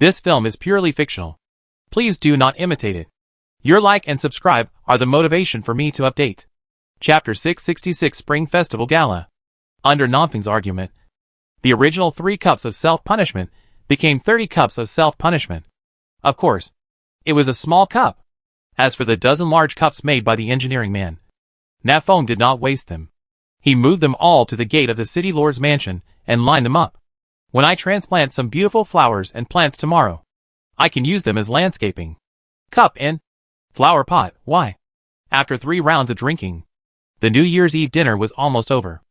This film is purely fictional. Please do not imitate it. Your like and subscribe are the motivation for me to update. Chapter 666 Spring Festival Gala. Under Nanfeng's argument, the original 3 cups of self-punishment became 30 cups of self-punishment. Of course, it was a small cup. As for the dozen large cups made by the engineering man, Nafeng did not waste them. He moved them all to the gate of the city lord's mansion and lined them up. When I transplant some beautiful flowers and plants tomorrow, I can use them as landscaping. Cup in flower pot, why? After 3 rounds of drinking, the New Year's Eve dinner was almost over.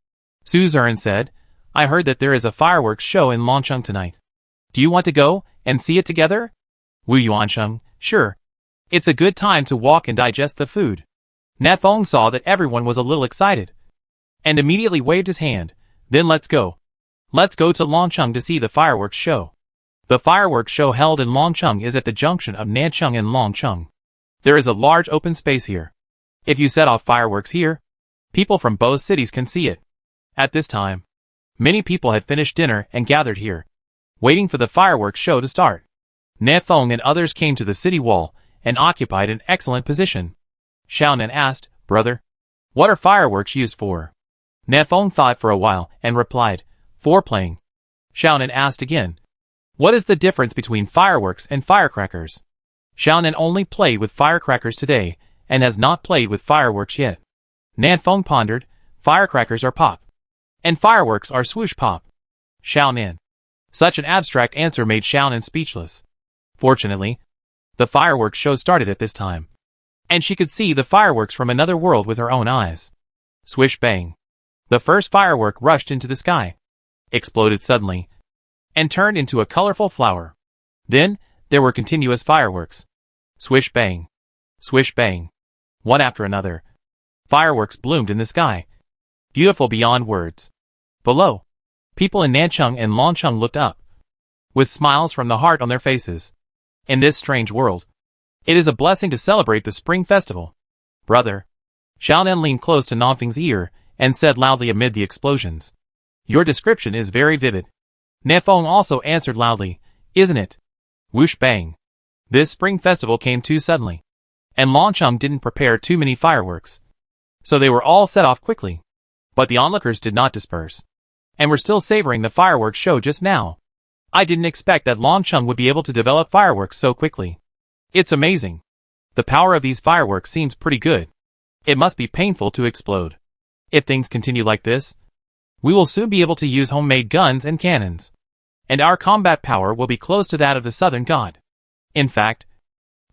Suzerain said, I heard that there is a fireworks show in Longcheng tonight. Do you want to go and see it together? Wu Yuansheng, sure. It's a good time to walk and digest the food. Nafeng saw that everyone was a little excited, and immediately waved his hand. Then let's go. Let's go to Longcheng to see the fireworks show. The fireworks show held in Longcheng is at the junction of Nancheng and Longcheng. There is a large open space here. If you set off fireworks here, people from both cities can see it. At this time, many people had finished dinner and gathered here, waiting for the fireworks show to start. Nafeng and others came to the city wall and occupied an excellent position. Xiaonan asked, Brother, what are fireworks used for? Nafeng thought for a while and replied, For playing. Xiaonan asked again, What is the difference between fireworks and firecrackers? Xiaonan only played with firecrackers today and has not played with fireworks yet. Nafeng pondered, Firecrackers are pop, and fireworks are swoosh pop. Xiaonan. Such an abstract answer made Xiaonan speechless. Fortunately, the fireworks show started at this time, and she could see the fireworks from another world with her own eyes. Swish bang. The first firework rushed into the sky, exploded suddenly, and turned into a colorful flower. Then, there were continuous fireworks. Swish bang. Swish bang. One after another. Fireworks bloomed in the sky. Beautiful beyond words. Below, people in Nancheng and Longcheng looked up, with smiles from the heart on their faces. In this strange world, it is a blessing to celebrate the Spring Festival. Brother. Xiaonan leaned close to Nanfeng's ear and said loudly amid the explosions, Your description is very vivid. Nafeng also answered loudly, Isn't it? Whoosh bang. This Spring Festival came too suddenly, and Longcheng didn't prepare too many fireworks, so they were all set off quickly. But the onlookers did not disperse, and were still savoring the fireworks show just now. I didn't expect that Longcheng would be able to develop fireworks so quickly. It's amazing. The power of these fireworks seems pretty good. It must be painful to explode. If things continue like this, we will soon be able to use homemade guns and cannons, and our combat power will be close to that of the southern god. In fact,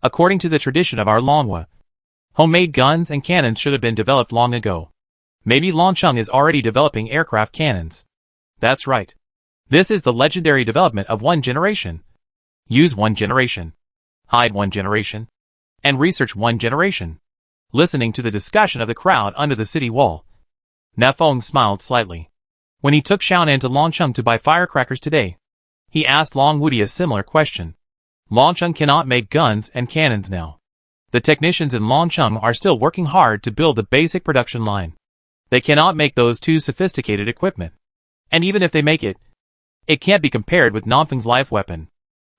according to the tradition of our Longhua, homemade guns and cannons should have been developed long ago. Maybe Longcheng is already developing aircraft cannons. That's right. This is the legendary development of 1 generation. Use 1 generation. Hide 1 generation. And research 1 generation. Listening to the discussion of the crowd under the city wall, Nafeng smiled slightly. When he took Xiaonan to Longcheng to buy firecrackers today, he asked Long Wudi a similar question. Longcheng cannot make guns and cannons now. The technicians in Longcheng are still working hard to build the basic production line. They cannot make those too sophisticated equipment. And even if they make it, it can't be compared with Nanfeng's life weapon.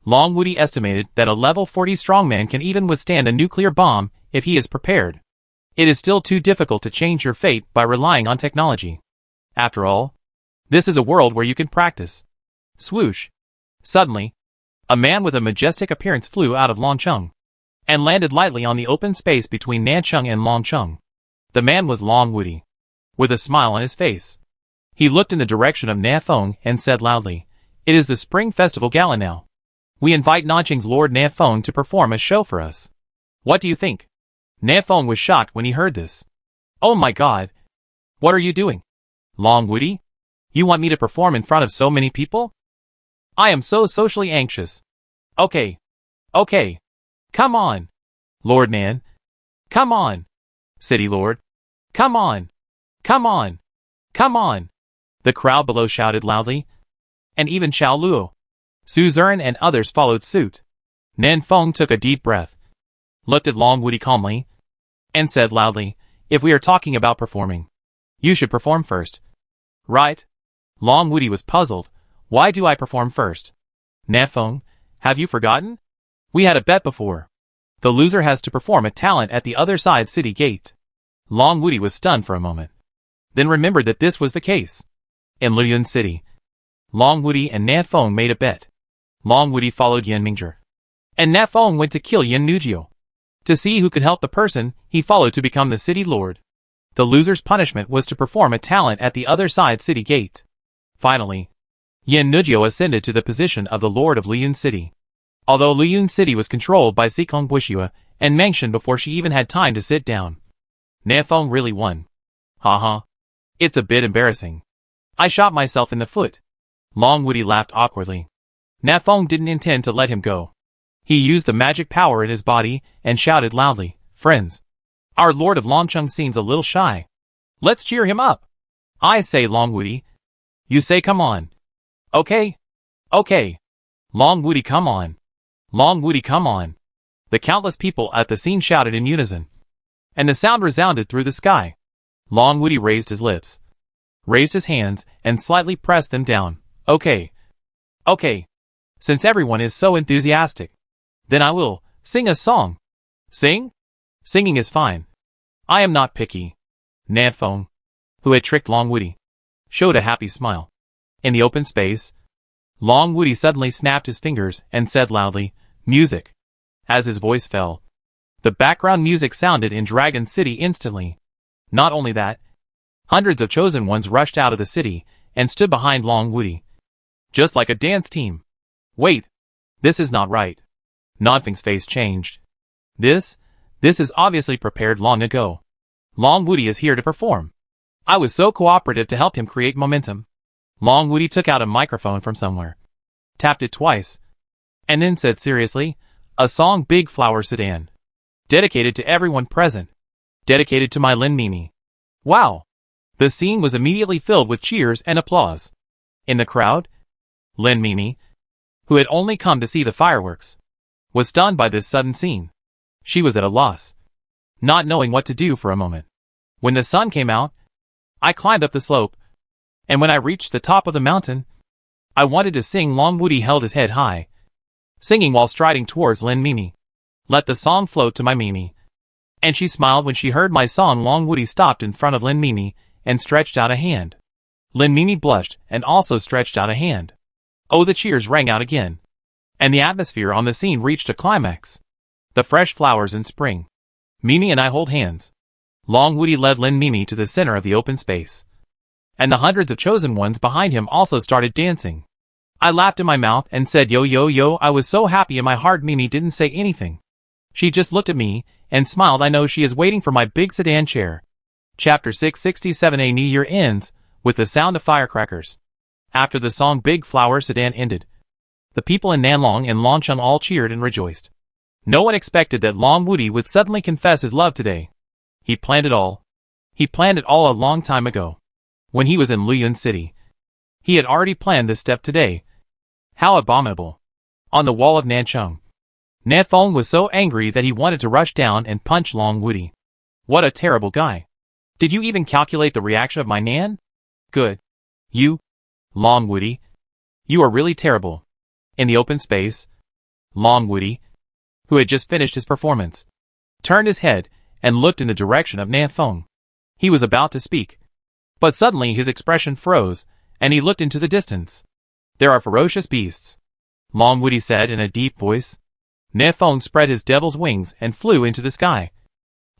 Long Wudi estimated that a level 40 strongman can even withstand a nuclear bomb if he is prepared. It is still too difficult to change your fate by relying on technology. After all, this is a world where you can practice. Swoosh. Suddenly, a man with a majestic appearance flew out of Longcheng and landed lightly on the open space between Nancheng and Longcheng. The man was Long Wudi, with a smile on his face. He looked in the direction of Nafeng and said loudly, It is the Spring Festival Gala now. We invite Nancheng's Lord Nafeng to perform a show for us. What do you think? Nafeng was shocked when he heard this. Oh my god! What are you doing? Long Wudi? You want me to perform in front of so many people? I am so socially anxious. Okay. Okay. Come on. Lord Nan. Come on. City Lord. Come on. Come on. Come on. The crowd below shouted loudly, and even Xiao Luo, Suzerain and others followed suit. Nafeng took a deep breath, looked at Long Wudi calmly, and said loudly, If we are talking about performing, you should perform first. Right? Long Wudi was puzzled. Why do I perform first? Nafeng, Have you forgotten? We had a bet before. The loser has to perform a talent at the other side city gate. Long Woody was stunned for a moment, then remembered that this was the case. In Luyun City, Long Woody and Nan Feng made a bet. Long Woody followed Yin Mingzhi, and Nan Feng went to kill Yin Nujio, to see who could help the person he followed to become the city lord. The loser's punishment was to perform a talent at the other side city gate. Finally, Yin Nujio ascended to the position of the lord of Luyun City. Although Luyun City was controlled by Zikong Buishua and Mengshan before she even had time to sit down, Nan Feng really won. Haha. It's a bit embarrassing. I shot myself in the foot. Long Woody laughed awkwardly. Nan Feng didn't intend to let him go. He used the magic power in his body and shouted loudly, "Friends, our Lord of Longcheng seems a little shy. Let's cheer him up. I say Long Woody. You say come on. Okay. Okay. Long Woody come on. Long Woody come on." The countless people at the scene shouted in unison, and the sound resounded through the sky. Long Woody raised his lips, raised his hands, and slightly pressed them down. Okay. Okay. Since everyone is so enthusiastic, then I will sing a song. Sing? Singing is fine. I am not picky. Nan Feng, who had tricked Long Woody, showed a happy smile. In the open space, Long Woody suddenly snapped his fingers and said loudly, "Music." As his voice fell, the background music sounded in Dragon City instantly. Not only that, hundreds of chosen ones rushed out of the city and stood behind Long Woody, just like a dance team. Wait, this is not right. Nanfeng's face changed. This is obviously prepared long ago. Long Woody is here to perform. I was so cooperative to help him create momentum. Long Woody took out a microphone from somewhere, tapped it twice, and then said seriously, "A song Big Flower Sedan. Dedicated to everyone present. Dedicated to my Lin Mimi." Wow! The scene was immediately filled with cheers and applause. In the crowd, Lin Mimi, who had only come to see the fireworks, was stunned by this sudden scene. She was at a loss, not knowing what to do for a moment. When the sun came out, I climbed up the slope, and when I reached the top of the mountain, I wanted to sing. Long Woody held his head high, singing while striding towards Lin Mimi. "Let the song float to my Mimi." And she smiled when she heard my song. Long Woody stopped in front of Lin Mimi and stretched out a hand. Lin Mimi blushed and also stretched out a hand. Oh, the cheers rang out again, and the atmosphere on the scene reached a climax. The fresh flowers in spring. Mimi and I hold hands. Long Woody led Lin Mimi to the center of the open space, and the hundreds of chosen ones behind him also started dancing. I laughed in my mouth and said yo yo yo. I was so happy in my heart. Mimi didn't say anything. She just looked at me and smiled. I know she is waiting for my big sedan chair. Chapter 667. A new year ends with the sound of firecrackers. After the song Big Flower Sedan ended, the people in Nanlong and Longcheng all cheered and rejoiced. No one expected that Long Woody would suddenly confess his love today. He planned it all. He planned it all a long time ago. When he was in Luyun City, he had already planned this step today. How abominable. On the wall of Nancheng, Nan Feng was so angry that he wanted to rush down and punch Long Woody. What a terrible guy. Did you even calculate the reaction of my Nan? Good. You, Long Woody, you are really terrible. In the open space, Long Woody, who had just finished his performance, turned his head and looked in the direction of Nan Feng. He was about to speak, but suddenly his expression froze, and he looked into the distance. "There are ferocious beasts," Long Woody said in a deep voice. Nan Feng spread his devil's wings and flew into the sky,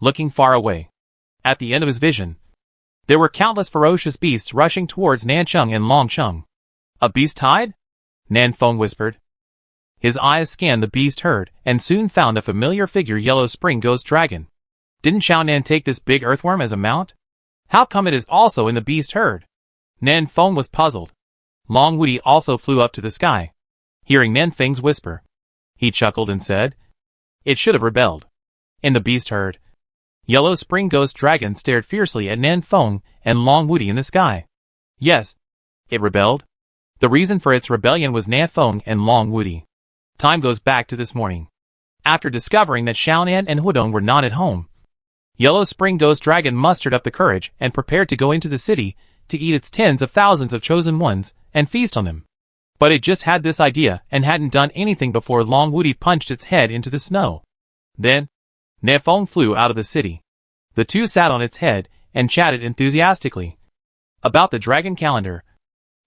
looking far away. At the end of his vision, there were countless ferocious beasts rushing towards Nancheng and Longcheng. "A beast tide?" Nan Feng whispered. His eyes scanned the beast herd and soon found a familiar figure. Yellow Spring Ghost Dragon. Didn't Xiaonan take this big earthworm as a mount? How come it is also in the beast herd? Nan Feng was puzzled. Long Woody also flew up to the sky. Hearing Nan Feng's whisper, he chuckled and said, "It should have rebelled." In the beast herd, Yellow Spring Ghost Dragon stared fiercely at Nan Feng and Long Woody in the sky. Yes, it rebelled. The reason for its rebellion was Nan Feng and Long Woody. Time goes back to this morning. After discovering that Xiaonan and Hudong were not at home, Yellow Spring Ghost Dragon mustered up the courage and prepared to go into the city to eat its tens of thousands of chosen ones and feast on them. But it just had this idea and hadn't done anything before Long Woody punched its head into the snow. Then, Nefong flew out of the city. The two sat on its head and chatted enthusiastically about the dragon calendar,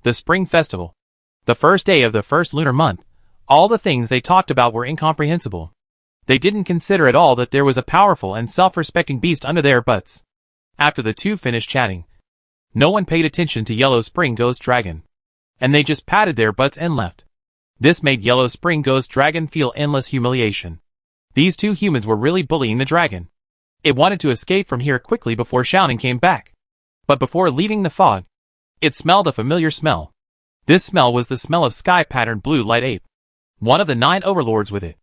the spring festival, the first day of the first lunar month. All the things they talked about were incomprehensible. They didn't consider at all that there was a powerful and self-respecting beast under their butts. After the two finished chatting, no one paid attention to Yellow Spring Ghost Dragon, and they just patted their butts and left. This made Yellow Spring Ghost Dragon feel endless humiliation. These two humans were really bullying the dragon. It wanted to escape from here quickly before Xiaonan came back. But before leaving the fog, it smelled a familiar smell. This smell was the smell of sky-patterned blue light ape, one of the 9 overlords with it.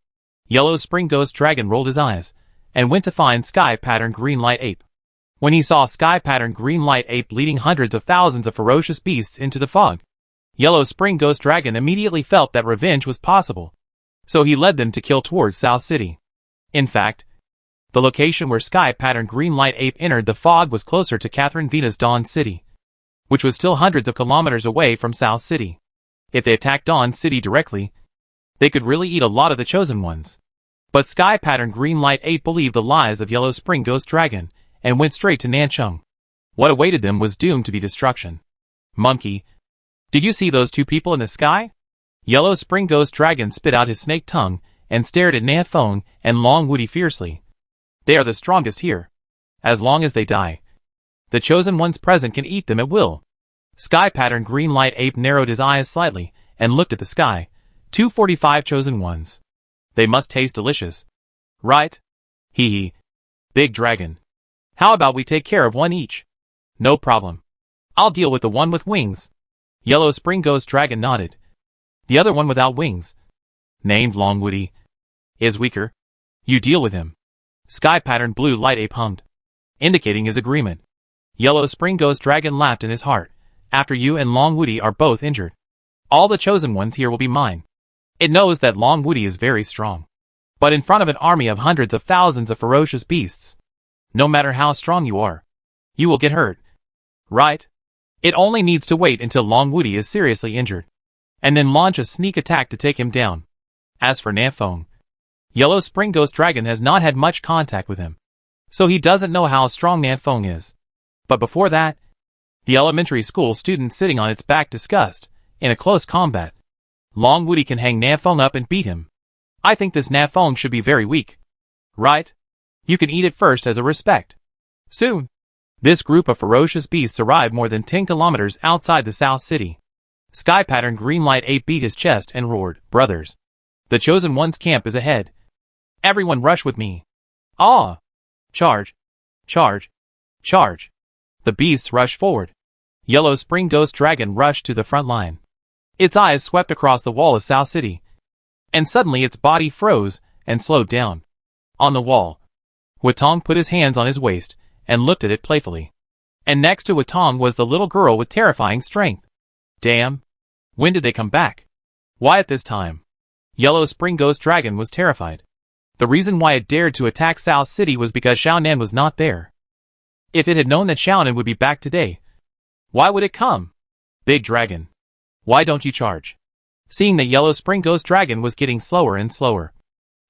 Yellow Spring Ghost Dragon rolled his eyes and went to find sky-patterned green light ape. When he saw sky-patterned green light ape leading hundreds of thousands of ferocious beasts into the fog, Yellow Spring Ghost Dragon immediately felt that revenge was possible. So he led them to kill towards South City. In fact, the location where sky-patterned green light ape entered the fog was closer to Catherine Vina's Dawn City, which was still hundreds of kilometers away from South City. If they attacked Dawn City directly, they could really eat a lot of the chosen ones. But sky-patterned green light ape believed the lies of Yellow Spring Ghost Dragon and went straight to Nancheng. What awaited them was doomed to be destruction. Monkey, did you see those two people in the sky? Yellow Spring Ghost Dragon spit out his snake tongue and stared at Nanfeng and Long Woody fiercely. They are the strongest here. As long as they die, the chosen ones present can eat them at will. Sky-patterned green light ape narrowed his eyes slightly and looked at the sky. 245 chosen ones. They must taste delicious. Right? Hee hee. Big dragon. How about we take care of one each? No problem. I'll deal with the one with wings. Yellow Spring Ghost Dragon nodded. The other one without wings, named Long Woody, is weaker. You deal with him. Sky-patterned blue light ape hummed, indicating his agreement. Yellow Spring Ghost Dragon laughed in his heart. After you and Long Woody are both injured, all the chosen ones here will be mine. It knows that Long Woody is very strong, but in front of an army of hundreds of thousands of ferocious beasts, no matter how strong you are, you will get hurt. Right? It only needs to wait until Long Woody is seriously injured, and then launch a sneak attack to take him down. As for Nanfeng, Yellow Spring Ghost Dragon has not had much contact with him, so he doesn't know how strong Nanfeng is. But before that, the elementary school student sitting on its back discussed, in a close combat, Long Woody can hang Nanfeng up and beat him. I think this Nanfeng should be very weak. Right? You can eat it first as a respect. Soon, this group of ferocious beasts arrived more than 10 kilometers outside the South City. Sky-patterned green light ape beat his chest and roared, "Brothers! The chosen one's camp is ahead. Everyone rush with me. Ah! Charge! Charge! Charge!" The beasts rushed forward. Yellow Spring Ghost Dragon rushed to the front line. Its eyes swept across the wall of South City, and suddenly its body froze and slowed down. On the wall, Wutong put his hands on his waist and looked at it playfully. And next to Wutong was the little girl with terrifying strength. Damn! When did they come back? Why at this time? Yellow Spring Ghost Dragon was terrified. The reason why it dared to attack South City was because Xiaonan was not there. If it had known that Xiaonan would be back today, why would it come? Big Dragon, why don't you charge? Seeing that Yellow Spring Ghost Dragon was getting slower and slower,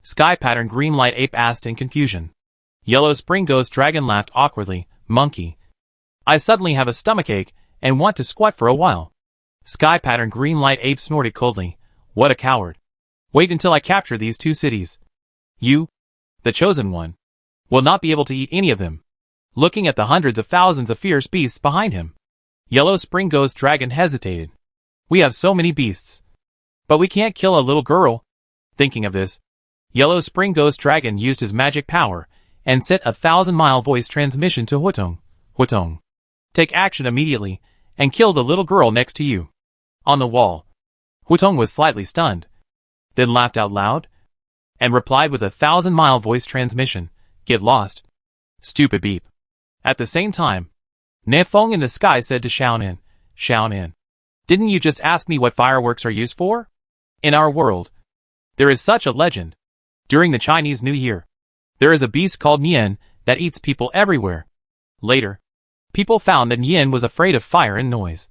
Sky-patterned green light ape asked in confusion. Yellow Spring Ghost Dragon laughed awkwardly. Monkey, I suddenly have a stomachache and want to squat for a while. Sky-patterned green light ape snorted coldly. What a coward. Wait until I capture these two cities. You, the chosen one, will not be able to eat any of them. Looking at the hundreds of thousands of fierce beasts behind him, Yellow Spring Ghost Dragon hesitated. We have so many beasts, but we can't kill a little girl. Thinking of this, Yellow Spring Ghost Dragon used his magic power and set a 1,000-mile voice transmission to Hutong. Hutong, take action immediately and kill the little girl next to you. On the wall, Hutong was slightly stunned, then laughed out loud and replied with a 1,000-mile voice transmission. Get lost. Stupid beep. At the same time, Nefeng in the sky said to Xiaonan, Xiaonan, didn't you just ask me what fireworks are used for? In our world, there is such a legend. During the Chinese New Year, there is a beast called Nian that eats people everywhere. Later, people found that Nian was afraid of fire and noise.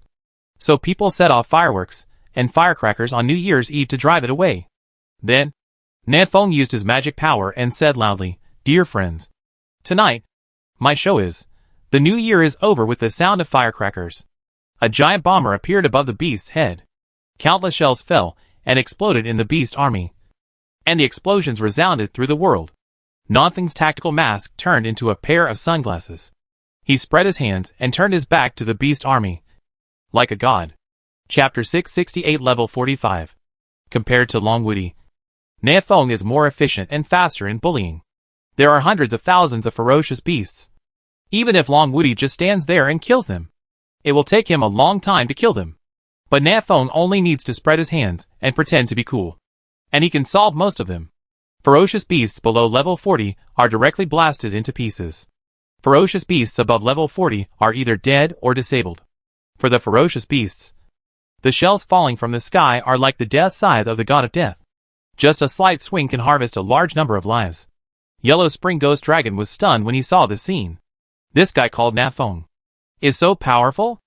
So people set off fireworks and firecrackers on New Year's Eve to drive it away. Then, Nanfeng used his magic power and said loudly, "Dear friends, tonight, my show is, the new year is over with the sound of firecrackers." A giant bomber appeared above the beast's head. Countless shells fell and exploded in the beast army, and the explosions resounded through the world. Nanfeng's tactical mask turned into a pair of sunglasses. He spread his hands and turned his back to the beast army. Like a god. Chapter 668 Level 45. Compared to Long Woody, Nanfeng is more efficient and faster in bullying. There are hundreds of thousands of ferocious beasts. Even if Long Woody just stands there and kills them, it will take him a long time to kill them. But Nanfeng only needs to spread his hands and pretend to be cool, and he can solve most of them. Ferocious beasts below level 40 are directly blasted into pieces. Ferocious beasts above level 40 are either dead or disabled. For the ferocious beasts, the shells falling from the sky are like the death scythe of the god of death. Just a slight swing can harvest a large number of lives. Yellow Spring Ghost Dragon was stunned when he saw this scene. This guy called Nanfeng is so powerful?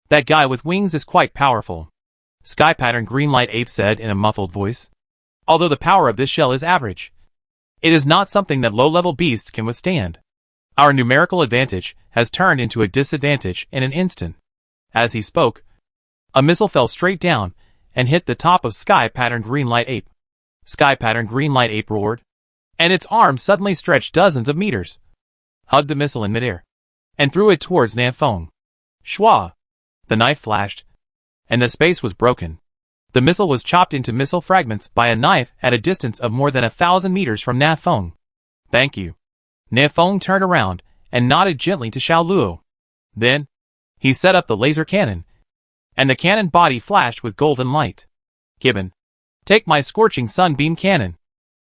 That guy with wings is quite powerful. Sky Pattern Green Light Ape said in a muffled voice. Although the power of this shell is average, it is not something that low-level beasts can withstand. Our numerical advantage has turned into a disadvantage in an instant. As he spoke, a missile fell straight down and hit the top of Sky Pattern Green Light Ape. Sky Pattern Green Light Ape roared, and its arms suddenly stretched dozens of meters, hugged the missile in midair, and threw it towards Nanfeng. Shwa! The knife flashed, and the space was broken. The missile was chopped into missile fragments by a knife at a distance of more than 1,000 meters from Nanfeng. Thank you. Nanfeng turned around and nodded gently to Xiao Luo. Then, he set up the laser cannon, and the cannon body flashed with golden light. Gibbon, take my scorching sunbeam cannon.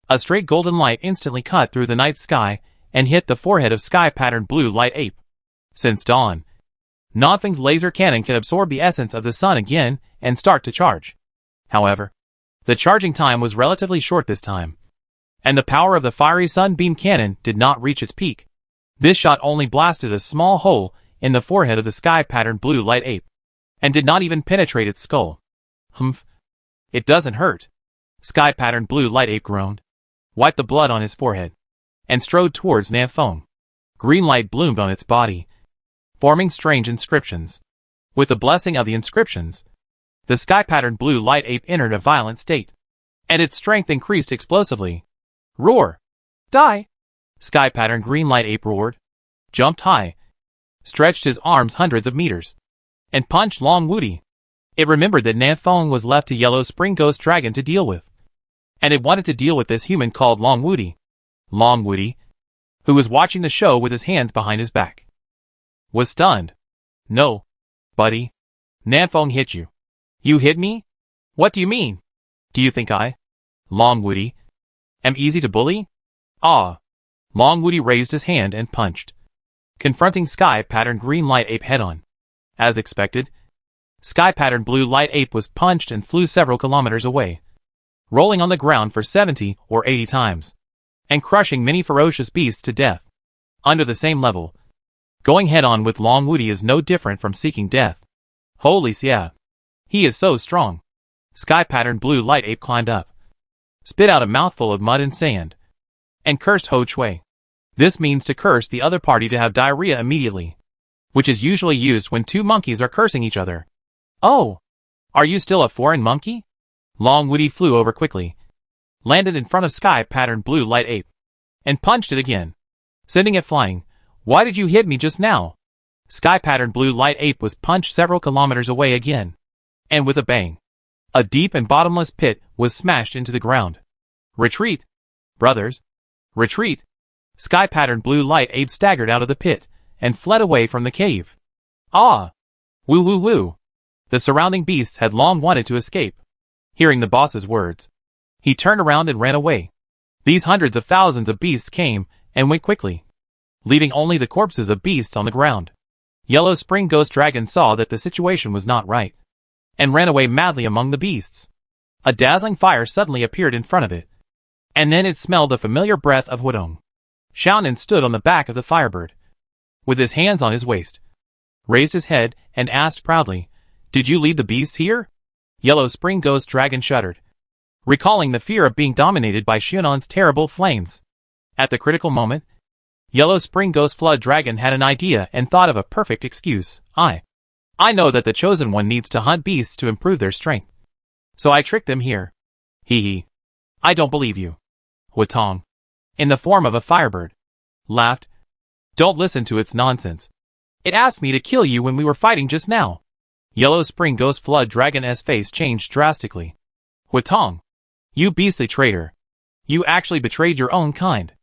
A straight golden light instantly cut through the night sky and hit the forehead of Sky Pattern Blue Light Ape. Since dawn, Nanfeng's laser cannon can absorb the essence of the sun again and start to charge. However, the charging time was relatively short this time, and the power of the fiery sunbeam cannon did not reach its peak. This shot only blasted a small hole in the forehead of the Sky Pattern Blue Light Ape, and did not even penetrate its skull. Humph. It doesn't hurt. Sky Pattern Blue Light Ape groaned, wiped the blood on his forehead, and strode towards Nanfeng. Green light bloomed on its body, forming strange inscriptions. With the blessing of the inscriptions, the Sky Pattern Blue Light Ape entered a violent state, and its strength increased explosively. Roar! Die! Sky Pattern Green Light Ape roared, jumped high, stretched his arms hundreds of meters, and punched Long Woody. It remembered that Nanfeng was left to Yellow Spring Ghost Dragon to deal with, and it wanted to deal with this human called Long Woody. Long Woody, who was watching the show with his hands behind his back, was stunned. No, buddy. Nanfeng hit you. You hit me? What do you mean? Do you think I, Long Woody, am easy to bully? Ah. Long Woody raised his hand and punched, confronting Sky Pattern Green Light Ape head-on. As expected, Sky Pattern Blue Light Ape was punched and flew several kilometers away, rolling on the ground for 70 or 80 times, and crushing many ferocious beasts to death. Under the same level, going head-on with Long Woody is no different from seeking death. Holy yeah. He is so strong. Sky Pattern Blue Light Ape climbed up, spit out a mouthful of mud and sand, and cursed Ho Chui. This means to curse the other party to have diarrhea immediately, which is usually used when two monkeys are cursing each other. Oh! Are you still a foreign monkey? Long Woody flew over quickly, landed in front of Sky Pattern Blue Light Ape, and punched it again, sending it flying. Why did you hit me just now? Sky Pattern Blue Light Ape was punched several kilometers away again, and with a bang, a deep and bottomless pit was smashed into the ground. Retreat! Brothers! Retreat! Sky Pattern Blue Light Ape staggered out of the pit and fled away from the cave. Ah! Woo woo woo! The surrounding beasts had long wanted to escape. Hearing the boss's words, he turned around and ran away. These hundreds of thousands of beasts came and went quickly, leaving only the corpses of beasts on the ground. Yellow Spring Ghost Dragon saw that the situation was not right, and ran away madly among the beasts. A dazzling fire suddenly appeared in front of it, and then it smelled the familiar breath of Hudong. Xiaonan stood on the back of the Firebird, with his hands on his waist, raised his head, and asked proudly, "Did you lead the beasts here?" Yellow Spring Ghost Dragon shuddered, recalling the fear of being dominated by Shunon's terrible flames. At the critical moment, Yellow Spring Ghost Flood Dragon had an idea and thought of a perfect excuse. I know that the Chosen One needs to hunt beasts to improve their strength. So I tricked them here. Hee hee. I don't believe you. Hwatong, in the form of a firebird, laughed. Don't listen to its nonsense. It asked me to kill you when we were fighting just now. Yellow Spring Ghost Flood Dragon's face changed drastically. Hwatong, you beastly traitor. You actually betrayed your own kind.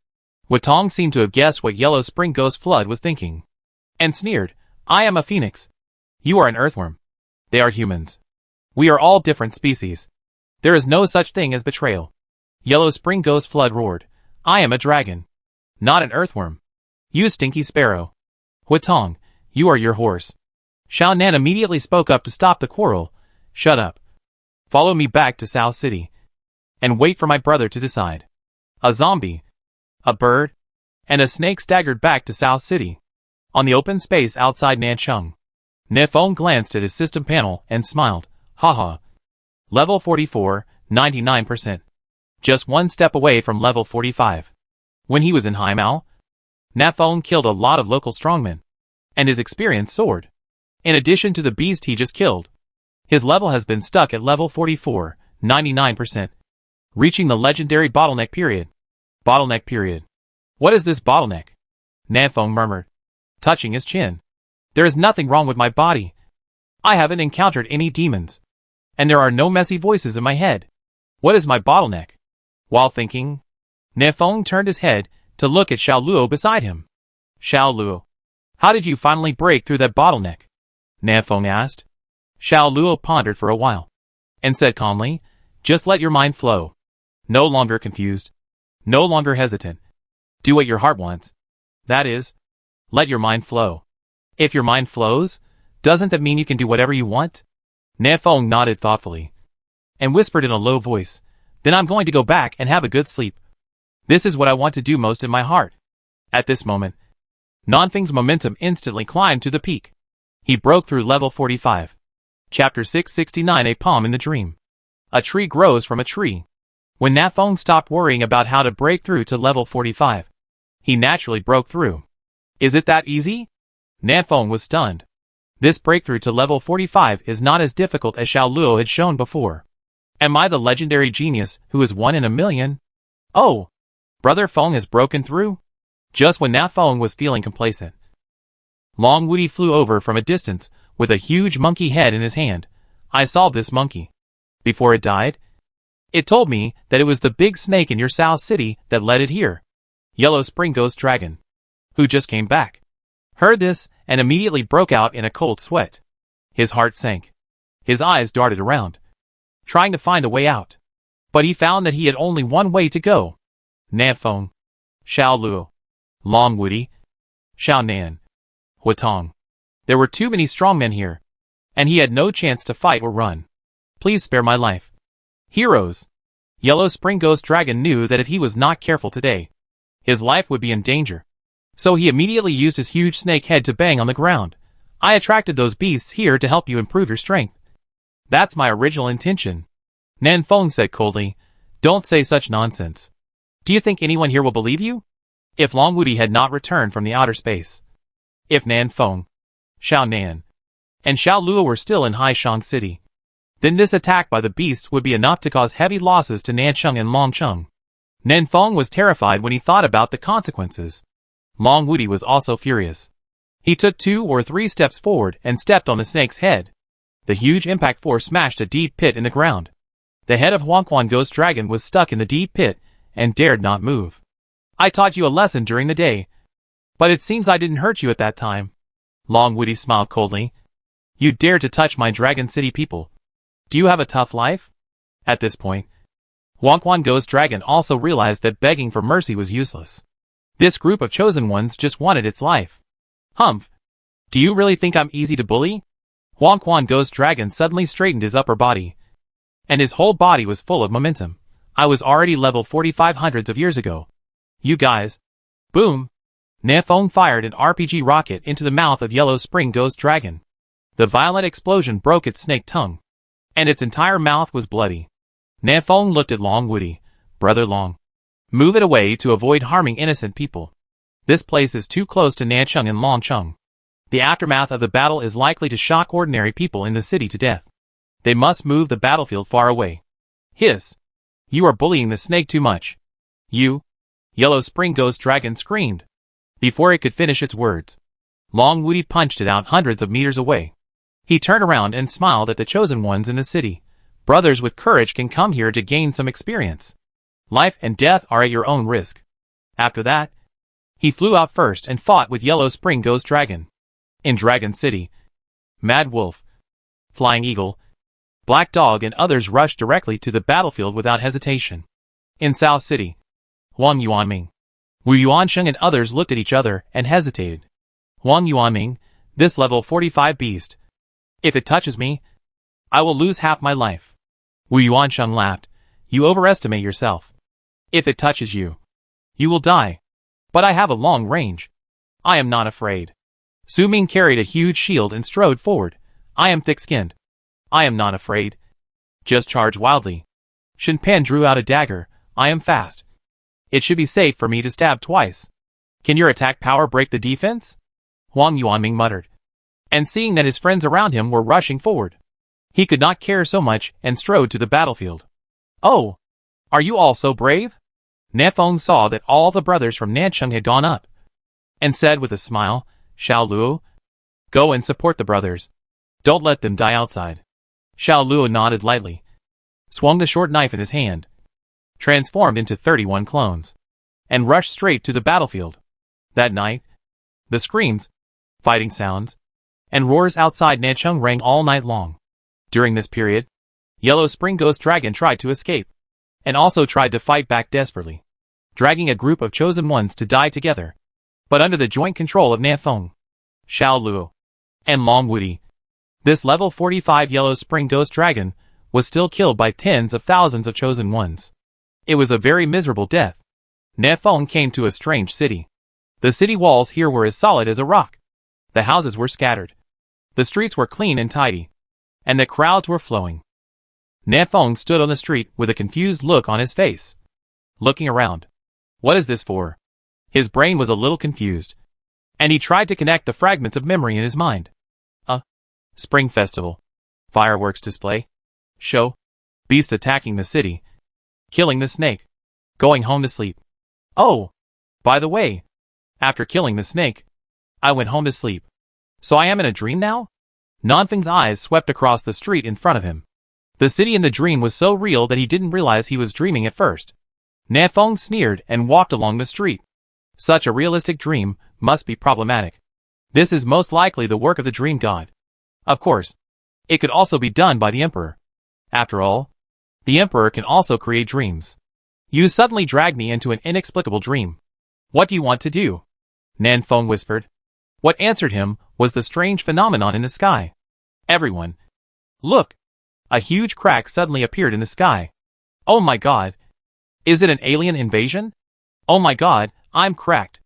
Hwatong seemed to have guessed what Yellow Spring Ghost Flood was thinking, and sneered. I am a phoenix. You are an earthworm. They are humans. We are all different species. There is no such thing as betrayal. Yellow Spring Ghost Flood roared. I am a dragon, not an earthworm. You stinky sparrow. Hwatong, you are your horse. Xiao Nan immediately spoke up to stop the quarrel. Shut up. Follow me back to South City, and wait for my brother to decide. A zombie, a bird, and a snake staggered back to South City. On the open space outside Nanchung, Nefeng glanced at his system panel and smiled. Haha. Level 44, 99%. Just one step away from level 45. When he was in Haimao, Nefeng killed a lot of local strongmen, and his experience soared. In addition to the beast he just killed, his level has been stuck at level 44, 99%. Reaching the legendary bottleneck period. Bottleneck period. What is this bottleneck? Nefeng murmured, touching his chin. There is nothing wrong with my body. I haven't encountered any demons, and there are no messy voices in my head. What is my bottleneck? While thinking, Nefeng turned his head to look at Xiao Luo beside him. Xiao Luo, how did you finally break through that bottleneck? Nefeng asked. Xiao Luo pondered for a while, and said calmly, just let your mind flow. No longer confused. No longer hesitant. Do what your heart wants. That is, let your mind flow. If your mind flows, doesn't that mean you can do whatever you want? Nefeng nodded thoughtfully, and whispered in a low voice, then I'm going to go back and have a good sleep. This is what I want to do most in my heart. At this moment, Nanfeng's momentum instantly climbed to the peak. He broke through level 45. Chapter 669. A Palm in the Dream. A tree grows from a tree. When Nefeng stopped worrying about how to break through to level 45, he naturally broke through. Is it that easy? Nefeng was stunned. This breakthrough to level 45 is not as difficult as Xiao Luo had shown before. Am I the legendary genius who is 1 in a million? Oh! Brother Feng has broken through? Just when Nefeng was feeling complacent, Long Woody flew over from a distance with a huge monkey head in his hand. I saw this monkey. Before it died, it told me that it was the big snake in your South City that led it here. Yellow Spring Ghost Dragon, who just came back, heard this and immediately broke out in a cold sweat. His heart sank. His eyes darted around, trying to find a way out. But he found that he had only one way to go. Nefeng, Xiao Luo, Long Woody, Xiao Nan, Hwatong. There were too many strongmen here, and he had no chance to fight or run. Please spare my life. Heroes! Yellow Spring Ghost Dragon knew that if he was not careful today, his life would be in danger. So he immediately used his huge snake head to bang on the ground. I attracted those beasts here to help you improve your strength. That's my original intention. Nefeng said coldly, don't say such nonsense. Do you think anyone here will believe you? If Long Woody had not returned from the outer space, if Nefeng, Xiao Nan, and Xiao Luo were still in Haishan City, then this attack by the beasts would be enough to cause heavy losses to Nanchung and Longcheng. Nefeng was terrified when he thought about the consequences. Long Woody was also furious. He took 2 or 3 steps forward and stepped on the snake's head. The huge impact force smashed a deep pit in the ground. The head of Huangquan Ghost Dragon was stuck in the deep pit and dared not move. I taught you a lesson during the day, but it seems I didn't hurt you at that time. Long Woody smiled coldly. You dared to touch my Dragon City people. Do you have a tough life? At this point, Huangquan Ghost Dragon also realized that begging for mercy was useless. This group of chosen ones just wanted its life. Humph! Do you really think I'm easy to bully? Huangquan Ghost Dragon suddenly straightened his upper body, and his whole body was full of momentum. I was already level 45 hundreds of years ago. You guys. Boom! Nefeng fired an RPG rocket into the mouth of Yellow Spring Ghost Dragon. The violent explosion broke its snake tongue. and its entire mouth was bloody. Nanfeng looked at Long Woody. Brother Long, move it away to avoid harming innocent people. This place is too close to Nancheng and Longcheng. The aftermath of the battle is likely to shock ordinary people in the city to death. They must move the battlefield far away. Hiss. You are bullying the snake too much. You. Yellow Spring Ghost Dragon screamed. Before it could finish its words, Long Woody punched it out hundreds of meters away. He turned around and smiled at the chosen ones in the city. Brothers with courage can come here to gain some experience. Life and death are at your own risk. After that, he flew out first and fought with Yellow Spring Ghost Dragon. In Dragon City, Mad Wolf, Flying Eagle, Black Dog and others rushed directly to the battlefield without hesitation. In South City, Wang Yuanming, Wu Yuansheng and others looked at each other and hesitated. Wang Yuanming, this level 45 beast. If it touches me, I will lose half my life. Wu Yuansheng laughed. You overestimate yourself. If it touches you, you will die. But I have a long range. I am not afraid. Su Ming carried a huge shield and strode forward. I am thick-skinned. I am not afraid. Just charge wildly. Shen Pan drew out a dagger. I am fast. It should be safe for me to stab twice. Can your attack power break the defense? Wang Yuanming muttered. And seeing that his friends around him were rushing forward, he could not care so much and strode to the battlefield. Oh! Are you all so brave? Nanfeng saw that all the brothers from Nancheng had gone up, and said with a smile, Xiao Luo, go and support the brothers. Don't let them die outside. Xiao Luo nodded lightly, swung the short knife in his hand, transformed into 31 clones, and rushed straight to the battlefield. That night, the screams, fighting sounds, and roars outside Nancheng rang all night long. During this period, Yellow Spring Ghost Dragon tried to escape, and also tried to fight back desperately, dragging a group of chosen ones to die together, but under the joint control of Nanfeng, Xiao Luo, and Long Woody. This level 45 Yellow Spring Ghost Dragon was still killed by tens of thousands of chosen ones. It was a very miserable death. Nanfeng came to a strange city. The city walls here were as solid as a rock. The houses were scattered. The streets were clean and tidy, and the crowds were flowing. Nanfeng stood on the street with a confused look on his face, looking around. What is this for? His brain was a little confused, and he tried to connect the fragments of memory in his mind. Spring Festival, fireworks display, show, beasts attacking the city, killing the snake, going home to sleep. Oh, by the way, after killing the snake, I went home to sleep. So I am in a dream now? Nanfeng's eyes swept across the street in front of him. The city in the dream was so real that he didn't realize he was dreaming at first. Nanfeng sneered and walked along the street. Such a realistic dream must be problematic. This is most likely the work of the dream god. Of course, it could also be done by the emperor. After all, the emperor can also create dreams. You suddenly dragged me into an inexplicable dream. What do you want to do? Nanfeng whispered. What answered him was the strange phenomenon in the sky. Everyone, look! A huge crack suddenly appeared in the sky. Oh my god! Is it an alien invasion? Oh my god, I'm cracked.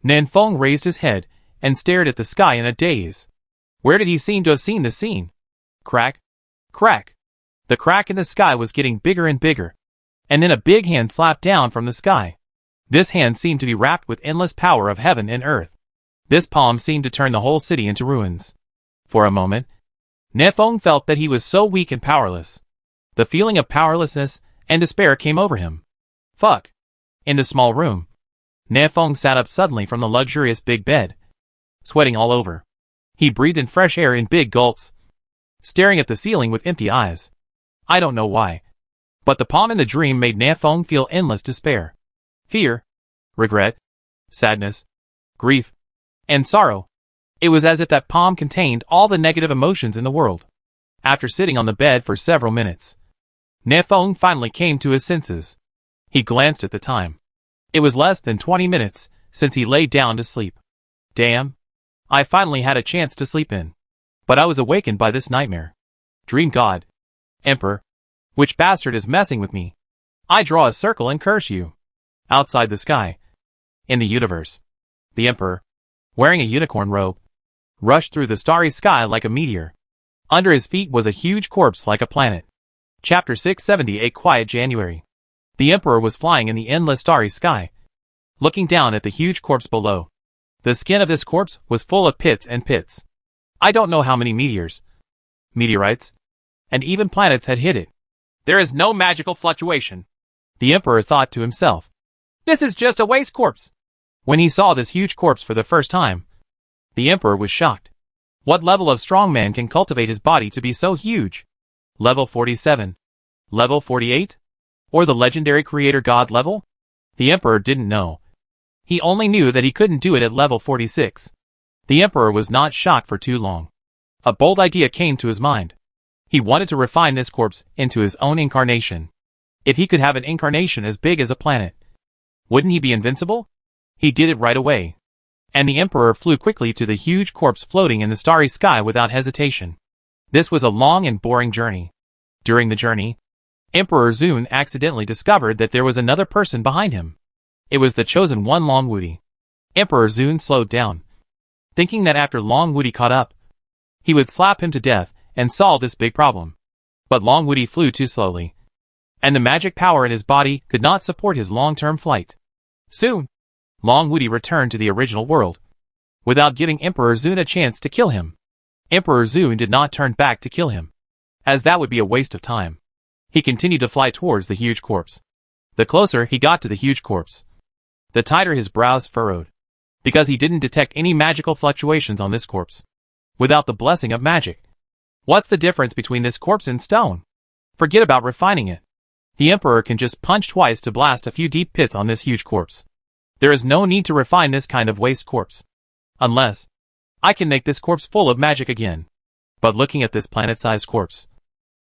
Nanfeng raised his head and stared at the sky in a daze. Where did he seem to have seen the scene? Crack, crack. The crack in the sky was getting bigger and bigger, and then a big hand slapped down from the sky. This hand seemed to be wrapped with endless power of heaven and earth. This palm seemed to turn the whole city into ruins. For a moment, Nanfeng felt that he was so weak and powerless. The feeling of powerlessness and despair came over him. Fuck. In the small room, Nanfeng sat up suddenly from the luxurious big bed, sweating all over. He breathed in fresh air in big gulps, staring at the ceiling with empty eyes. I don't know why, but the palm in the dream made Nanfeng feel endless despair, fear, regret, sadness, grief, and sorrow. It was as if that palm contained all the negative emotions in the world. After sitting on the bed for several minutes, Nanfeng finally came to his senses. He glanced at the time. It was less than 20 minutes since he lay down to sleep. Damn. I finally had a chance to sleep in. But I was awakened by this nightmare. Dream God. Emperor. Which bastard is messing with me? I draw a circle and curse you. Outside the sky. In the universe. The Emperor, wearing a unicorn robe, rushed through the starry sky like a meteor. Under his feet was a huge corpse like a planet. Chapter 678 Quiet January. The Emperor was flying in the endless starry sky, looking down at the huge corpse below. The skin of this corpse was full of pits and pits. I don't know how many meteors, meteorites, and even planets had hit it. There is no magical fluctuation, the Emperor thought to himself. This is just a waste corpse. When he saw this huge corpse for the first time, the Emperor was shocked. What level of strongman can cultivate his body to be so huge? Level 47? Level 48? Or the legendary creator god level? The Emperor didn't know. He only knew that he couldn't do it at level 46. The Emperor was not shocked for too long. A bold idea came to his mind. He wanted to refine this corpse into his own incarnation. If he could have an incarnation as big as a planet, wouldn't he be invincible? He did it right away. And the Emperor flew quickly to the huge corpse floating in the starry sky without hesitation. This was a long and boring journey. During the journey, Emperor Zun accidentally discovered that there was another person behind him. It was the chosen one, Long Woody. Emperor Zun slowed down, thinking that after Long Woody caught up, he would slap him to death and solve this big problem. But Long Woody flew too slowly, and the magic power in his body could not support his long-term flight. Soon, Long Woody returned to the original world, without giving Emperor Zun a chance to kill him. Emperor Zun did not turn back to kill him, as that would be a waste of time. He continued to fly towards the huge corpse. The closer he got to the huge corpse, the tighter his brows furrowed, because he didn't detect any magical fluctuations on this corpse. Without the blessing of magic, what's the difference between this corpse and stone? Forget about refining it. The Emperor can just punch twice to blast a few deep pits on this huge corpse. There is no need to refine this kind of waste corpse. Unless I can make this corpse full of magic again. But looking at this planet-sized corpse,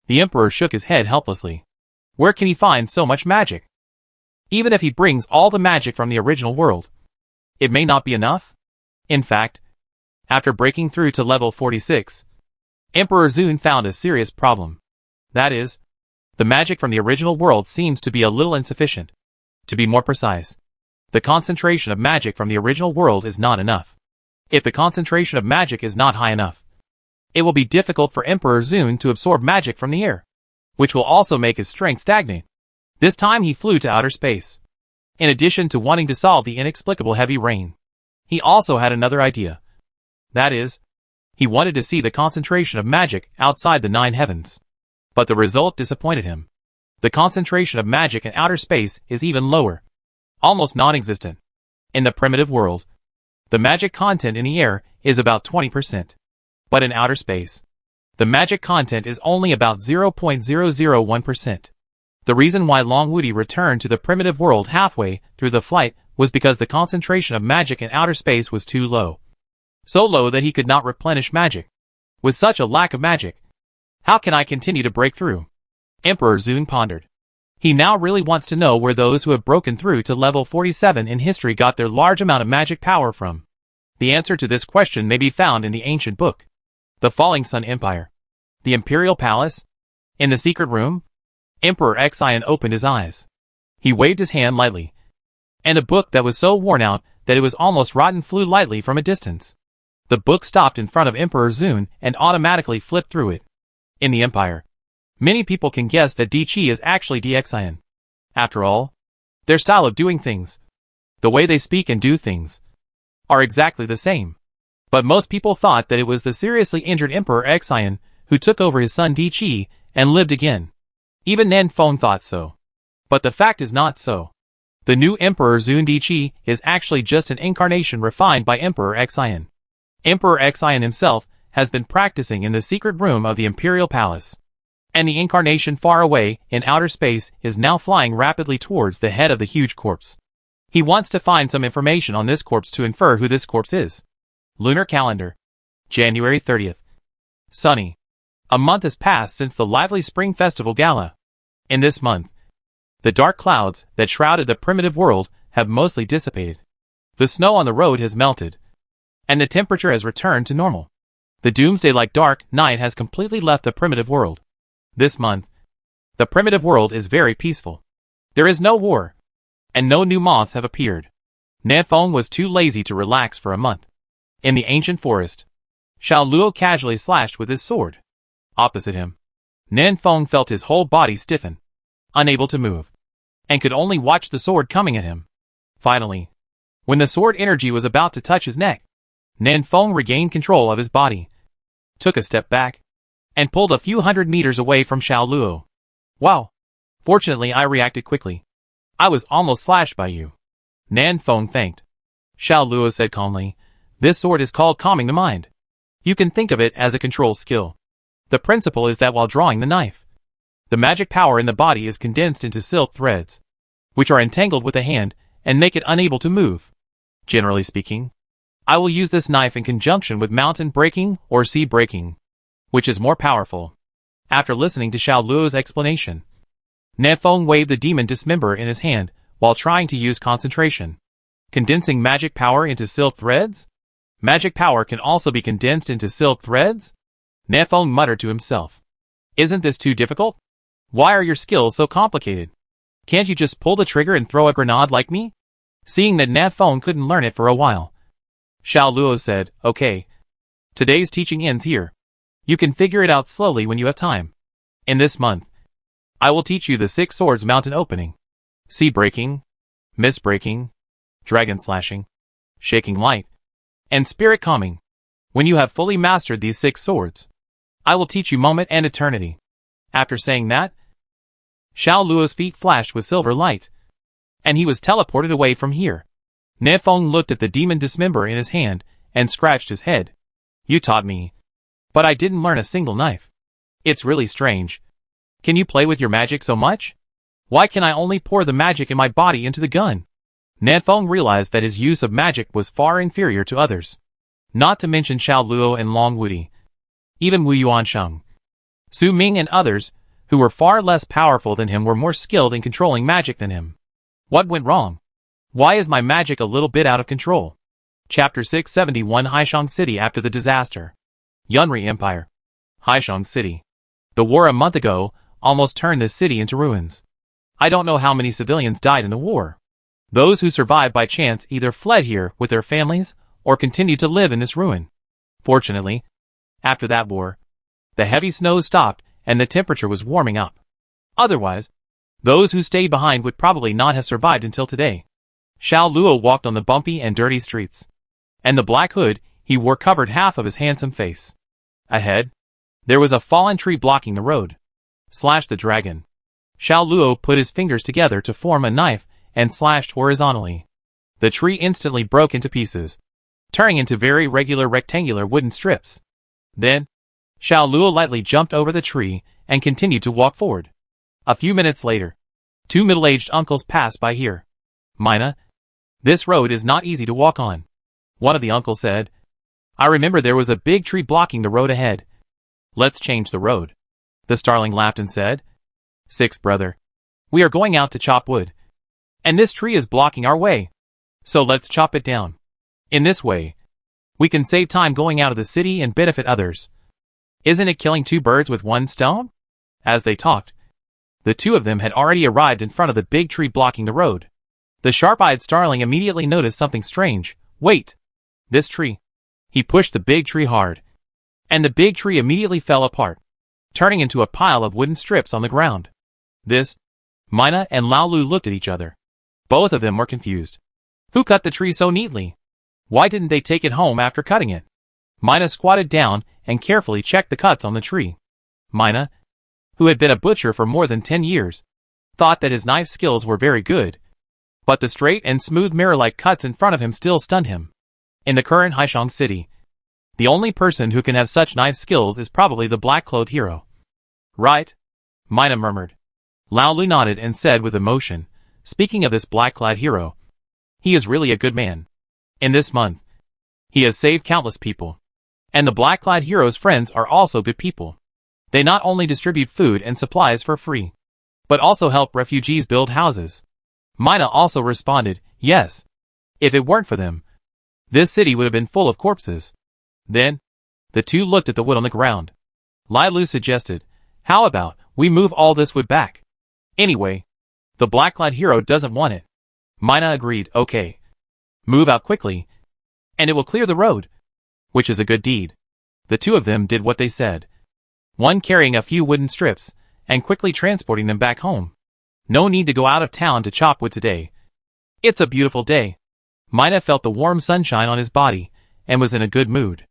the Emperor shook his head helplessly. Where can he find so much magic? Even if he brings all the magic from the original world, it may not be enough. In fact, after breaking through to level 46, Emperor Zun found a serious problem. That is, the magic from the original world seems to be a little insufficient. To be more precise, the concentration of magic from the original world is not enough. If the concentration of magic is not high enough, it will be difficult for Emperor Zun to absorb magic from the air, which will also make his strength stagnate. This time he flew to outer space. In addition to wanting to solve the inexplicable heavy rain, he also had another idea. That is, he wanted to see the concentration of magic outside the 9 heavens. But the result disappointed him. The concentration of magic in outer space is even lower, almost non-existent. In the primitive world, the magic content in the air is about 20%. But in outer space, the magic content is only about 0.001%. The reason why Long Woody returned to the primitive world halfway through the flight was because the concentration of magic in outer space was too low. So low that he could not replenish magic. With such a lack of magic, how can I continue to break through? Emperor Zun pondered. He now really wants to know where those who have broken through to level 47 in history got their large amount of magic power from. The answer to this question may be found in the ancient book, The Falling Sun Empire. The Imperial Palace? In the secret room? Emperor Xian opened his eyes. He waved his hand lightly, and a book that was so worn out that it was almost rotten flew lightly from a distance. The book stopped in front of Emperor Zun and automatically flipped through it. In the Empire, many people can guess that Di Qi is actually Xian. After all, their style of doing things, the way they speak and do things, are exactly the same. But most people thought that it was the seriously injured Emperor Xian who took over his son Di Qi and lived again. Even Nan Feng thought so. But the fact is not so. The new Emperor Zun Di Qi is actually just an incarnation refined by Emperor Xian. Emperor Xian himself has been practicing in the secret room of the Imperial Palace. And the incarnation far away in outer space is now flying rapidly towards the head of the huge corpse. He wants to find some information on this corpse to infer who this corpse is. Lunar Calendar. January 30th. Sunny. A month has passed since the lively Spring Festival Gala. In this month, the dark clouds that shrouded the primitive world have mostly dissipated. The snow on the road has melted, and the temperature has returned to normal. The doomsday-like dark night has completely left the primitive world. This month, the primitive world is very peaceful. There is no war, and no new moths have appeared. Nanfeng was too lazy to relax for a month. In the ancient forest, Xiao Luo casually slashed with his sword. Opposite him, Nan Feng felt his whole body stiffen, unable to move, and could only watch the sword coming at him. Finally, when the sword energy was about to touch his neck, Nan Feng regained control of his body, took a step back, and pulled a few hundred meters away from Xiao Luo. Wow! Fortunately I reacted quickly. I was almost slashed by you. Nan Feng thanked. Xiao Luo said calmly, this sword is called calming the mind. You can think of it as a control skill. The principle is that while drawing the knife, the magic power in the body is condensed into silk threads, which are entangled with the hand and make it unable to move. Generally speaking, I will use this knife in conjunction with mountain breaking or sea breaking, which is more powerful. After listening to Xiao Luo's explanation, Nan Feng waved the demon dismember in his hand while trying to use concentration. Condensing magic power into silk threads? Magic power can also be condensed into silk threads? Nan Feng muttered to himself. Isn't this too difficult? Why are your skills so complicated? Can't you just pull the trigger and throw a grenade like me? Seeing that Nan Feng couldn't learn it for a while, Xiao Luo said, okay. Today's teaching ends here. You can figure it out slowly when you have time. In this month, I will teach you the 6 swords mountain opening, sea breaking, mist breaking, dragon slashing, shaking light, and spirit calming. When you have fully mastered these 6 swords, I will teach you moment and eternity. After saying that, Xiao Luo's feet flashed with silver light, and he was teleported away from here. Nan Feng looked at the demon dismember in his hand and scratched his head. You taught me, but I didn't learn a single knife. It's really strange. Can you play with your magic so much? Why can I only pour the magic in my body into the gun? Nan Feng realized that his use of magic was far inferior to others. Not to mention Xiao Luo and Long Wudi. Even Wu Yuansheng, Su Ming and others, who were far less powerful than him, were more skilled in controlling magic than him. What went wrong? Why is my magic a little bit out of control? Chapter 671 Haishang City after the disaster. Yunri Empire. Haishang City. The war a month ago almost turned this city into ruins. I don't know how many civilians died in the war. Those who survived by chance either fled here with their families or continued to live in this ruin. Fortunately, after that war, the heavy snows stopped and the temperature was warming up. Otherwise, those who stayed behind would probably not have survived until today. Xiao Luo walked on the bumpy and dirty streets, and the black hood he wore covered half of his handsome face. Ahead, there was a fallen tree blocking the road. Slash the dragon. Xiao Luo put his fingers together to form a knife and slashed horizontally. The tree instantly broke into pieces, turning into very regular rectangular wooden strips. Then, Xiao Luo lightly jumped over the tree and continued to walk forward. A few minutes later, 2 middle-aged uncles passed by here. Mina, this road is not easy to walk on. One of the uncles said. I remember there was a big tree blocking the road ahead. Let's change the road. The starling laughed and said. 6 brother. We are going out to chop wood. And this tree is blocking our way. So let's chop it down. In this way, we can save time going out of the city and benefit others. Isn't it killing 2 birds with 1 stone? As they talked, the 2 of them had already arrived in front of the big tree blocking the road. The sharp-eyed starling immediately noticed something strange. Wait! This tree. He pushed the big tree hard, and the big tree immediately fell apart, turning into a pile of wooden strips on the ground. This, Mina and Lao Lu looked at each other. Both of them were confused. Who cut the tree so neatly? Why didn't they take it home after cutting it? Mina squatted down and carefully checked the cuts on the tree. Mina, who had been a butcher for more than 10 years, thought that his knife skills were very good, but the straight and smooth mirror-like cuts in front of him still stunned him. In the current Haishang City, the only person who can have such knife skills is probably the black-clothed hero. Right? Mina murmured. Lao Lu nodded and said with emotion, speaking of this black-clad hero, he is really a good man. In this month, he has saved countless people. And the black-clad hero's friends are also good people. They not only distribute food and supplies for free, but also help refugees build houses. Mina also responded, yes. If it weren't for them, this city would have been full of corpses. Then, the 2 looked at the wood on the ground. Lai Lu suggested, how about we move all this wood back? Anyway, the black-clad hero doesn't want it. Mina agreed, okay. Move out quickly, and it will clear the road, which is a good deed. The 2 of them did what they said. one carrying a few wooden strips, and quickly transporting them back home. No need to go out of town to chop wood today. It's a beautiful day. Mina felt the warm sunshine on his body, and was in a good mood.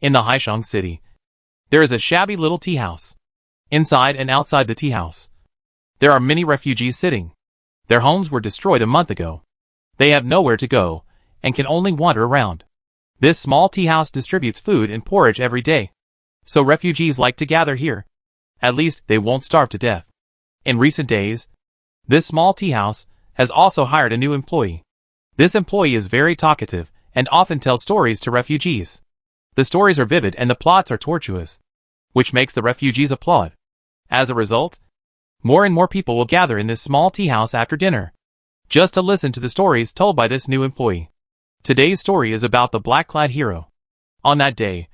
In the Haishang city, there is a shabby little tea house. Inside and outside the tea house, there are many refugees sitting. Their homes were destroyed a month ago. They have nowhere to go, and can only wander around. This small tea house distributes food and porridge every day. So refugees like to gather here. At least they won't starve to death. In recent days, this small tea house has also hired a new employee. This employee is very talkative and often tells stories to refugees. The stories are vivid and the plots are tortuous, which makes the refugees applaud. As a result, more and more people will gather in this small tea house after dinner, just to listen to the stories told by this new employee. Today's story is about the black-clad hero. On that day,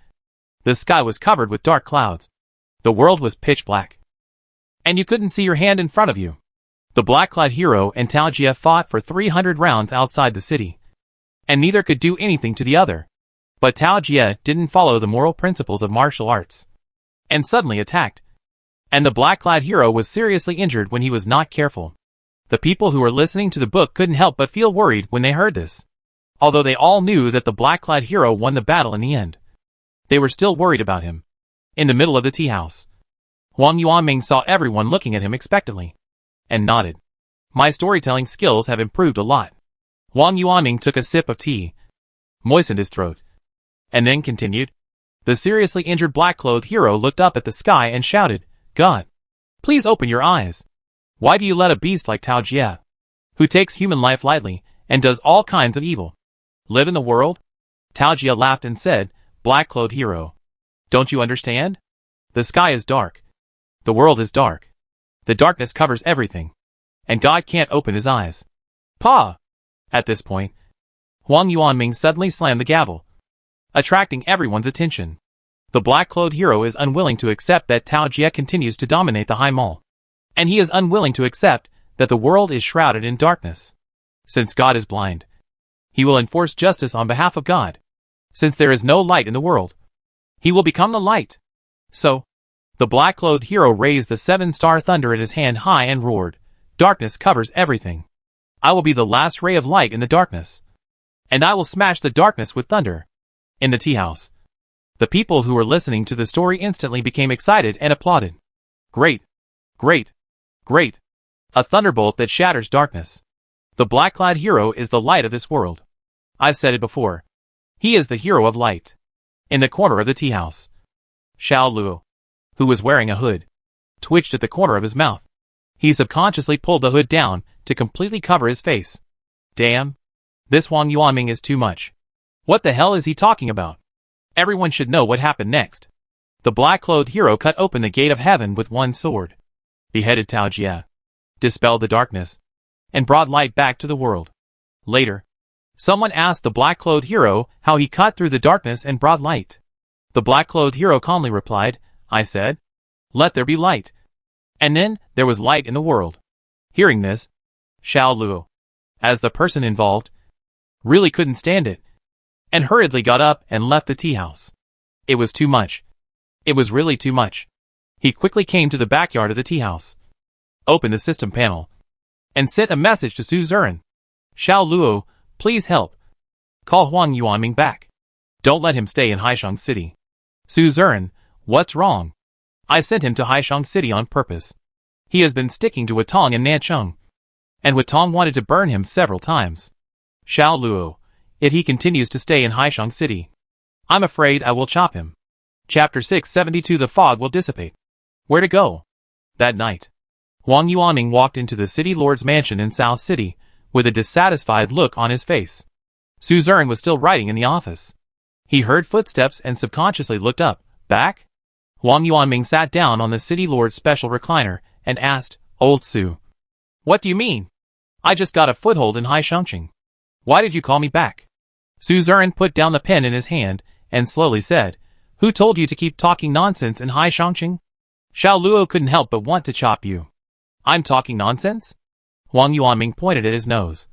the sky was covered with dark clouds. The world was pitch black, and you couldn't see your hand in front of you. The black-clad hero and Tao Jie fought for 300 rounds outside the city, and neither could do anything to the other. But Tao Jie didn't follow the moral principles of martial arts, and suddenly attacked. And the black-clad hero was seriously injured when he was not careful. The people who were listening to the book couldn't help but feel worried when they heard this. Although they all knew that the black-clad hero won the battle in the end, they were still worried about him. In the middle of the tea house, Huang Yuanming saw everyone looking at him expectantly, and nodded. My storytelling skills have improved a lot. Huang Yuanming took a sip of tea, moistened his throat, and then continued. The seriously injured black-clothed hero looked up at the sky and shouted, God, please open your eyes. Why do you let a beast like Tao Jie, who takes human life lightly and does all kinds of evil, live in the world? Tao Jie laughed and said, Black-clothed hero, don't you understand? The sky is dark. The world is dark. The darkness covers everything, and God can't open his eyes. Pa! At this point, Huang Yuanming suddenly slammed the gavel, attracting everyone's attention. The black-clothed hero is unwilling to accept that Tao Jie continues to dominate the High Mall, and he is unwilling to accept that the world is shrouded in darkness. Since God is blind, he will enforce justice on behalf of God. Since there is no light in the world, he will become the light. So, the black-clothed hero raised the 7-star thunder in his hand high and roared, Darkness covers everything. I will be the last ray of light in the darkness, and I will smash the darkness with thunder. In the tea house, the people who were listening to the story instantly became excited and applauded. Great! Great! Great! A thunderbolt that shatters darkness. The black-clad hero is the light of this world. I've said it before. He is the hero of light. In the corner of the tea house, Xiao Luo, who was wearing a hood, twitched at the corner of his mouth. He subconsciously pulled the hood down to completely cover his face. Damn! This Huang Yuanming is too much. What the hell is he talking about? Everyone should know what happened next. The black-clothed hero cut open the gate of heaven with one sword, beheaded Tao Jie, dispelled the darkness, and brought light back to the world. Later, someone asked the black-clothed hero how he cut through the darkness and brought light. The black-clothed hero calmly replied, I said, let there be light. And then, there was light in the world. Hearing this, Xiao Luo, as the person involved, really couldn't stand it, and hurriedly got up and left the tea house. It was too much. It was really too much. He quickly came to the backyard of the tea house, opened the system panel, and sent a message to Su Zuran. Xiao Luo, please help. Call Huang Yuanming back. Don't let him stay in Haishang City. Su Zuran, what's wrong? I sent him to Haishang City on purpose. He has been sticking to Wutong and Nancheng, and Wutong wanted to burn him several times. Xiao Luo, if he continues to stay in Haishang City, I'm afraid I will chop him. Chapter 672. The fog will dissipate. Where to go? That night, Huang Yuanming walked into the city lord's mansion in South City, with a dissatisfied look on his face. Su Zuran was still writing in the office. He heard footsteps and subconsciously looked up. Back? Huang Yuanming sat down on the city lord's special recliner and asked, Old Su, what do you mean? I just got a foothold in Haishangqing. Why did you call me back? Su Zuran put down the pen in his hand and slowly said, Who told you to keep talking nonsense in Haishangqing? Xiao Luo couldn't help but want to chop you. I'm talking nonsense? Huang Yuanming pointed at his nose,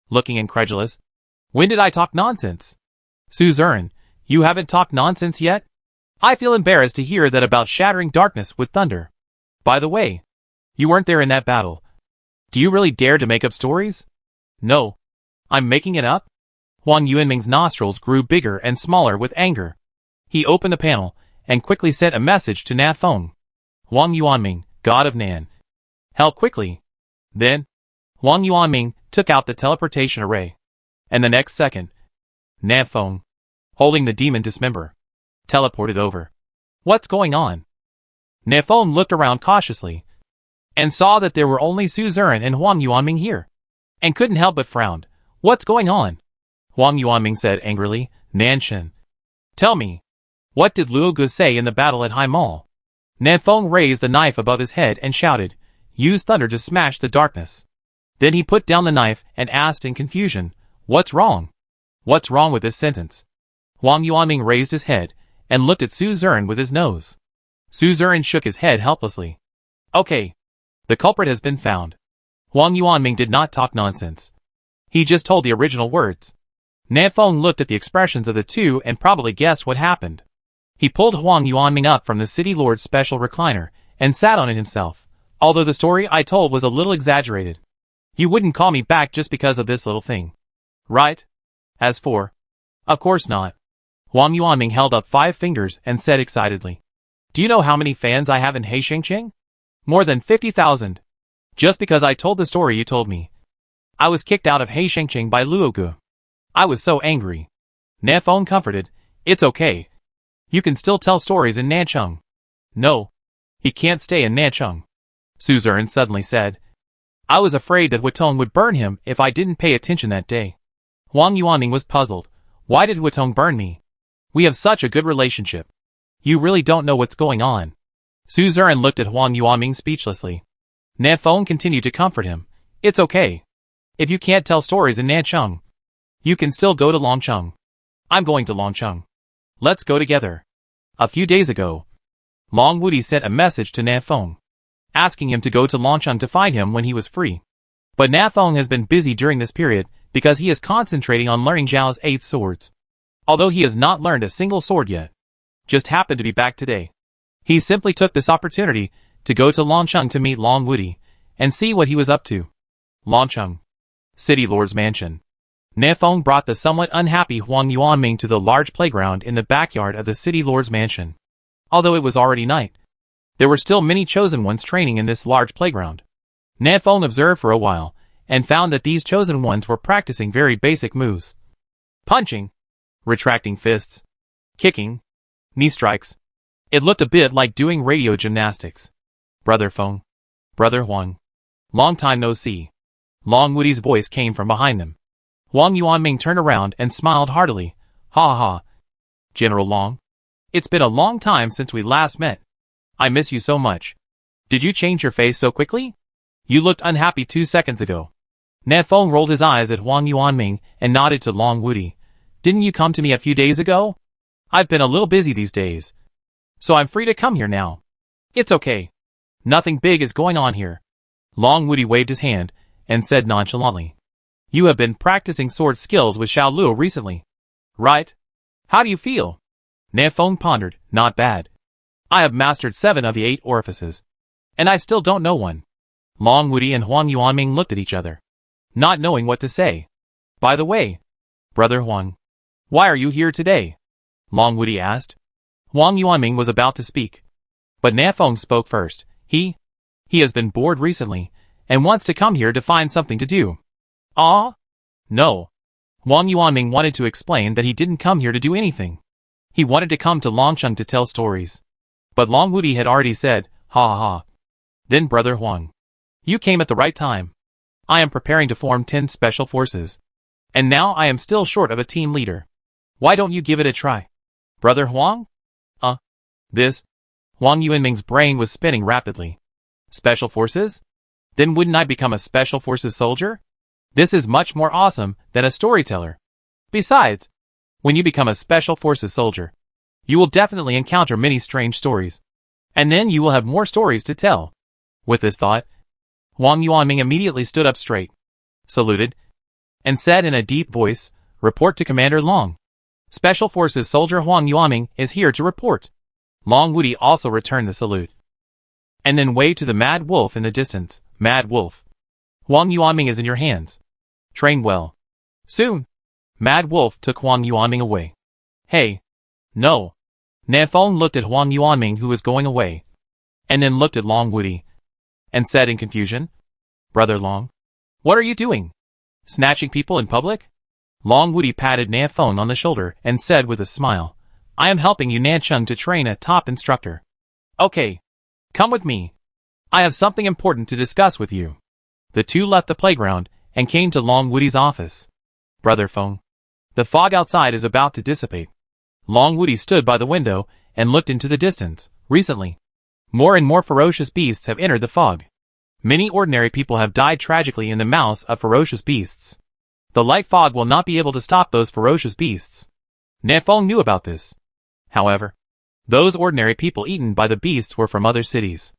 looking incredulous. When did I talk nonsense? Su Zuran, you haven't talked nonsense yet? I feel embarrassed to hear that about shattering darkness with thunder. By the way, you weren't there in that battle. Do you really dare to make up stories? No. I'm making it up? Huang Yuanming's nostrils grew bigger and smaller with anger. He opened the panel and quickly sent a message to Na Feng. Huang Yuanming, god of Nan. Help quickly. Then, Huang Yuanming took out the teleportation array. And the next second, Na Feng, holding the demon dismember, teleported over. What's going on? Na Feng looked around cautiously and saw that there were only Su Ziren and Huang Yuanming here, and couldn't help but frown. What's going on? Huang Yuanming said angrily, Nanshan. Tell me, what did Luo Gu say in the battle at Hai Mall? Na Feng raised the knife above his head and shouted, use thunder to smash the darkness. Then he put down the knife and asked in confusion, what's wrong? What's wrong with this sentence? Huang Yuanming raised his head and looked at Su Ziren with his nose. Su Ziren shook his head helplessly. Okay. The culprit has been found. Huang Yuanming did not talk nonsense. He just told the original words. Na Feng looked at the expressions of the two and probably guessed what happened. He pulled Huang Yuanming up from the city lord's special recliner and sat on it himself, although the story I told was a little exaggerated. You wouldn't call me back just because of this little thing. Right? As for... Of course not. Huang Yuanming held up 5 fingers and said excitedly. Do you know how many fans I have in Heishengqing? More than 50,000. Just because I told the story you told me. I was kicked out of Heishengqing by Luo Gu. I was so angry. Na Feng comforted, it's okay. You can still tell stories in Nancheng. No. He can't stay in Nancheng. Su Ziren suddenly said. I was afraid that Huitong would burn him if I didn't pay attention that day. Huang Yuanming was puzzled. Why did Huitong burn me? We have such a good relationship. You really don't know what's going on. Su Ziren looked at Huang Yuanming speechlessly. Na Feng continued to comfort him. It's okay. If you can't tell stories in Nancheng, you can still go to Longcheng. I'm going to Longcheng. Let's go together. A few days ago, Long Wudi sent a message to Na Feng, asking him to go to Longcheng to find him when he was free. But Na Feng has been busy during this period because he is concentrating on learning Zhao's 8 swords. Although he has not learned a single sword yet. Just happened to be back today. He simply took this opportunity to go to Longcheng to meet Long Wudi and see what he was up to. Longcheng, City Lord's Mansion. Na Feng brought the somewhat unhappy Huang Yuanming to the large playground in the backyard of the City Lord's Mansion. Although it was already night, there were still many chosen ones training in this large playground. Na Feng observed for a while and found that these chosen ones were practicing very basic moves. Punching, retracting fists, kicking, knee strikes. It looked a bit like doing radio gymnastics. Brother Feng. Brother Huang. Long time no see. Long Wudi's voice came from behind them. Huang Yuanming turned around and smiled heartily. Ha ha. General Long. It's been a long time since we last met. I miss you so much. Did you change your face so quickly? You looked unhappy 2 seconds ago. Na Feng rolled his eyes at Huang Yuanming and nodded to Long Wudi. Didn't you come to me a few days ago? I've been a little busy these days, so I'm free to come here now. It's okay. Nothing big is going on here. Long Wudi waved his hand and said nonchalantly. You have been practicing sword skills with Xiao Luo recently, right? How do you feel? Na Feng pondered. Not bad. I have mastered 7 of the 8 orifices, and I still don't know one. Long Wudi and Huang Yuanming looked at each other, not knowing what to say. By the way, Brother Huang, why are you here today? Long Wudi asked. Huang Yuanming was about to speak, but Na Feng spoke first. He has been bored recently and wants to come here to find something to do. Ah? No. Huang Yuanming wanted to explain that he didn't come here to do anything. He wanted to come to Longcheng to tell stories. But Long Wudi had already said, ha ha ha. Then Brother Huang, you came at the right time. I am preparing to form 10 special forces. And now I am still short of a team leader. Why don't you give it a try? Brother Huang? This? Huang Yuanming's brain was spinning rapidly. Special forces? Then wouldn't I become a special forces soldier? This is much more awesome than a storyteller. Besides, when you become a special forces soldier, you will definitely encounter many strange stories. And then you will have more stories to tell. With this thought, Huang Yuanming immediately stood up straight, saluted, and said in a deep voice, Report to Commander Long. Special Forces Soldier Huang Yuanming is here to report. Long Woody also returned the salute. And then waved to the Mad Wolf in the distance. Mad Wolf. Huang Yuanming is in your hands. Train well. Soon. Mad Wolf took Huang Yuanming away. Hey. No. Nan Feng looked at Huang Yuanming, who was going away, and then looked at Long Woody, and said in confusion, Brother Long, what are you doing? Snatching people in public? Long Woody patted Nan Feng on the shoulder and said with a smile, I am helping you Nancheng to train a top instructor. Okay. Come with me. I have something important to discuss with you. The two left the playground and came to Long Woody's office. Brother Feng, the fog outside is about to dissipate. Long Woody stood by the window and looked into the distance. Recently, more and more ferocious beasts have entered the fog. Many ordinary people have died tragically in the mouths of ferocious beasts. The light fog will not be able to stop those ferocious beasts. Nan Feng knew about this. However, those ordinary people eaten by the beasts were from other cities.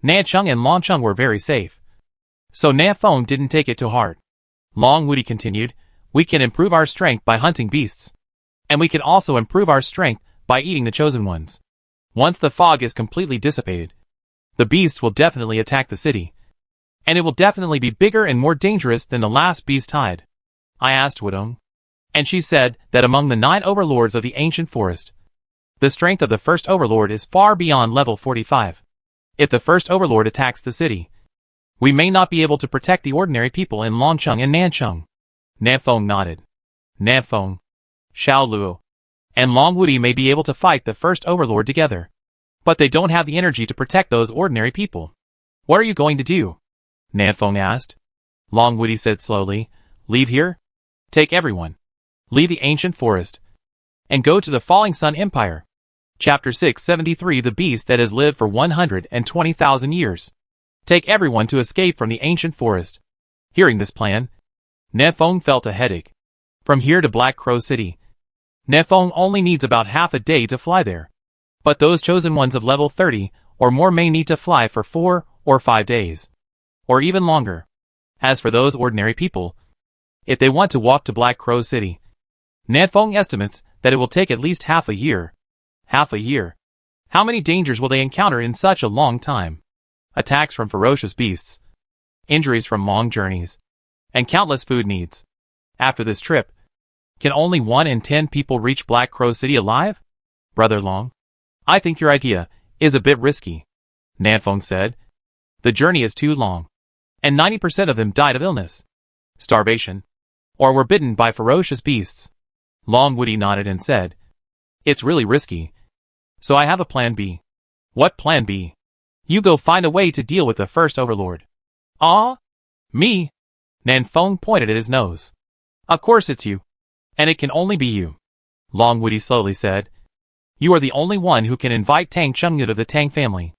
Nancheng and Longcheng were very safe. So Nan Feng didn't take it to heart. Long Woody continued, we can improve our strength by hunting beasts. And we can also improve our strength by eating the chosen ones. Once the fog is completely dissipated, the beasts will definitely attack the city. And it will definitely be bigger and more dangerous than the last beast tide. I asked Wudong. And she said that among the 9 overlords of the ancient forest, the strength of the first overlord is far beyond level 45. If the first overlord attacks the city, we may not be able to protect the ordinary people in Longcheng and Nancheng. Nan Feng nodded. Nan Feng, Xiao Luo, and Long Woody may be able to fight the first overlord together. But they don't have the energy to protect those ordinary people. What are you going to do? Nan Feng asked. Long Woody said slowly, leave here. Take everyone. Leave the ancient forest. And go to the Falling Sun Empire. Chapter 673 The Beast that has lived for 120,000 years. Take everyone to escape from the ancient forest. Hearing this plan, Nan Feng felt a headache. From here to Black Crow City, Nan Feng only needs about half a day to fly there. But those chosen ones of level 30 or more may need to fly for 4 or 5 days. Or even longer. As for those ordinary people, if they want to walk to Black Crow City, Nan Feng estimates that it will take at least half a year. Half a year. How many dangers will they encounter in such a long time? Attacks from ferocious beasts, injuries from long journeys, and countless food needs. After this trip, can only 1 in 10 people reach Black Crow City alive? Brother Long, I think your idea is a bit risky, Nan Feng said. The journey is too long, and 90% of them died of illness, starvation, or were bitten by ferocious beasts. Long Woody nodded and said, it's really risky. So I have a plan B. What plan B? You go find a way to deal with the first overlord. Ah? Me? Nan Feng pointed at his nose. Of course it's you. And it can only be you. Long Woody slowly said. You are the only one who can invite Tang Chungyut of the Tang family.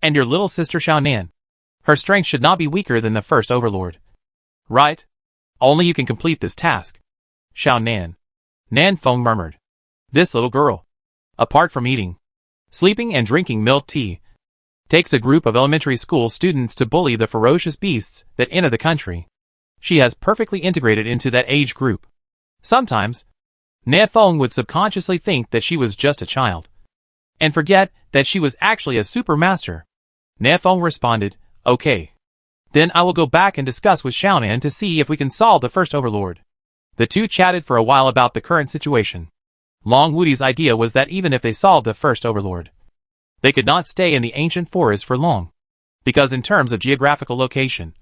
And your little sister Xiaonan. Her strength should not be weaker than the first overlord. Right? Only you can complete this task. Xiaonan. Nan Feng murmured. This little girl, apart from eating, sleeping and drinking milk tea, takes a group of elementary school students to bully the ferocious beasts that enter the country. She has perfectly integrated into that age group. Sometimes, Nan Feng would subconsciously think that she was just a child, and forget that she was actually a super master. Nan Feng responded, okay. Then I will go back and discuss with Xiaonan to see if we can solve the first overlord. The two chatted for a while about the current situation. Long Woody's idea was that even if they solved the first overlord, they could not stay in the ancient forest for long. Because in terms of geographical location,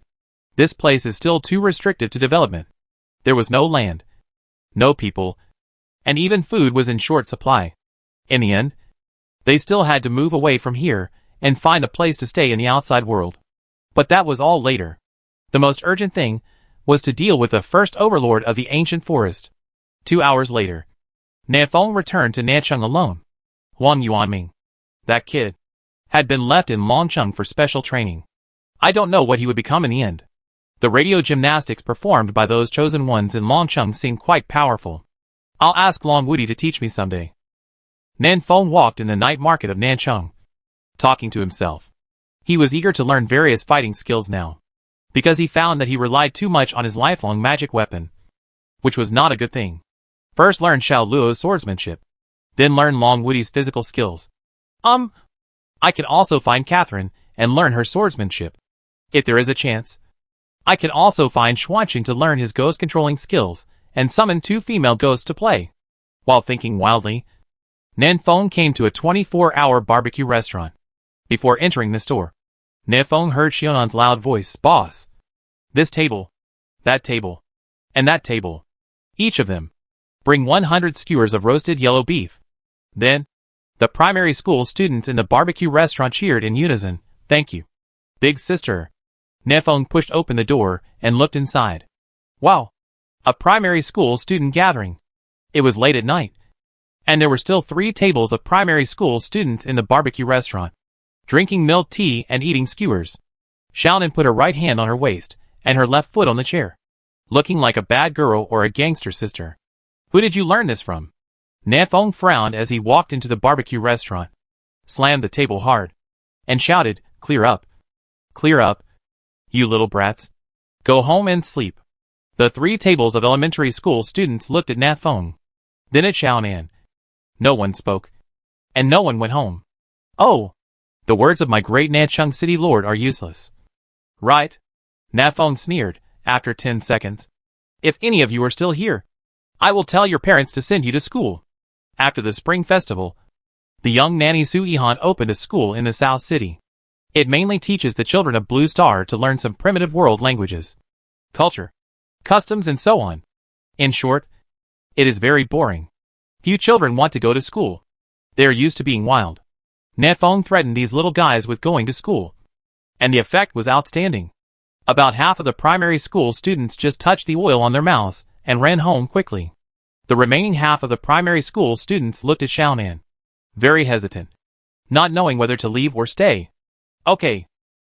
this place is still too restricted to development. There was no land, no people, and even food was in short supply. In the end, they still had to move away from here and find a place to stay in the outside world. But that was all later. The most urgent thing was to deal with the first overlord of the ancient forest. 2 hours later, Nan Feng returned to Nancheng alone. Huang Yuanming, that kid, had been left in Longcheng for special training. I don't know what he would become in the end. The radio gymnastics performed by those chosen ones in Longcheng seemed quite powerful. I'll ask Long Woody to teach me someday. Nan Feng walked in the night market of Nancheng, talking to himself. He was eager to learn various fighting skills now, because he found that he relied too much on his lifelong magic weapon, which was not a good thing. First learn Xiao Luo's swordsmanship, then learn Long Woody's physical skills. I can also find Catherine and learn her swordsmanship. If there is a chance. I can also find Xuanqing to learn his ghost-controlling skills and summon 2 female ghosts to play. While thinking wildly, Nanfeng came to a 24-hour barbecue restaurant. Before entering the store, Nanfeng heard Xiaonan's loud voice, "Boss! This table, that table, and that table. Each of them. Bring 100 skewers of roasted yellow beef." Then, the primary school students in the barbecue restaurant cheered in unison, "Thank you, big sister." Nanfeng pushed open the door and looked inside. Wow! A primary school student gathering. It was late at night, and there were still 3 tables of primary school students in the barbecue restaurant, drinking milk tea and eating skewers. Xiaonan put her right hand on her waist and her left foot on the chair, looking like a bad girl or a gangster sister. "Who did you learn this from?" Nanfeng frowned as he walked into the barbecue restaurant, slammed the table hard, and shouted, "Clear up! Clear up! You little brats! Go home and sleep." The 3 tables of elementary school students looked at Nanfeng, then at Xiaonan. No one spoke, and no one went home. "Oh, the words of my great Nancheng city lord are useless." "Right," Nanfeng sneered, after 10 seconds. "If any of you are still here, I will tell your parents to send you to school." After the Spring Festival, the young nanny Su Yihan opened a school in the South City. It mainly teaches the children of Blue Star to learn some primitive world languages, culture, customs, and so on. In short, it is very boring. Few children want to go to school. They are used to being wild. Nanfeng threatened these little guys with going to school, and the effect was outstanding. About half of the primary school students just touched the oil on their mouths and ran home quickly. The remaining half of the primary school students looked at Xiaonan, very hesitant, not knowing whether to leave or stay. "Okay,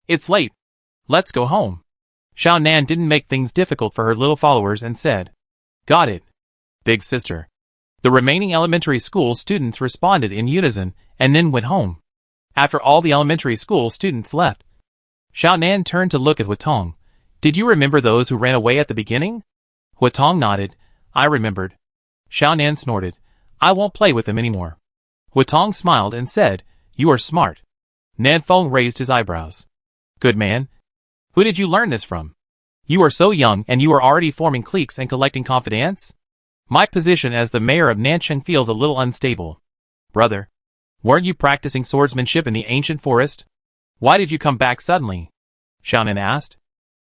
it's late. Let's go home." Xiaonan didn't make things difficult for her little followers and said, "Got it, big sister." The remaining elementary school students responded in unison and then went home. After all the elementary school students left, Xiaonan turned to look at Huatong. "Did you remember those who ran away at the beginning?" Huatong nodded. "I remembered." Xiaonan snorted. "I won't play with them anymore." Huatong smiled and said, "You are smart." Nanfeng raised his eyebrows. "Good man. Who did you learn this from? You are so young and you are already forming cliques and collecting confidants? My position as the mayor of Nancheng feels a little unstable." "Brother, weren't you practicing swordsmanship in the ancient forest? Why did you come back suddenly?" Xiaonan asked.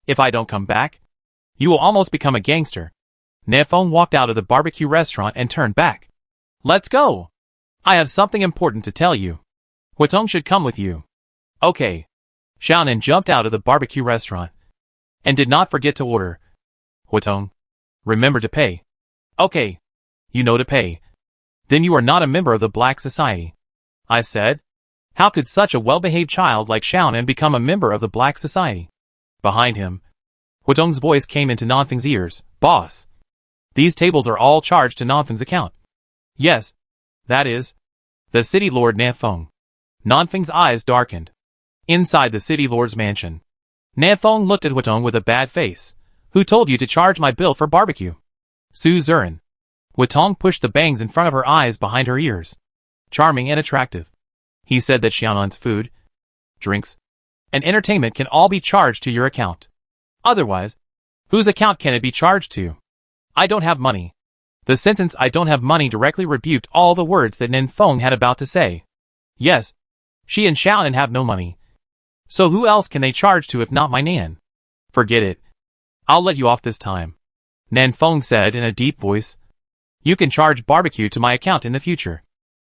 "If I don't come back, you will almost become a gangster." Nanfeng walked out of the barbecue restaurant and turned back. "Let's go. I have something important to tell you. Huatong should come with you." "Okay." Xiaonan jumped out of the barbecue restaurant and did not forget to order, "Huatong, remember to pay." "Okay. You know to pay. Then you are not a member of the Black Society," I said. How could such a well-behaved child like Xiaonan become a member of the Black Society? Behind him, Huatong's voice came into Nanfeng's ears. "Boss, these tables are all charged to Nanfeng's account." "Yes, that is the city lord Nanfeng." Nanfeng's eyes darkened. Inside the city lord's mansion, Nanfeng looked at Huatong with a bad face. "Who told you to charge my bill for barbecue?" "Su Zurin." Huatong pushed the bangs in front of her eyes behind her ears. "Charming and attractive." He said that Xiaonan's food, drinks, and entertainment can all be charged to your account. Otherwise, whose account can it be charged to? "I don't have money." The sentence "I don't have money" directly rebuked all the words that Nanfeng had about to say. Yes, she and Xiaonan have no money. So who else can they charge to if not my Nan? "Forget it. I'll let you off this time," Nanfeng said in a deep voice. "You can charge barbecue to my account in the future,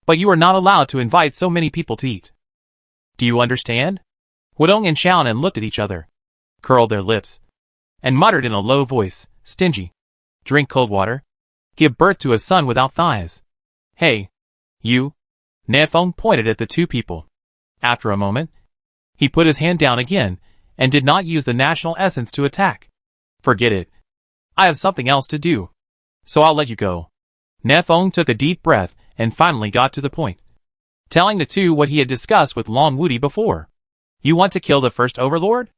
but you are not allowed to invite so many people to eat. Do you understand?" Huatong and Xiaonan looked at each other, curled their lips, and muttered in a low voice, "Stingy. Drink cold water. Give birth to a son without thighs." "Hey, you." Nanfeng pointed at the 2 people. After a moment, he put his hand down again and did not use the national essence to attack. "Forget it. I have something else to do, so I'll let you go." Nanfeng took a deep breath and finally got to the point, telling the 2 what he had discussed with Long Wudi before. "You want to kill the first overlord?"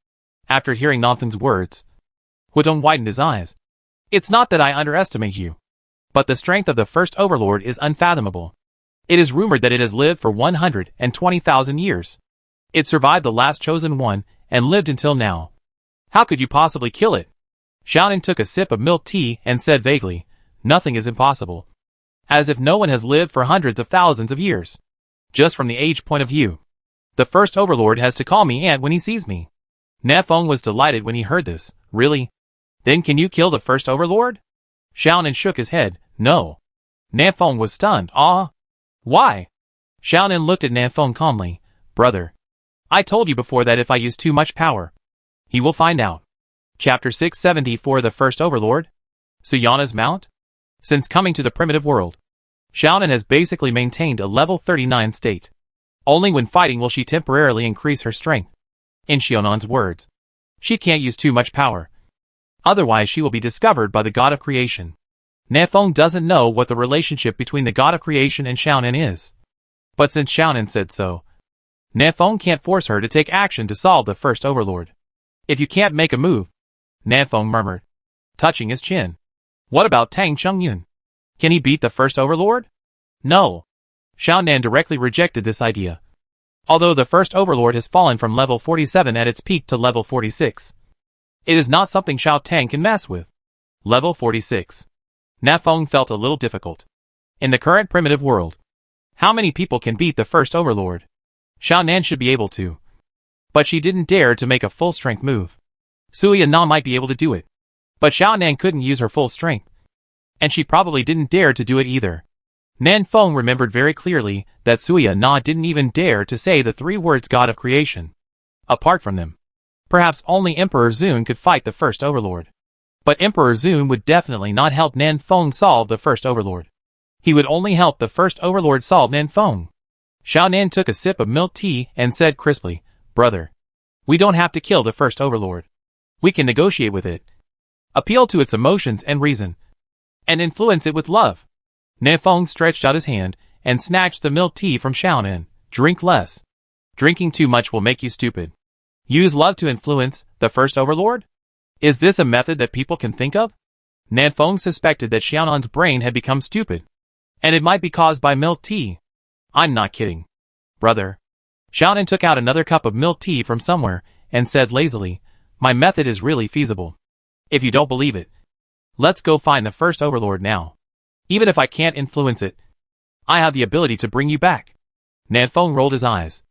After hearing Nanfeng's words, Huatong widened his eyes. "It's not that I underestimate you, but the strength of the first overlord is unfathomable. It is rumored that it has lived for 120,000 years. It survived the last chosen one and lived until now. How could you possibly kill it? Xiaonan took a sip of milk tea and said vaguely, nothing is impossible. As if no one has lived for hundreds of thousands of years. Just from the age point of view. The first overlord has to call me aunt when he sees me. Nafeng was delighted when he heard this. Really? Then can you kill the first overlord? Xiaonan shook his head. No. Nafeng was stunned. Ah. Why? Xiaonan looked at Nafeng calmly. Brother. I told you before that if I use too much power, he will find out. Chapter 674 The First Overlord? Suyana's Mount? Since coming to the primitive world, Xiaonan has basically maintained a level 39 state. Only when fighting will she temporarily increase her strength. In Xiaonan's words, she can't use too much power. Otherwise she will be discovered by the god of creation. Nafeng doesn't know what the relationship between the god of creation and Xiaonan is. But since Xiaonan said so, Nafeng can't force her to take action to solve the first overlord. If you can't make a move, Nafeng murmured, touching his chin. What about Tang Chongyun? Can he beat the first overlord? No. Xiaonan directly rejected this idea. Although the first overlord has fallen from level 47 at its peak to level 46. It is not something Xiao Tang can mess with. Level 46. Nafeng felt a little difficult. In the current primitive world, how many people can beat the first overlord? Xiaonan should be able to. But she didn't dare to make a full-strength move. Suya Na might be able to do it. But Xiaonan couldn't use her full strength. And she probably didn't dare to do it either. Nafeng remembered very clearly that Suya Na didn't even dare to say the 3 words God of Creation. Apart from them, perhaps only Emperor Zun could fight the first overlord. But Emperor Zun would definitely not help Nafeng solve the first overlord. He would only help the first overlord solve Nafeng. Xiaonan took a sip of milk tea and said crisply, Brother, we don't have to kill the first overlord. We can negotiate with it. Appeal to its emotions and reason. And influence it with love. Nafeng stretched out his hand and snatched the milk tea from Xiaonan. Drink less. Drinking too much will make you stupid. Use love to influence the first overlord? Is this a method that people can think of? Nafeng suspected that Xiaonan's brain had become stupid. And it might be caused by milk tea. I'm not kidding. Brother. Xiaonan took out another cup of milk tea from somewhere and said lazily, my method is really feasible. If you don't believe it, let's go find the first overlord now. Even if I can't influence it, I have the ability to bring you back. Nafeng rolled his eyes.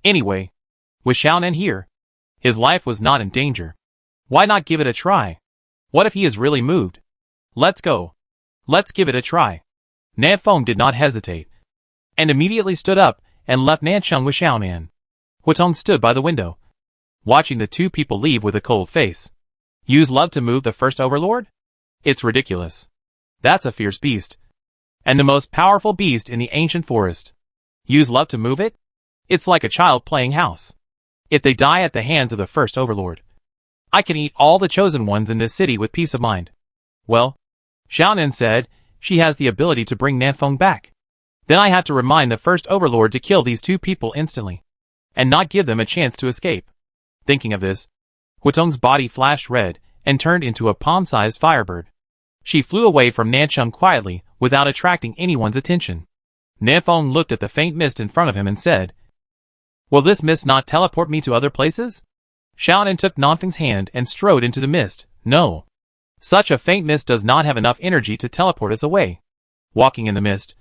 Anyway, with Xiaonan here, his life was not in danger. Why not give it a try? What if he is really moved? Let's go. Let's give it a try. Nafeng did not hesitate, and immediately stood up and left Nancheng with Xiaonan. Hutong stood by the window, watching the 2 people leave with a cold face. Use love to move the first overlord? It's ridiculous. That's a fierce beast. And the most powerful beast in the ancient forest. Use love to move it? It's like a child playing house. If they die at the hands of the first overlord, I can eat all the chosen ones in this city with peace of mind. Well, Xiaonan said, she has the ability to bring Nafeng back. Then I have to remind the first overlord to kill these 2 people instantly, and not give them a chance to escape. Thinking of this, Hutong's body flashed red and turned into a palm-sized firebird. She flew away from Nancheng quietly without attracting anyone's attention. Nafeng looked at the faint mist in front of him and said, will this mist not teleport me to other places? Xiaonan took Nanfeng's hand and strode into the mist. No. Such a faint mist does not have enough energy to teleport us away. Walking in the mist,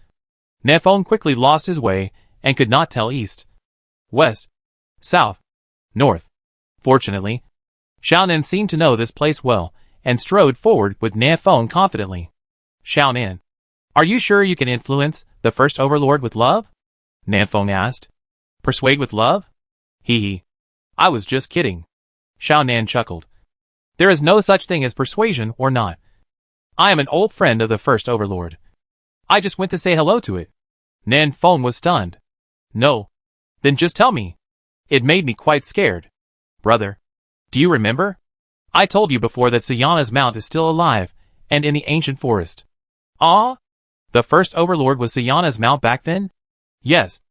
Nafeng quickly lost his way and could not tell east, west, south, north. Fortunately, Xiaonan seemed to know this place well and strode forward with Nafeng confidently. Xiaonan, are you sure you can influence the first overlord with love? Nafeng asked. Persuade with love? Hee hee. I was just kidding. Xiaonan chuckled. There is no such thing as persuasion or not. I am an old friend of the first overlord. I just went to say hello to it. Nafeng was stunned. No. Then just tell me. It made me quite scared. Brother. Do you remember? I told you before that Suyana's mount is still alive, and in the ancient forest. Ah? The first overlord was Suyana's mount back then? Yes.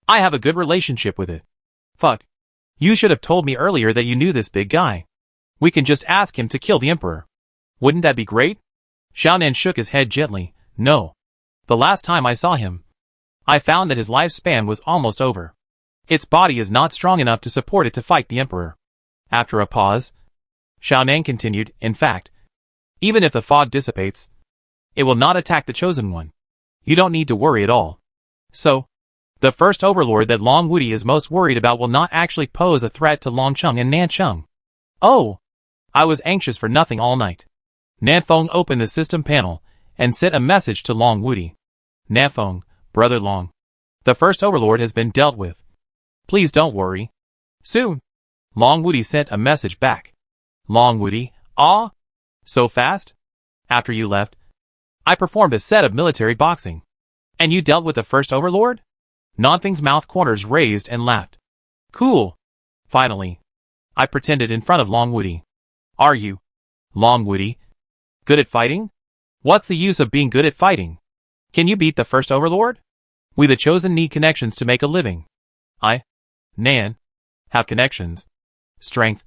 I have a good relationship with it. Fuck. You should have told me earlier that you knew this big guy. We can just ask him to kill the emperor. Wouldn't that be great? Xiaonan shook his head gently. No. The last time I saw him, I found that his lifespan was almost over. Its body is not strong enough to support it to fight the Emperor. After a pause, Xiaonan continued, in fact, even if the fog dissipates, it will not attack the Chosen One. You don't need to worry at all. So, the first overlord that Long Wuti is most worried about will not actually pose a threat to Longcheng and Nancheng. Oh! I was anxious for nothing all night. Nanfeng opened the system panel and sent a message to Long Wuti. Nanfeng, Brother Long. The first overlord has been dealt with. Please don't worry. Soon. Long Wuti sent a message back. Long Wuti, ah? So fast? After you left, I performed a set of military boxing. And you dealt with the first overlord? Nanfeng's mouth corners raised and laughed. Cool. Finally. I pretended in front of Long Wuti. Are you, Long Wuti, good at fighting? What's the use of being good at fighting? Can you beat the first overlord? We the Chosen need connections to make a living. I, Nan, have connections, strength,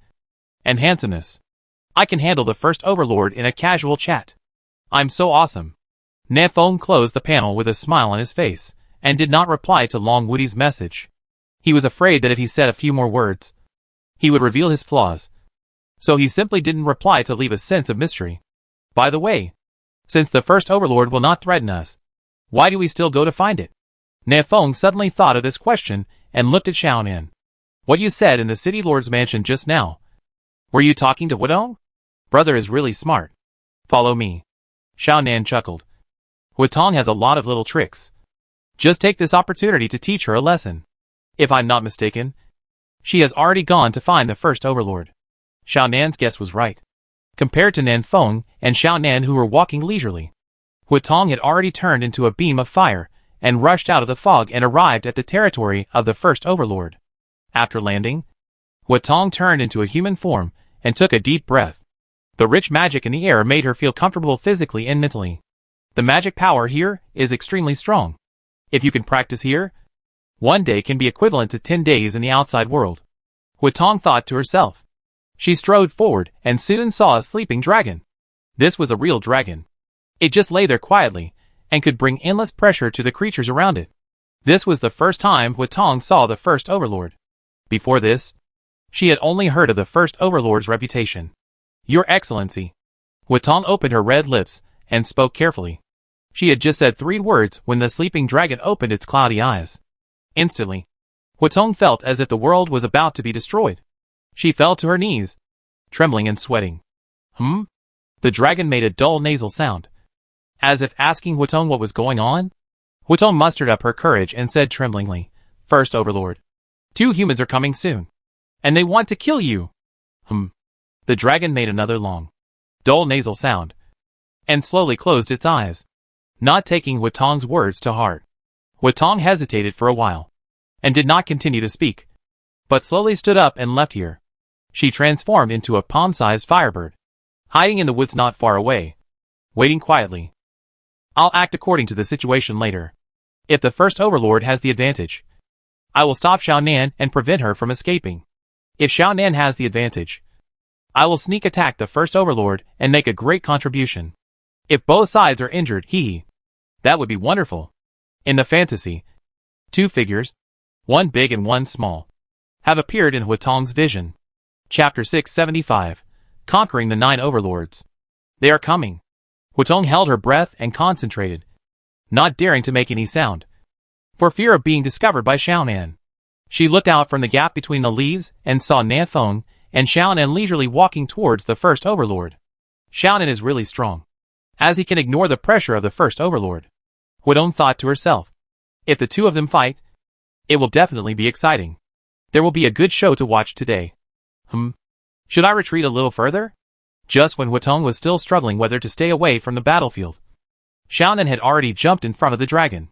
and handsomeness. I can handle the first overlord in a casual chat. I'm so awesome. Nanfeng closed the panel with a smile on his face, and did not reply to Long Wuti's message. He was afraid that if he said a few more words, he would reveal his flaws. So he simply didn't reply to leave a sense of mystery. By the way, since the first overlord will not threaten us, why do we still go to find it? Nanfeng suddenly thought of this question and looked at Xiaonan. What you said in the city lord's mansion just now. Were you talking to Hudong? Brother is really smart. Follow me. Xiaonan chuckled. Hudong has a lot of little tricks. Just take this opportunity to teach her a lesson. If I'm not mistaken, she has already gone to find the first overlord. Xiaonan's guess was right. Compared to Nanfeng and Xiaonan who were walking leisurely, Hudong had already turned into a beam of fire and rushed out of the fog and arrived at the territory of the first overlord. After landing, Hudong turned into a human form and took a deep breath. The rich magic in the air made her feel comfortable physically and mentally. The magic power here is extremely strong. If you can practice here, one day can be equivalent to 10 days in the outside world. Hudong thought to herself. She strode forward and soon saw a sleeping dragon. This was a real dragon. It just lay there quietly and could bring endless pressure to the creatures around it. This was the first time Hudong saw the first overlord. Before this, she had only heard of the first overlord's reputation. Your Excellency. Hudong opened her red lips and spoke carefully. She had just said 3 words when the sleeping dragon opened its cloudy eyes. Instantly, Hudong felt as if the world was about to be destroyed. She fell to her knees, trembling and sweating. The dragon made a dull nasal sound, as if asking Hudong what was going on. Hudong mustered up her courage and said tremblingly, First Overlord, 2 humans are coming soon, and they want to kill you. The dragon made another long, dull nasal sound, and slowly closed its eyes, not taking Hudong's words to heart. Hudong hesitated for a while, and did not continue to speak, but slowly stood up and left here. She transformed into a palm-sized firebird, hiding in the woods not far away, waiting quietly. I'll act according to the situation later. If the first overlord has the advantage, I will stop Xiaonan and prevent her from escaping. If Xiaonan has the advantage, I will sneak attack the first overlord and make a great contribution. If both sides are injured, that would be wonderful. In the fantasy, 2 figures, one big and one small, have appeared in Hudong's vision. Chapter 675, Conquering the 9 Overlords. They are coming. Hudong held her breath and concentrated, not daring to make any sound, for fear of being discovered by Xiaonan. She looked out from the gap between the leaves and saw Nanfeng and Xiaonan leisurely walking towards the first overlord. Xiaonan is really strong, as he can ignore the pressure of the first overlord. Hudong thought to herself. If the 2 of them fight, it will definitely be exciting. There will be a good show to watch today. Should I retreat a little further? Just when Hudong was still struggling whether to stay away from the battlefield, Xiaonan had already jumped in front of the dragon.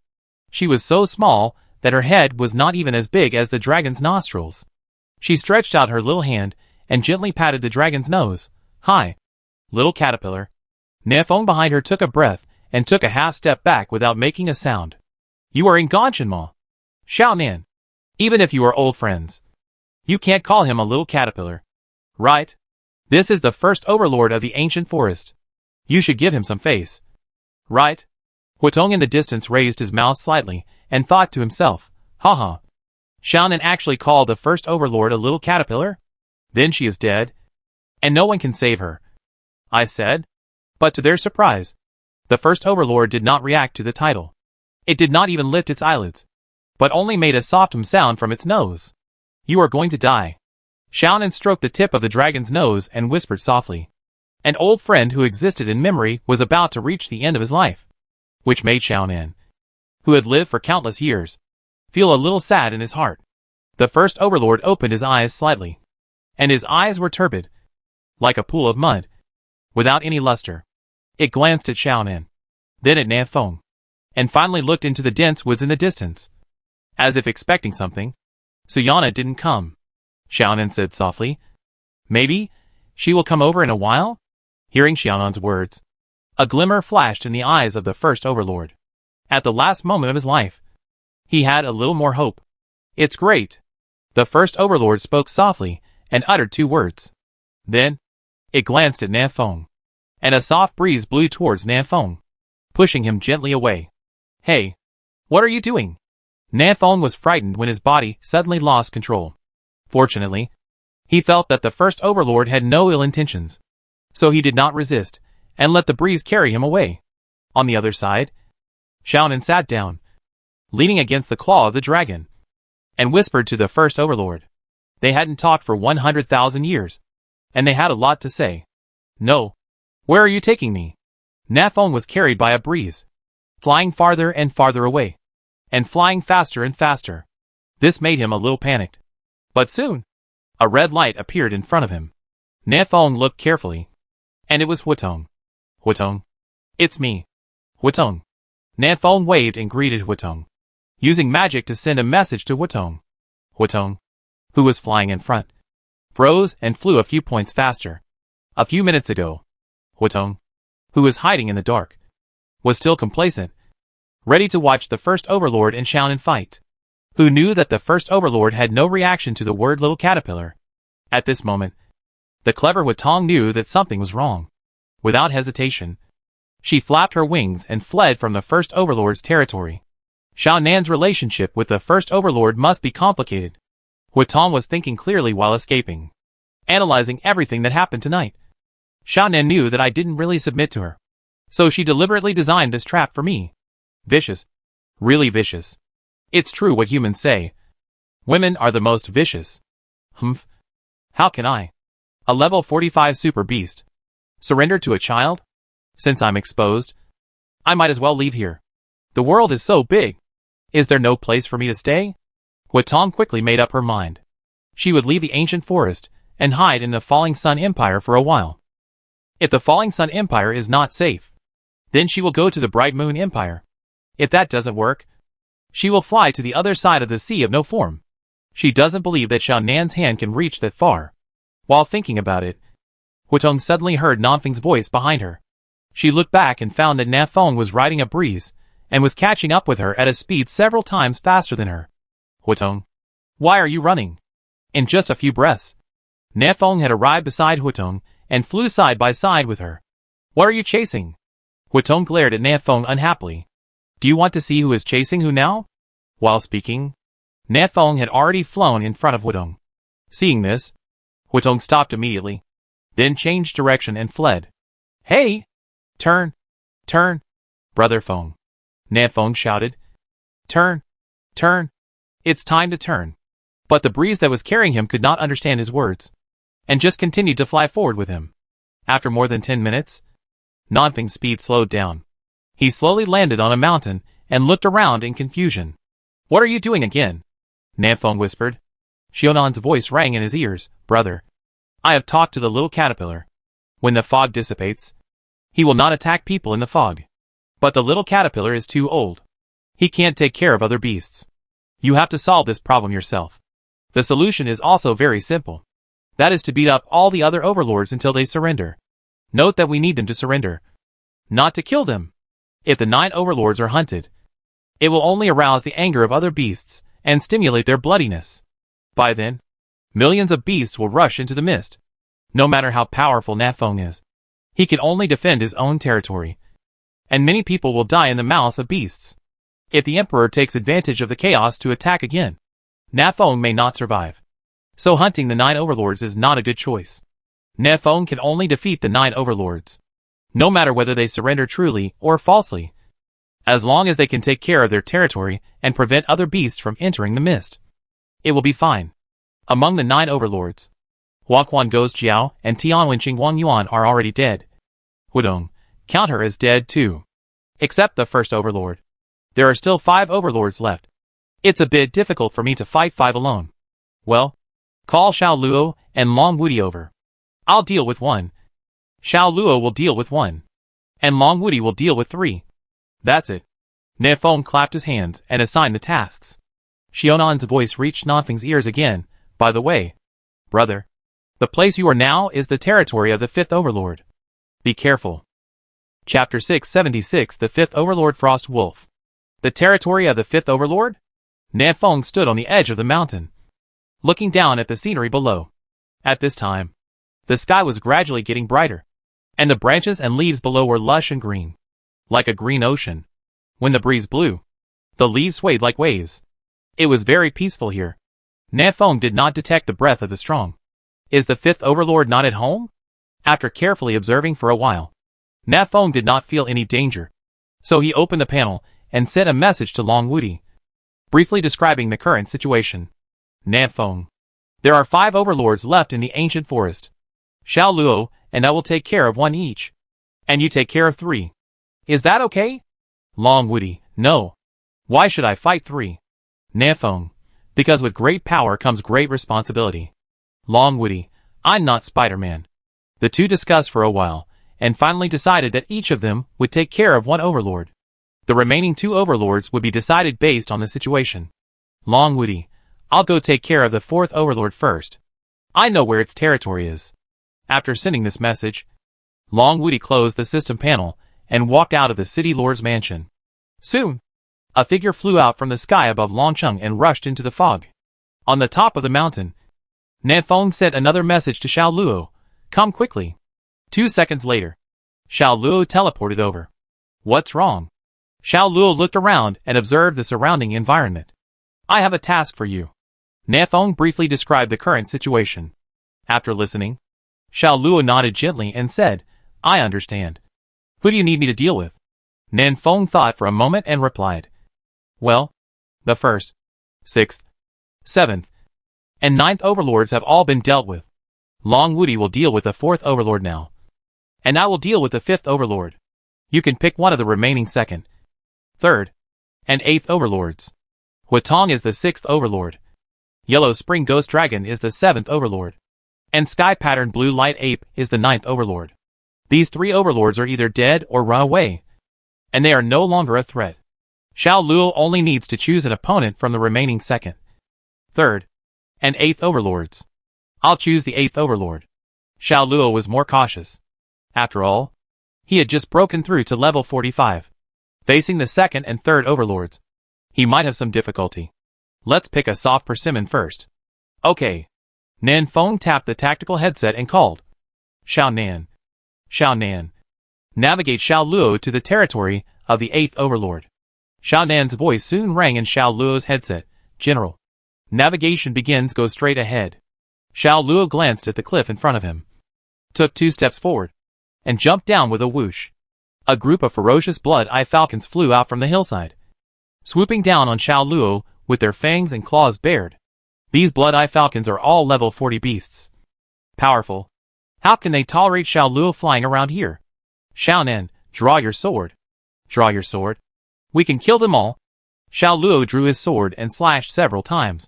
She was so small that her head was not even as big as the dragon's nostrils. She stretched out her little hand and gently patted the dragon's nose. Hi, little caterpillar. Nanfeng behind her took a breath and took a half step back without making a sound. You are in Ganshinma. Xiaonan. Even if you are old friends, you can't call him a little caterpillar. Right? This is the first overlord of the ancient forest. You should give him some face. Right? Hudong in the distance raised his mouth slightly and thought to himself, haha. Xiaonan actually called the first overlord a little caterpillar? Then she is dead, and no one can save her, I said. But to their surprise, the first overlord did not react to the title. It did not even lift its eyelids, but only made a soft sound from its nose. You are going to die. Xiaonan stroked the tip of the dragon's nose and whispered softly. An old friend who existed in memory was about to reach the end of his life, which made Xiaonan, who had lived for countless years, feel a little sad in his heart. The first overlord opened his eyes slightly, and his eyes were turbid, like a pool of mud, without any luster. It glanced at Xiaonan, then at Nanfeng, and finally looked into the dense woods in the distance, as if expecting something. Suyana didn't come, Xiaonan said softly. Maybe she will come over in a while? Hearing Xiaonan's words, a glimmer flashed in the eyes of the first overlord. At the last moment of his life, he had a little more hope. It's great. The first overlord spoke softly and uttered 2 words. Then, it glanced at Nanfeng, and a soft breeze blew towards Nanfeng, pushing him gently away. Hey, what are you doing? Nanfeng was frightened when his body suddenly lost control. Fortunately, he felt that the first overlord had no ill intentions, so he did not resist, and let the breeze carry him away. On the other side, Xiaonan sat down, leaning against the claw of the dragon, and whispered to the first overlord. They hadn't talked for 100,000 years, and they had a lot to say. No. Where are you taking me? Nanfeng was carried by a breeze, flying farther and farther away, and flying faster and faster. This made him a little panicked. But soon, a red light appeared in front of him. Nanfeng looked carefully, and it was Hutong. Hutong. It's me. Hutong. Nanfeng waved and greeted Hutong, using magic to send a message to Hutong. Hutong, who was flying in front, froze and flew a few points faster. A few minutes ago, Hutong, who was hiding in the dark, was still complacent, ready to watch the first overlord and Xiaonan fight. Who knew that the first overlord had no reaction to the word little caterpillar? At this moment, the clever Hutong knew that something was wrong. Without hesitation, she flapped her wings and fled from the first overlord's territory. Xiaonan's relationship with the first overlord must be complicated. Hutong was thinking clearly while escaping, analyzing everything that happened tonight. Xiaonan knew that I didn't really submit to her, so she deliberately designed this trap for me. Vicious. Really vicious. It's true what humans say. Women are the most vicious. Humph. How can I, a level 45 super beast, surrender to a child? Since I'm exposed, I might as well leave here. The world is so big. Is there no place for me to stay? Hutong quickly made up her mind. She would leave the ancient forest and hide in the Falling Sun Empire for a while. If the Falling Sun Empire is not safe, then she will go to the Bright Moon Empire. If that doesn't work, she will fly to the other side of the Sea of No Form. She doesn't believe that Xiaonan's hand can reach that far. While thinking about it, Hutong suddenly heard Nanfeng's voice behind her. She looked back and found that Nanfeng was riding a breeze and was catching up with her at a speed several times faster than her. Hutong, why are you running? In just a few breaths, Nanfeng had arrived beside Hutong and flew side by side with her. What are you chasing? Hutong glared at Nanfeng unhappily. Do you want to see who is chasing who now? While speaking, Nanfeng had already flown in front of Hutong. Seeing this, Hutong stopped immediately, then changed direction and fled. Hey! Turn! Turn! Brother Feng! Nanfeng shouted. Turn! Turn! It's time to turn. But the breeze that was carrying him could not understand his words, and just continued to fly forward with him. After more than 10 minutes, Nanfeng's speed slowed down. He slowly landed on a mountain and looked around in confusion. What are you doing again? Nanfeng whispered. Xiaonan's voice rang in his ears. Brother, I have talked to the little caterpillar. When the fog dissipates, he will not attack people in the fog. But the little caterpillar is too old. He can't take care of other beasts. You have to solve this problem yourself. The solution is also very simple. That is to beat up all the other overlords until they surrender. Note that we need them to surrender, not to kill them. If the 9 overlords are hunted, it will only arouse the anger of other beasts and stimulate their bloodiness. By then, millions of beasts will rush into the mist. No matter how powerful Nanfeng is, he can only defend his own territory, and many people will die in the mouths of beasts. If the Emperor takes advantage of the chaos to attack again, Nafong may not survive. So hunting the 9 overlords is not a good choice. Nafong can only defeat the 9 overlords, no matter whether they surrender truly or falsely, as long as they can take care of their territory and prevent other beasts from entering the mist. It will be fine. Among the 9 overlords, Huaquan Ghost Jiao and Tianwenqing Wang Yuan are already dead. Hudong, count her as dead too. Except the first overlord. There are still 5 overlords left. It's a bit difficult for me to fight 5 alone. Well, call Xiao Luo and Long Wudi over. I'll deal with 1. Xiao Luo will deal with 1. And Long Wudi will deal with 3. That's it. Nefeng clapped his hands and assigned the tasks. Xionan's voice reached Nanfeng's ears again. By the way, brother, the place you are now is the territory of the 5th overlord. Be careful. Chapter 676 The 5th Overlord Frost Wolf. The territory of the 5th overlord? Nefeng stood on the edge of the mountain, looking down at the scenery below. At this time, the sky was gradually getting brighter, and the branches and leaves below were lush and green, like a green ocean. When the breeze blew, the leaves swayed like waves. It was very peaceful here. Nefeng did not detect the breath of the strong. Is the 5th overlord not at home? After carefully observing for a while, Nefeng did not feel any danger. So he opened the panel and sent a message to Long Wudi, briefly describing the current situation. Nefeng, there are 5 overlords left in the ancient forest. Xiao Luo and I will take care of 1 each. And you take care of 3. Is that okay? Long Wudi, no. Why should I fight 3? Nefeng, because with great power comes great responsibility. Long Wudi, I'm not Spider-Man. The two discussed for a while, and finally decided that each of them would take care of 1 overlord. The remaining 2 overlords would be decided based on the situation. Long Wudi, I'll go take care of the 4th overlord first. I know where its territory is. After sending this message, Long Wudi closed the system panel and walked out of the city lord's mansion. Soon, a figure flew out from the sky above Longcheng and rushed into the fog. On the top of the mountain, Nefeng sent another message to Xiao Luo. Come quickly. 2 seconds later, Xiao Luo teleported over. What's wrong? Xiao Luo looked around and observed the surrounding environment. I have a task for you. Nefeng briefly described the current situation. After listening, Xiao Luo nodded gently and said, I understand. Who do you need me to deal with? Nefeng thought for a moment and replied, well, the 1st, 6th, 7th, and 9th overlords have all been dealt with. Long Wudi will deal with the 4th overlord now. And I will deal with the 5th overlord. You can pick one of the remaining 2nd, 3rd, and 8th overlords. Huatong is the 6th overlord. Yellow Spring Ghost Dragon is the 7th overlord. And Sky Pattern Blue Light Ape is the 9th overlord. These 3 overlords are either dead or run away, and they are no longer a threat. Xiao Luo only needs to choose an opponent from the remaining 2nd, 3rd, and 8th overlords. I'll choose the 8th overlord. Xiao Luo was more cautious. After all, he had just broken through to level 45. Facing the 2nd and 3rd overlords, he might have some difficulty. Let's pick a soft persimmon first. Okay. Nefeng tapped the tactical headset and called. Xiao Nan. Xiao Nan. Navigate Xiao Luo to the territory of the 8th overlord. Xiao Nan's voice soon rang in Xiao Luo's headset. General. Navigation begins, go straight ahead. Xiao Luo glanced at the cliff in front of him, took 2 steps forward, and jumped down with a whoosh. A group of ferocious blood-eye falcons flew out from the hillside, swooping down on Xiao Luo with their fangs and claws bared. These blood-eye falcons are all level 40 beasts. Powerful. How can they tolerate Xiao Luo flying around here? Xiao Nan, draw your sword. Draw your sword. We can kill them all. Xiao Luo drew his sword and slashed several times,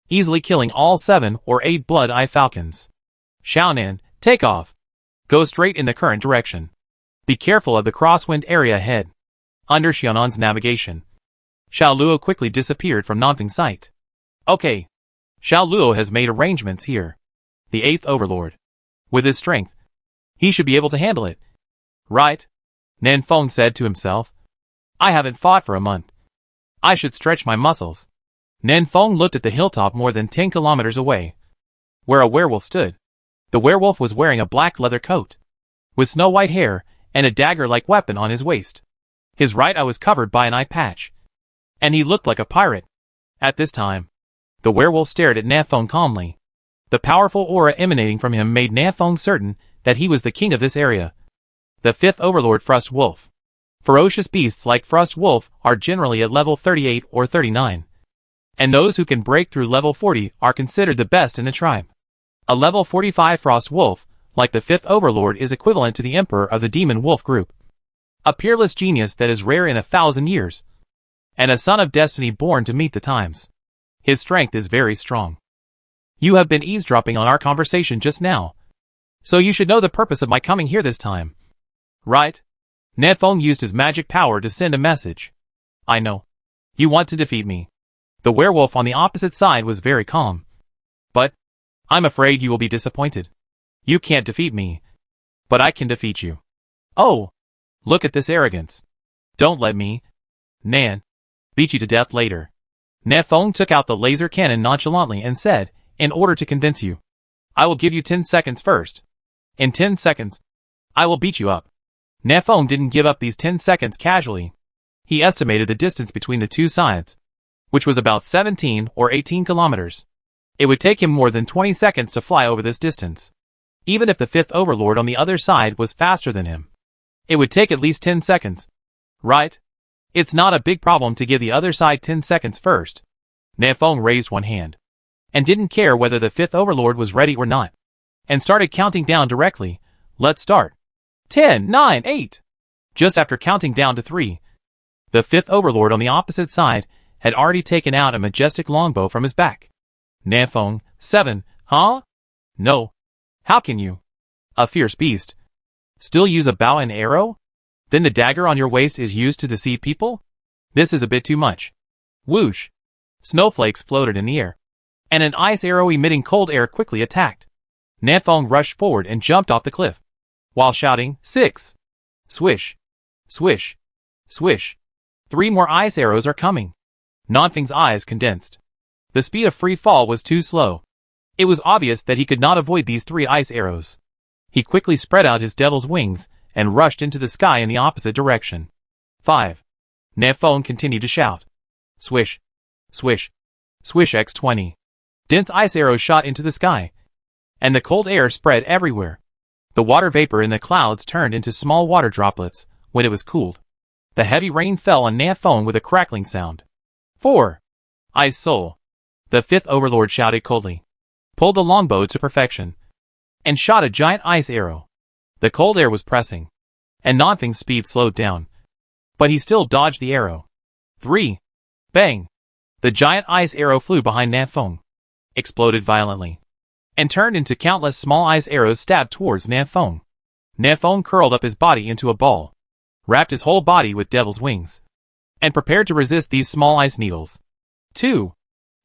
easily killing all 7 or 8 blood-eye falcons. Xiao Nan, take off. Go straight in the current direction. Be careful of the crosswind area ahead. Under Xiaonan's navigation, Xiao Luo quickly disappeared from Nanfeng's sight. Okay. Xiao Luo has made arrangements here. The 8th overlord. With his strength, he should be able to handle it. Right? Nefeng said to himself. I haven't fought for a month. I should stretch my muscles. Nefeng looked at the hilltop more than 10 kilometers away, where a werewolf stood. The werewolf was wearing a black leather coat, with snow-white hair and a dagger-like weapon on his waist. His right eye was covered by an eye patch. and he looked like a pirate. At this time, the werewolf stared at Nafeng calmly. The powerful aura emanating from him made Nafeng certain that he was the king of this area. The fifth overlord, Frost Wolf. Ferocious beasts like Frost Wolf are generally at level 38 or 39. And those who can break through level 40 are considered the best in the tribe. A level 45 Frost Wolf, like the fifth overlord, is equivalent to the emperor of the demon wolf group. A peerless genius that is rare in 1,000 years. And a son of destiny born to meet the times. His strength is very strong. You have been eavesdropping on our conversation just now. So you should know the purpose of my coming here this time. Right? Nafeng used his magic power to send a message. I know. You want to defeat me. The werewolf on the opposite side was very calm. But I'm afraid you will be disappointed. You can't defeat me. But I can defeat you. Oh! Look at this arrogance. Don't let me, Nan, beat you to death later. Nafeng took out the laser cannon nonchalantly and said, in order to convince you, I will give you 10 seconds first. In 10 seconds, I will beat you up. Nafeng didn't give up these 10 seconds casually. He estimated the distance between the two sides, which was about 17 or 18 kilometers. It would take him more than 20 seconds to fly over this distance. Even if the fifth overlord on the other side was faster than him, it would take at least 10 seconds. Right? It's not a big problem to give the other side 10 seconds first. Nafeng raised one hand, and didn't care whether the fifth overlord was ready or not, and started counting down directly. Let's start. 10, 9, 8. Just after counting down to 3, the fifth overlord on the opposite side had already taken out a majestic longbow from his back. Nafeng, 7, huh? No. How can you? A fierce beast. Still use a bow and arrow? Then the dagger on your waist is used to deceive people? This is a bit too much. Whoosh! Snowflakes floated in the air, and an ice arrow emitting cold air quickly attacked. Nafeng rushed forward and jumped off the cliff, while shouting, 6! Swish! Swish! Swish! 3 more ice arrows are coming. Nafeng's eyes condensed. The speed of free fall was too slow. It was obvious that he could not avoid these 3 ice arrows. He quickly spread out his devil's wings and rushed into the sky in the opposite direction. 5. Nafeng continued to shout. Swish! Swish! Swish x20. Dense ice arrows shot into the sky, and the cold air spread everywhere. The water vapor in the clouds turned into small water droplets when it was cooled. The heavy rain fell on Nafeng with a crackling sound. 4. Ice Soul. The fifth overlord shouted coldly, pulled the longbow to perfection, and shot a giant ice arrow. The cold air was pressing, and Nafeng's speed slowed down, but he still dodged the arrow. 3. Bang! The giant ice arrow flew behind Nafeng, exploded violently, and turned into countless small ice arrows stabbed towards Nafeng. Nafeng curled up his body into a ball, wrapped his whole body with devil's wings, and prepared to resist these small ice needles. 2.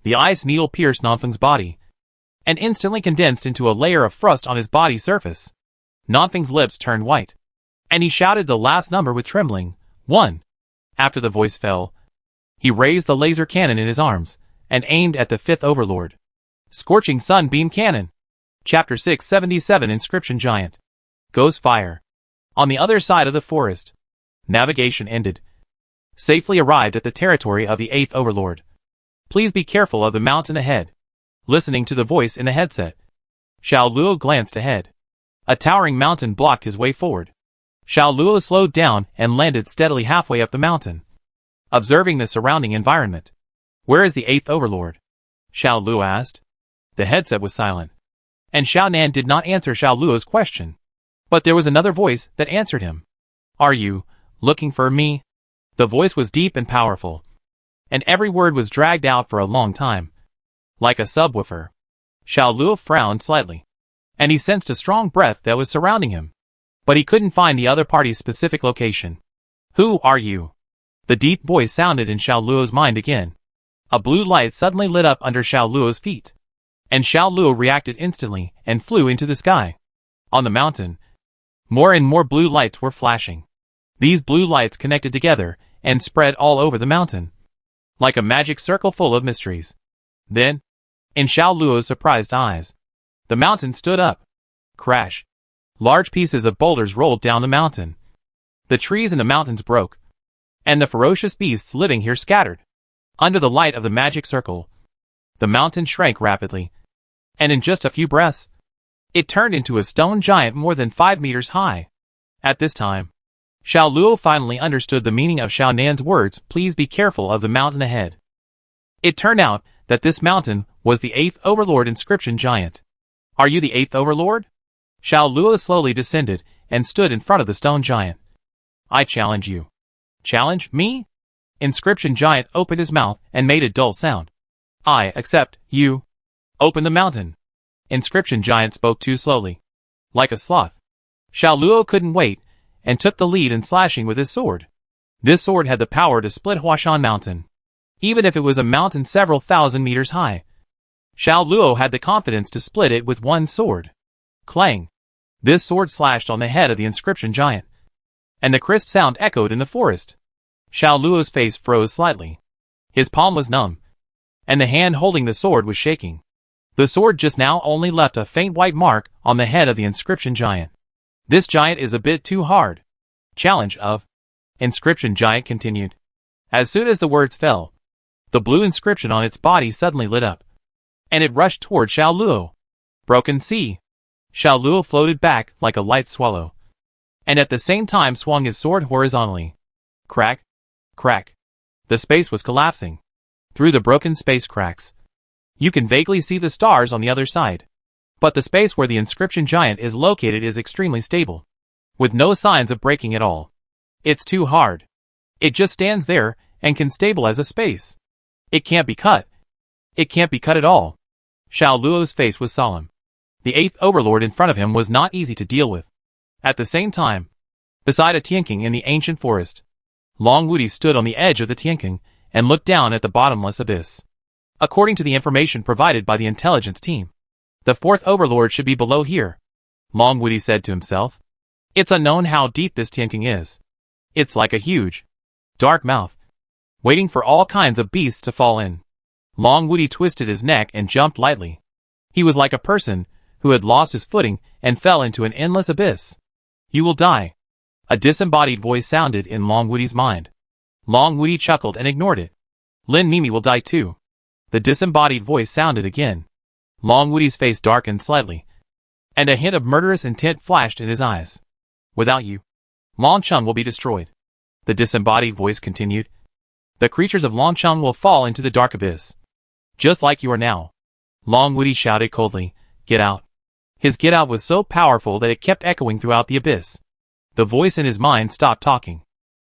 The ice needle pierced Nafeng's body, and instantly condensed into a layer of frost on his body surface. Nafeng's lips turned white, and he shouted the last number with trembling, 1. After the voice fell, he raised the laser cannon in his arms, and aimed at the fifth overlord. Scorching Sunbeam Cannon. Chapter 677 Inscription Giant. Goes Fire. On the other side of the forest. Navigation ended. Safely arrived at the territory of the 8th Overlord. Please be careful of the mountain ahead. Listening to the voice in the headset, Xiao Luo glanced ahead. A towering mountain blocked his way forward. Xiao Luo slowed down and landed steadily halfway up the mountain, observing the surrounding environment. Where is the 8th Overlord? Xiao Luo asked. The headset was silent, and Xiao Nan did not answer Xiao Luo's question. But there was another voice that answered him. Are you looking for me? The voice was deep and powerful, and every word was dragged out for a long time, like a subwoofer. Xiao Luo frowned slightly, and he sensed a strong breath that was surrounding him. But he couldn't find the other party's specific location. Who are you? The deep voice sounded in Xiao Luo's mind again. A blue light suddenly lit up under Xiao Luo's feet, and Xiao Luo reacted instantly and flew into the sky. On the mountain, more and more blue lights were flashing. These blue lights connected together and spread all over the mountain, like a magic circle full of mysteries. Then, in Xiao Luo's surprised eyes, the mountain stood up. Crash! Large pieces of boulders rolled down the mountain. The trees in the mountains broke, and the ferocious beasts living here scattered. Under the light of the magic circle, the mountain shrank rapidly, and in just a few breaths, it turned into a stone giant more than 5 meters high. At this time, Xiao Luo finally understood the meaning of Xiao Nan's words, "Please be careful of the mountain ahead." It turned out that this mountain was the 8th Overlord inscription giant. "Are you the 8th Overlord?" Xiao Luo slowly descended and stood in front of the stone giant. "I challenge you." "Challenge me?" Inscription giant opened his mouth and made a dull sound. "I accept you." "Open the mountain." Inscription giant spoke too slowly. Like a sloth, Xiao Luo couldn't wait and took the lead in slashing with his sword. This sword had the power to split Huashan Mountain, even if it was a mountain several thousand meters high. Xiao Luo had the confidence to split it with one sword. Clang! This sword slashed on the head of the inscription giant, and the crisp sound echoed in the forest. Xiao Luo's face froze slightly. His palm was numb, and the hand holding the sword was shaking. The sword just now only left a faint white mark on the head of the inscription giant. "This giant is a bit too hard." "Challenge of." Inscription giant continued. As soon as the words fell, the blue inscription on its body suddenly lit up, and it rushed toward Xiao Luo. "Broken sea." Xiao Luo floated back like a light swallow, and at the same time swung his sword horizontally. Crack! Crack! The space was collapsing. Through the broken space cracks, you can vaguely see the stars on the other side. But the space where the inscription giant is located is extremely stable, with no signs of breaking at all. It's too hard. It just stands there and can stabilize a space. It can't be cut. It can't be cut at all. Xiao Luo's face was solemn. The 8th Overlord in front of him was not easy to deal with. At the same time, beside a Tianking in the ancient forest, Long Wudi stood on the edge of the Tianking and looked down at the bottomless abyss. According to the information provided by the intelligence team, the 4th Overlord should be below here, Long Wudi said to himself. It's unknown how deep this Tianking is. It's like a huge, dark mouth, waiting for all kinds of beasts to fall in. Long Wudi twisted his neck and jumped lightly. He was like a person who had lost his footing and fell into an endless abyss. You will die. A disembodied voice sounded in Long Wudi's mind. Long Wudi chuckled and ignored it. Lin Mimi will die too. The disembodied voice sounded again. Long Wudi's face darkened slightly, and a hint of murderous intent flashed in his eyes. Without you, Longcheng will be destroyed. The disembodied voice continued. The creatures of Longcheng will fall into the dark abyss, just like you are now. Long Wudi shouted coldly, "Get out." His get out was so powerful that it kept echoing throughout the abyss. The voice in his mind stopped talking.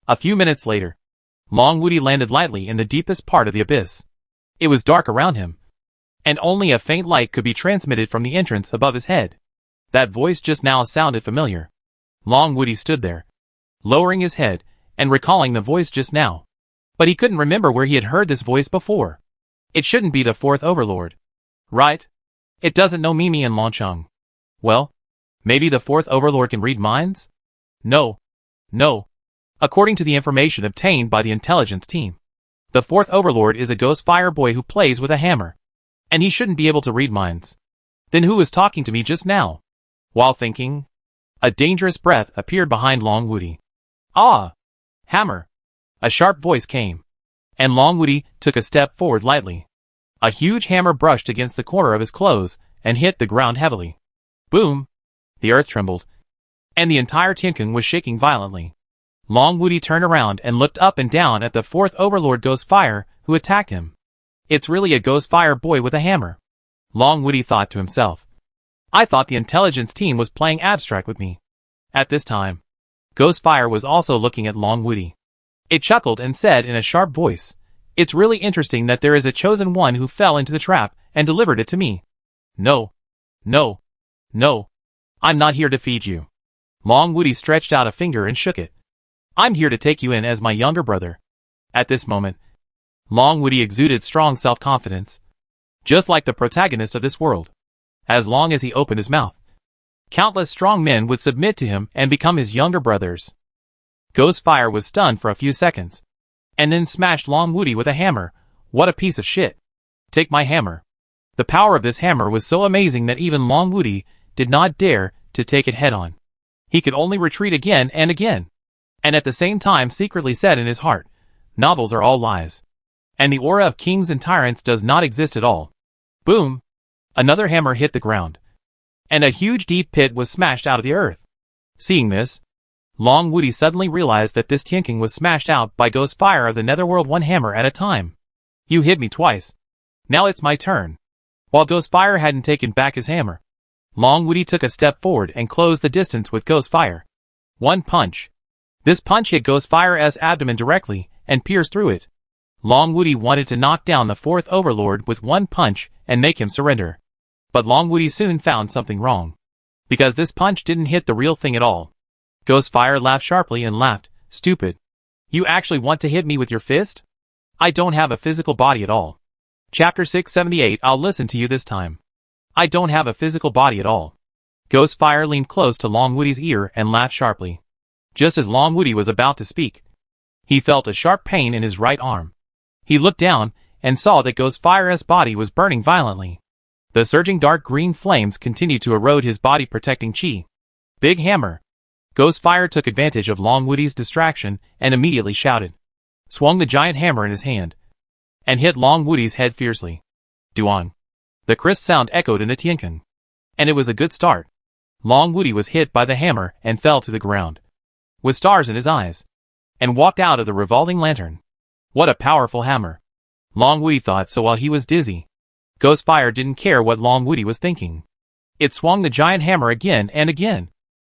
A few minutes later, Long Wudi landed lightly in the deepest part of the abyss. It was dark around him, and only a faint light could be transmitted from the entrance above his head. That voice just now sounded familiar. Long Wudi stood there, lowering his head and recalling the voice just now. But he couldn't remember where he had heard this voice before. It shouldn't be the 4th Overlord, right? It doesn't know Mimi and Longcheng. Well, maybe the 4th Overlord can read minds? No. According to the information obtained by the intelligence team, the 4th Overlord is a ghost fire boy who plays with a hammer, and he shouldn't be able to read minds. Then who was talking to me just now? While thinking, a dangerous breath appeared behind Long Wudi. Ah! Hammer! A sharp voice came, and Long Wudi took a step forward lightly. A huge hammer brushed against the corner of his clothes and hit the ground heavily. Boom! The earth trembled, and the entire Tianking was shaking violently. Long Wudi turned around and looked up and down at the 4th Overlord Ghost Fire who attacked him. It's really a ghost fire boy with a hammer. Long Wudi thought to himself. I thought the intelligence team was playing abstract with me. At this time, Ghost Fire was also looking at Long Wudi. It chuckled and said in a sharp voice, "It's really interesting that there is a chosen one who fell into the trap and delivered it to me. No. I'm not here to feed you." Long Wudi stretched out a finger and shook it. I'm here to take you in as my younger brother. At this moment, Long Wudi exuded strong self-confidence, just like the protagonist of this world. As long as he opened his mouth, countless strong men would submit to him and become his younger brothers. Ghost Fire was stunned for a few seconds, and then smashed Long Wudi with a hammer. What a piece of shit. Take my hammer. The power of this hammer was so amazing that even Long Wudi did not dare to take it head-on. He could only retreat again and again, and at the same time secretly said in his heart, novels are all lies. and the aura of kings and tyrants does not exist at all. Boom! Another hammer hit the ground, and a huge deep pit was smashed out of the earth. Seeing this, Long Woody suddenly realized that this Tianking was smashed out by Ghostfire of the Netherworld one hammer at a time. You hit me twice. Now it's my turn. While Ghostfire hadn't taken back his hammer, Long Woody took a step forward and closed the distance with Ghostfire. One punch. This punch hit Ghostfire's abdomen directly and pierced through it. Long Woody wanted to knock down the fourth overlord with one punch and make him surrender. But Long Woody soon found something wrong, because this punch didn't hit the real thing at all. Ghostfire laughed sharply and laughed, "Stupid. You actually want to hit me with your fist? I don't have a physical body at all." Chapter 678. I'll listen to you this time. I don't have a physical body at all. Ghostfire leaned close to Long Woody's ear and laughed sharply. Just as Long Woody was about to speak, he felt a sharp pain in his right arm. He looked down and saw that Ghostfire's body was burning violently. The surging dark green flames continued to erode his body, protecting chi. Big hammer. Ghostfire took advantage of Long Woody's distraction and immediately shouted, swung the giant hammer in his hand, and hit Long Woody's head fiercely. Duong. The crisp sound echoed in the Tiankin. And it was a good start. Long Woody was hit by the hammer and fell to the ground, with stars in his eyes, and walked out of the revolving lantern. What a powerful hammer. Long Woody thought so while he was dizzy. Ghostfire didn't care what Long Woody was thinking. It swung the giant hammer again and again,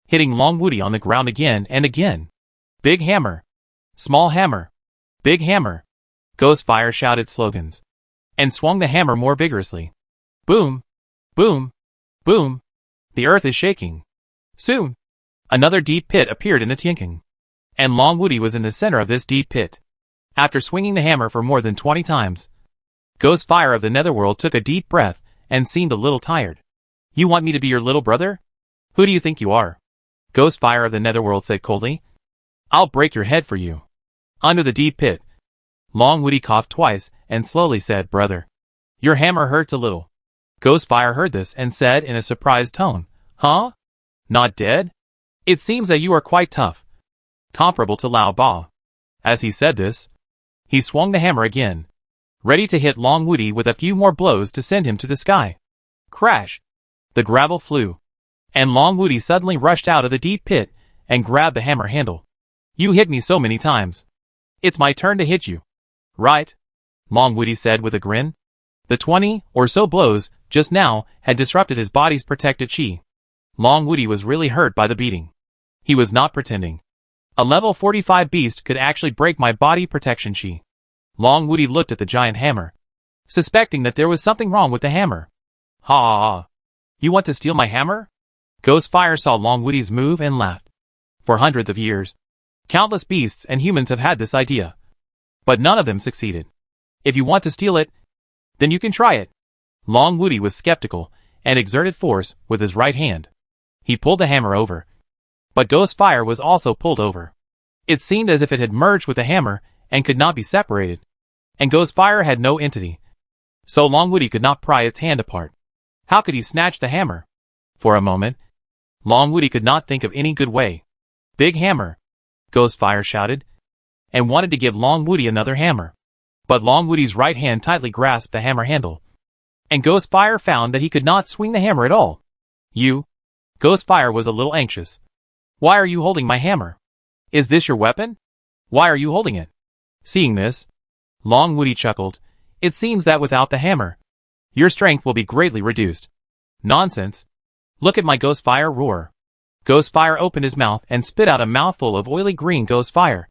hitting Long Woody on the ground again and again. Big hammer. Small hammer. Big hammer. Ghostfire shouted slogans, and swung the hammer more vigorously. Boom! Boom! Boom! The earth is shaking. Soon, another deep pit appeared in the Tianking, and Long Woody was in the center of this deep pit. After swinging the hammer for more than 20 times, Ghostfire of the Netherworld took a deep breath and seemed a little tired. You want me to be your little brother? Who do you think you are? Ghostfire of the Netherworld said coldly. I'll break your head for you. Under the deep pit, Long Woody coughed twice and slowly said, Brother, your hammer hurts a little. Ghostfire heard this and said in a surprised tone, Huh? Not dead? It seems that you are quite tough, comparable to Lao Ba. As he said this, he swung the hammer again, ready to hit Long Woody with a few more blows to send him to the sky. Crash! The gravel flew, and Long Woody suddenly rushed out of the deep pit and grabbed the hammer handle. You hit me so many times. It's my turn to hit you. Right? Long Woody said with a grin. The 20 or so blows just now had disrupted his body's protected chi. Long Woody was really hurt by the beating. He was not pretending. A level 45 beast could actually break my body protection chi. Long Woody looked at the giant hammer, suspecting that there was something wrong with the hammer. Ha ha ha. You want to steal my hammer? Ghostfire saw Long Woody's move and laughed. For hundreds of years, countless beasts and humans have had this idea, but none of them succeeded. If you want to steal it, then you can try it. Long Woody was skeptical and exerted force with his right hand. He pulled the hammer over, but Ghostfire was also pulled over. It seemed as if it had merged with the hammer and could not be separated, and Ghostfire had no entity, so Long Woody could not pry its hand apart. How could he snatch the hammer? For a moment, Long Woody could not think of any good way. Big hammer! Ghostfire shouted, and wanted to give Long Woody another hammer. But Long Woody's right hand tightly grasped the hammer handle, and Ghostfire found that he could not swing the hammer at all. You? Ghostfire was a little anxious. Why are you holding my hammer? Is this your weapon? Why are you holding it? Seeing this, Long Woody chuckled. It seems that without the hammer, your strength will be greatly reduced. Nonsense. Look at my Ghostfire roar. Ghostfire opened his mouth and spit out a mouthful of oily green Ghostfire,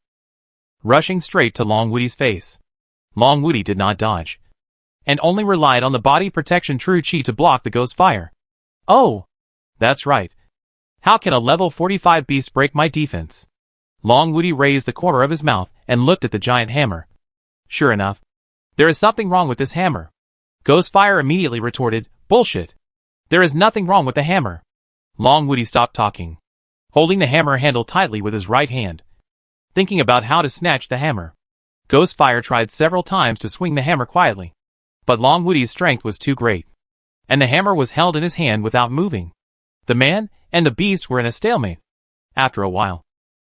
rushing straight to Long Woody's face. Long Woody did not dodge, and only relied on the body protection true chi to block the Ghostfire. Oh! That's right. How can a level 45 beast break my defense? Long Woody raised the corner of his mouth and looked at the giant hammer. Sure enough, there is something wrong with this hammer. Ghostfire immediately retorted, Bullshit! There is nothing wrong with the hammer. Long Woody stopped talking, holding the hammer handle tightly with his right hand, thinking about how to snatch the hammer. Ghostfire tried several times to swing the hammer quietly, but Long Woody's strength was too great, and the hammer was held in his hand without moving. The man and the beast were in a stalemate. After a while,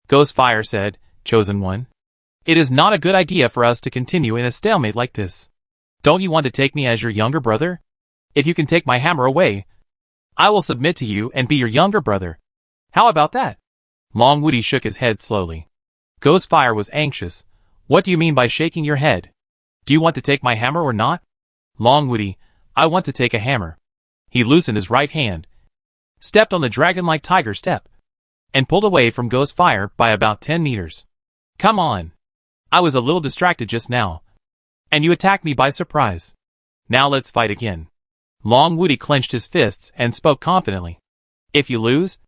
Ghostfire said, Chosen One, It is not a good idea for us to continue in a stalemate like this. Don't you want to take me as your younger brother? If you can take my hammer away, I will submit to you and be your younger brother. How about that? Long Woody shook his head slowly. Ghostfire was anxious. What do you mean by shaking your head? Do you want to take my hammer or not? Long Woody, I want to take a hammer. He loosened his right hand, stepped on the dragon-like tiger step, and pulled away from Ghostfire by about 10 meters. Come on. I was a little distracted just now, and you attacked me by surprise. Now let's fight again. Long Woody clenched his fists and spoke confidently. If you lose,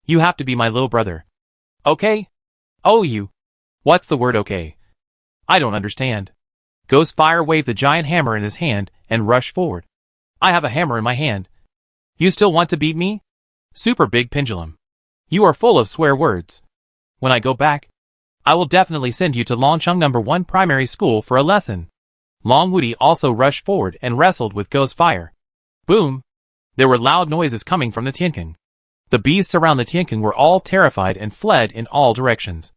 you have to be my little brother. Okay? Oh, you. What's the word okay? I don't understand. Ghostfire waved the giant hammer in his hand and rushed forward. I have a hammer in my hand. You still want to beat me? Super big pendulum. You are full of swear words. When I go back, I will definitely send you to Longcheng No. 1 primary school for a lesson. Long Woody also rushed forward and wrestled with Ghostfire. Boom! There were loud noises coming from the Tiankeng. The beasts around the Tiankeng were all terrified and fled in all directions,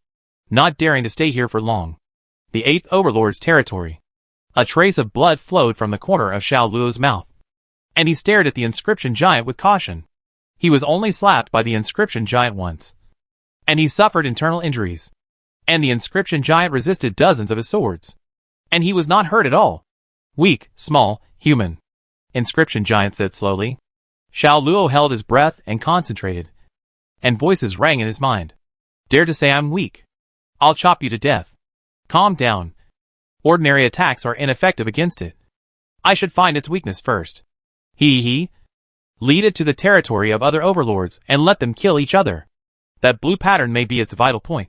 not daring to stay here for long. The 8th Overlord's territory. A trace of blood flowed from the corner of Xiao Luo's mouth, and he stared at the inscription giant with caution. He was only slapped by the inscription giant once, and he suffered internal injuries. And the inscription giant resisted dozens of his swords, and he was not hurt at all. Weak, small, human. Inscription giant said slowly. Xiao Luo held his breath and concentrated, and voices rang in his mind. Dare to say I'm weak? I'll chop you to death. Calm down. Ordinary attacks are ineffective against it. I should find its weakness first. Lead it to the territory of other overlords and let them kill each other. That blue pattern may be its vital point.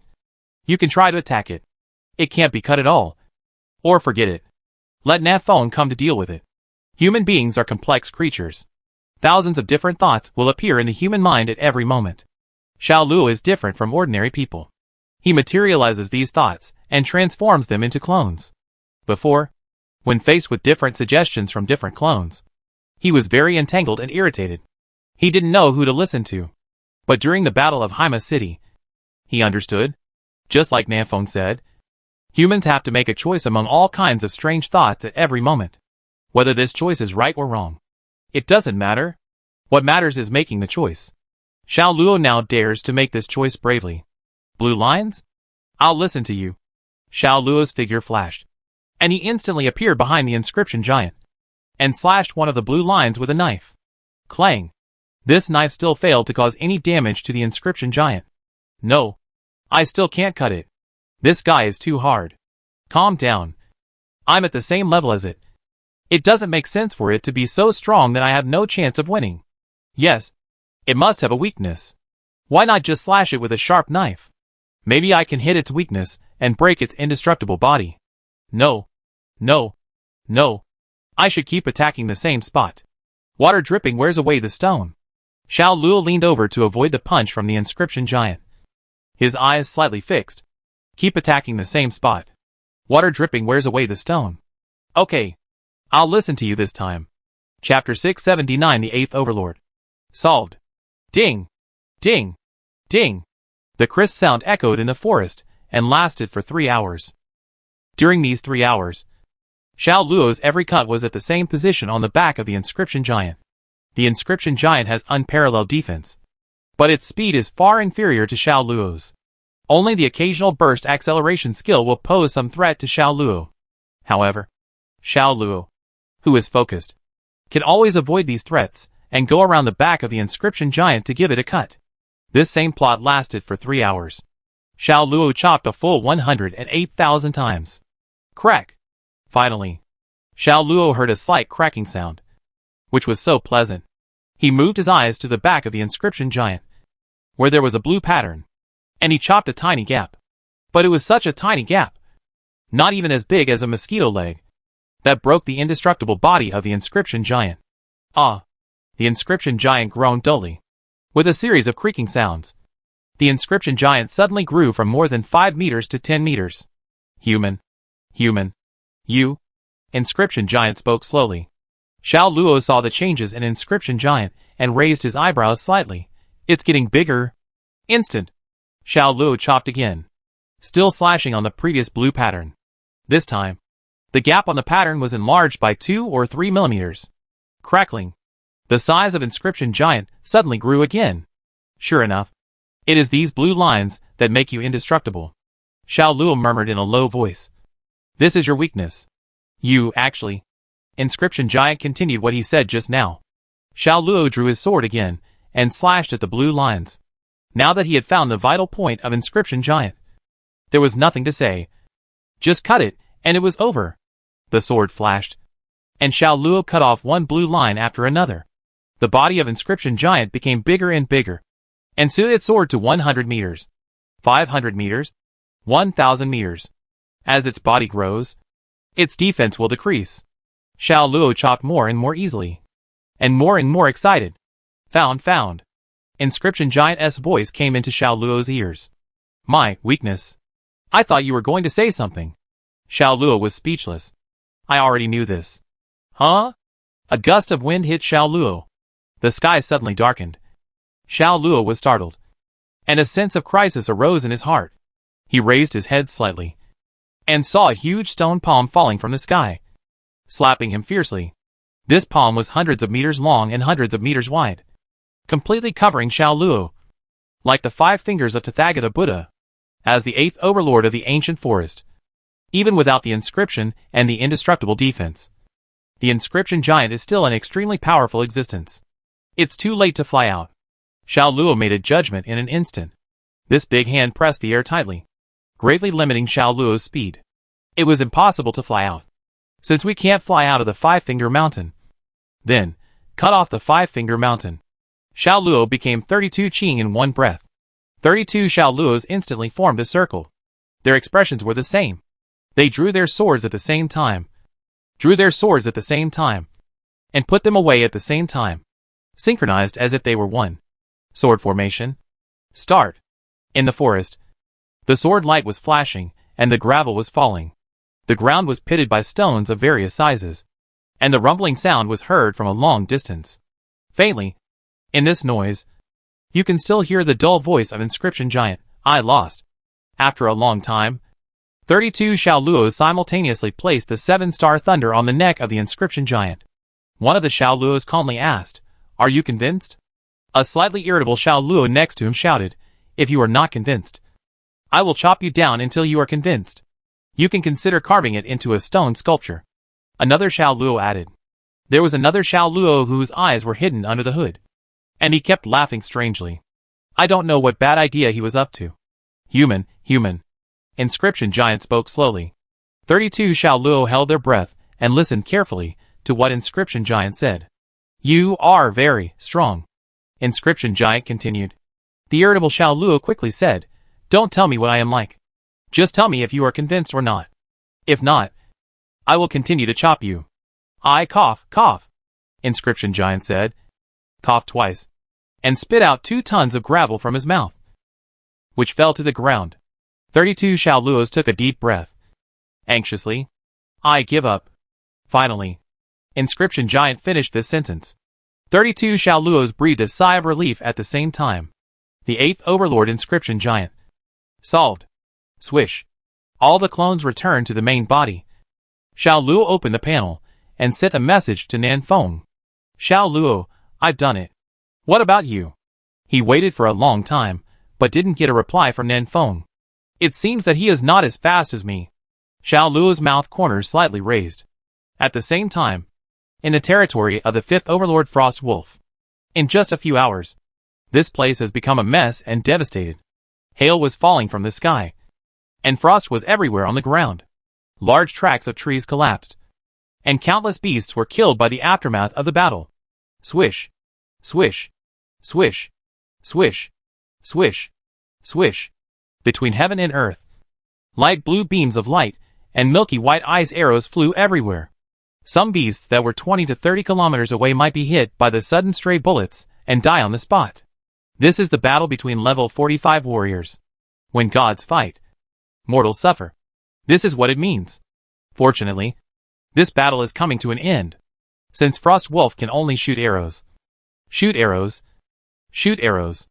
You can try to attack it. It can't be cut at all. Or forget it. Let Nafone come to deal with it. Human beings are complex creatures. Thousands of different thoughts will appear in the human mind at every moment. Xiao Luo is different from ordinary people. He materializes these thoughts and transforms them into clones. Before, when faced with different suggestions from different clones, he was very entangled and irritated. He didn't know who to listen to. But during the Battle of Haima City, he understood. Just like Nafone said, humans have to make a choice among all kinds of strange thoughts at every moment. Whether this choice is right or wrong, it doesn't matter. What matters is making the choice. Xiao Luo now dares to make this choice bravely. Blue lines? I'll listen to you. Xiao Luo's figure flashed, and he instantly appeared behind the inscription giant, and slashed one of the blue lines with a knife. Clang! This knife still failed to cause any damage to the inscription giant. No. I still can't cut it. This guy is too hard. Calm down. I'm at the same level as it. It doesn't make sense for it to be so strong that I have no chance of winning. Yes. It must have a weakness. Why not just slash it with a sharp knife? Maybe I can hit its weakness and break its indestructible body. No. No. No. I should keep attacking the same spot. Water dripping wears away the stone. Xiao Luo leaned over to avoid the punch from the inscription giant. His eyes slightly fixed. Keep attacking the same spot. Water dripping wears away the stone. Okay. I'll listen to you this time. Chapter 679 The 8th Overlord. Solved. Ding! Ding! Ding! The crisp sound echoed in the forest and lasted for 3 hours. During these 3 hours, Xiao Luo's every cut was at the same position on the back of the inscription giant. The inscription giant has unparalleled defense, but its speed is far inferior to Xiao Luo's. Only the occasional burst acceleration skill will pose some threat to Xiao Luo. However, Xiao Luo, who is focused, can always avoid these threats and go around the back of the inscription giant to give it a cut. This same plot lasted for 3 hours. Xiao Luo chopped a full 108,000 times. Crack! Finally, Xiao Luo heard a slight cracking sound, which was so pleasant. He moved his eyes to the back of the inscription giant, where there was a blue pattern, and he chopped a tiny gap. But it was such a tiny gap, not even as big as a mosquito leg, that broke the indestructible body of the inscription giant. Ah! The inscription giant groaned dully, with a series of creaking sounds. The inscription giant suddenly grew from more than 5 meters to 10 meters. Human. Human. You? Inscription giant spoke slowly. Xiao Luo saw the changes in inscription giant and raised his eyebrows slightly. It's getting bigger. Instant. Xiao Luo chopped again. still slashing on the previous blue pattern. This time, the gap on the pattern was enlarged by 2 or 3 millimeters. Crackling. The size of Inscription Giant suddenly grew again. Sure enough, it is these blue lines that make you indestructible. Xiao Luo murmured in a low voice. This is your weakness. You, actually. Inscription Giant continued what he said just now. Xiao Luo drew his sword again, and slashed at the blue lines. Now that he had found the vital point of Inscription Giant, there was nothing to say. Just cut it, and it was over. The sword flashed, and Xiao Luo cut off one blue line after another. The body of Inscription Giant became bigger and bigger, and soon it soared to 100 meters, 500 meters, 1,000 meters. As its body grows, its defense will decrease. Xiao Luo chopped more and more easily, and more excited. Found. Inscription Giant's voice came into Xiao Luo's ears. My weakness. I thought you were going to say something. Xiao Luo was speechless. I already knew this. Huh? A gust of wind hit Xiao Luo. The sky suddenly darkened. Xiao Luo was startled, and a sense of crisis arose in his heart. He raised his head slightly, and saw a huge stone palm falling from the sky, slapping him fiercely. This palm was hundreds of meters long and hundreds of meters wide, completely covering Xiao Luo, like the 5 fingers of Tathagata Buddha, as the 8th overlord of the ancient forest. Even without the inscription and the indestructible defense, the Inscription Giant is still an extremely powerful existence. It's too late to fly out. Xiao Luo made a judgment in an instant. This big hand pressed the air tightly, greatly limiting Xiao Luo's speed. It was impossible to fly out, since we can't fly out of the 5-finger mountain. Then, cut off the 5-finger mountain. Xiao Luo became 32 Qing in one breath. 32 Xiao Luos instantly formed a circle. Their expressions were the same. They drew their swords at the same time, and put them away at the same time, synchronized as if they were one. Sword formation. Start. In the forest, the sword light was flashing, and the gravel was falling. The ground was pitted by stones of various sizes, and the rumbling sound was heard from a long distance. Faintly, in this noise, you can still hear the dull voice of Inscription Giant. I lost. After a long time, 32 Xiao Luos simultaneously placed the 7-star thunder on the neck of the Inscription Giant. One of the Xiao Luos calmly asked, Are you convinced? A slightly irritable Xiao Luo next to him shouted, If you are not convinced, I will chop you down until you are convinced. You can consider carving it into a stone sculpture. Another Xiao Luo added. There was another Xiao Luo whose eyes were hidden under the hood, and he kept laughing strangely. I don't know what bad idea he was up to. Human. Inscription Giant spoke slowly. 32 Xiao Luo held their breath and listened carefully to what Inscription Giant said. You are very strong. Inscription Giant continued. The irritable Xiao Luo quickly said, Don't tell me what I am like. Just tell me if you are convinced or not. If not, I will continue to chop you. I cough. Inscription Giant said, coughed twice, and spit out 2 tons of gravel from his mouth, which fell to the ground. 32 Xiao Luos took a deep breath. Anxiously, I give up. Finally, Inscription Giant finished this sentence. 32 Xiao Luos breathed a sigh of relief at the same time. The 8th overlord Inscription Giant. Solved. Swish. All the clones returned to the main body. Xiao Luo opened the panel and sent a message to Nan Feng. Xiao Luo, I've done it. What about you? He waited for a long time, but didn't get a reply from Nan Feng. It seems that he is not as fast as me. Xiao Luo's mouth corners slightly raised. At the same time, in the territory of the 5th Overlord Frost Wolf, in just a few hours, this place has become a mess and devastated. Hail was falling from the sky, and frost was everywhere on the ground. Large tracts of trees collapsed, and countless beasts were killed by the aftermath of the battle. Swish, swish, swish, swish, swish, swish. Between heaven and earth, light blue beams of light and milky white ice arrows flew everywhere. Some beasts that were 20 to 30 kilometers away might be hit by the sudden stray bullets and die on the spot. This is the battle between level 45 warriors. When gods fight, mortals suffer. This is what it means. Fortunately, this battle is coming to an end, since Frost Wolf can only shoot arrows. Shoot arrows. Shoot arrows.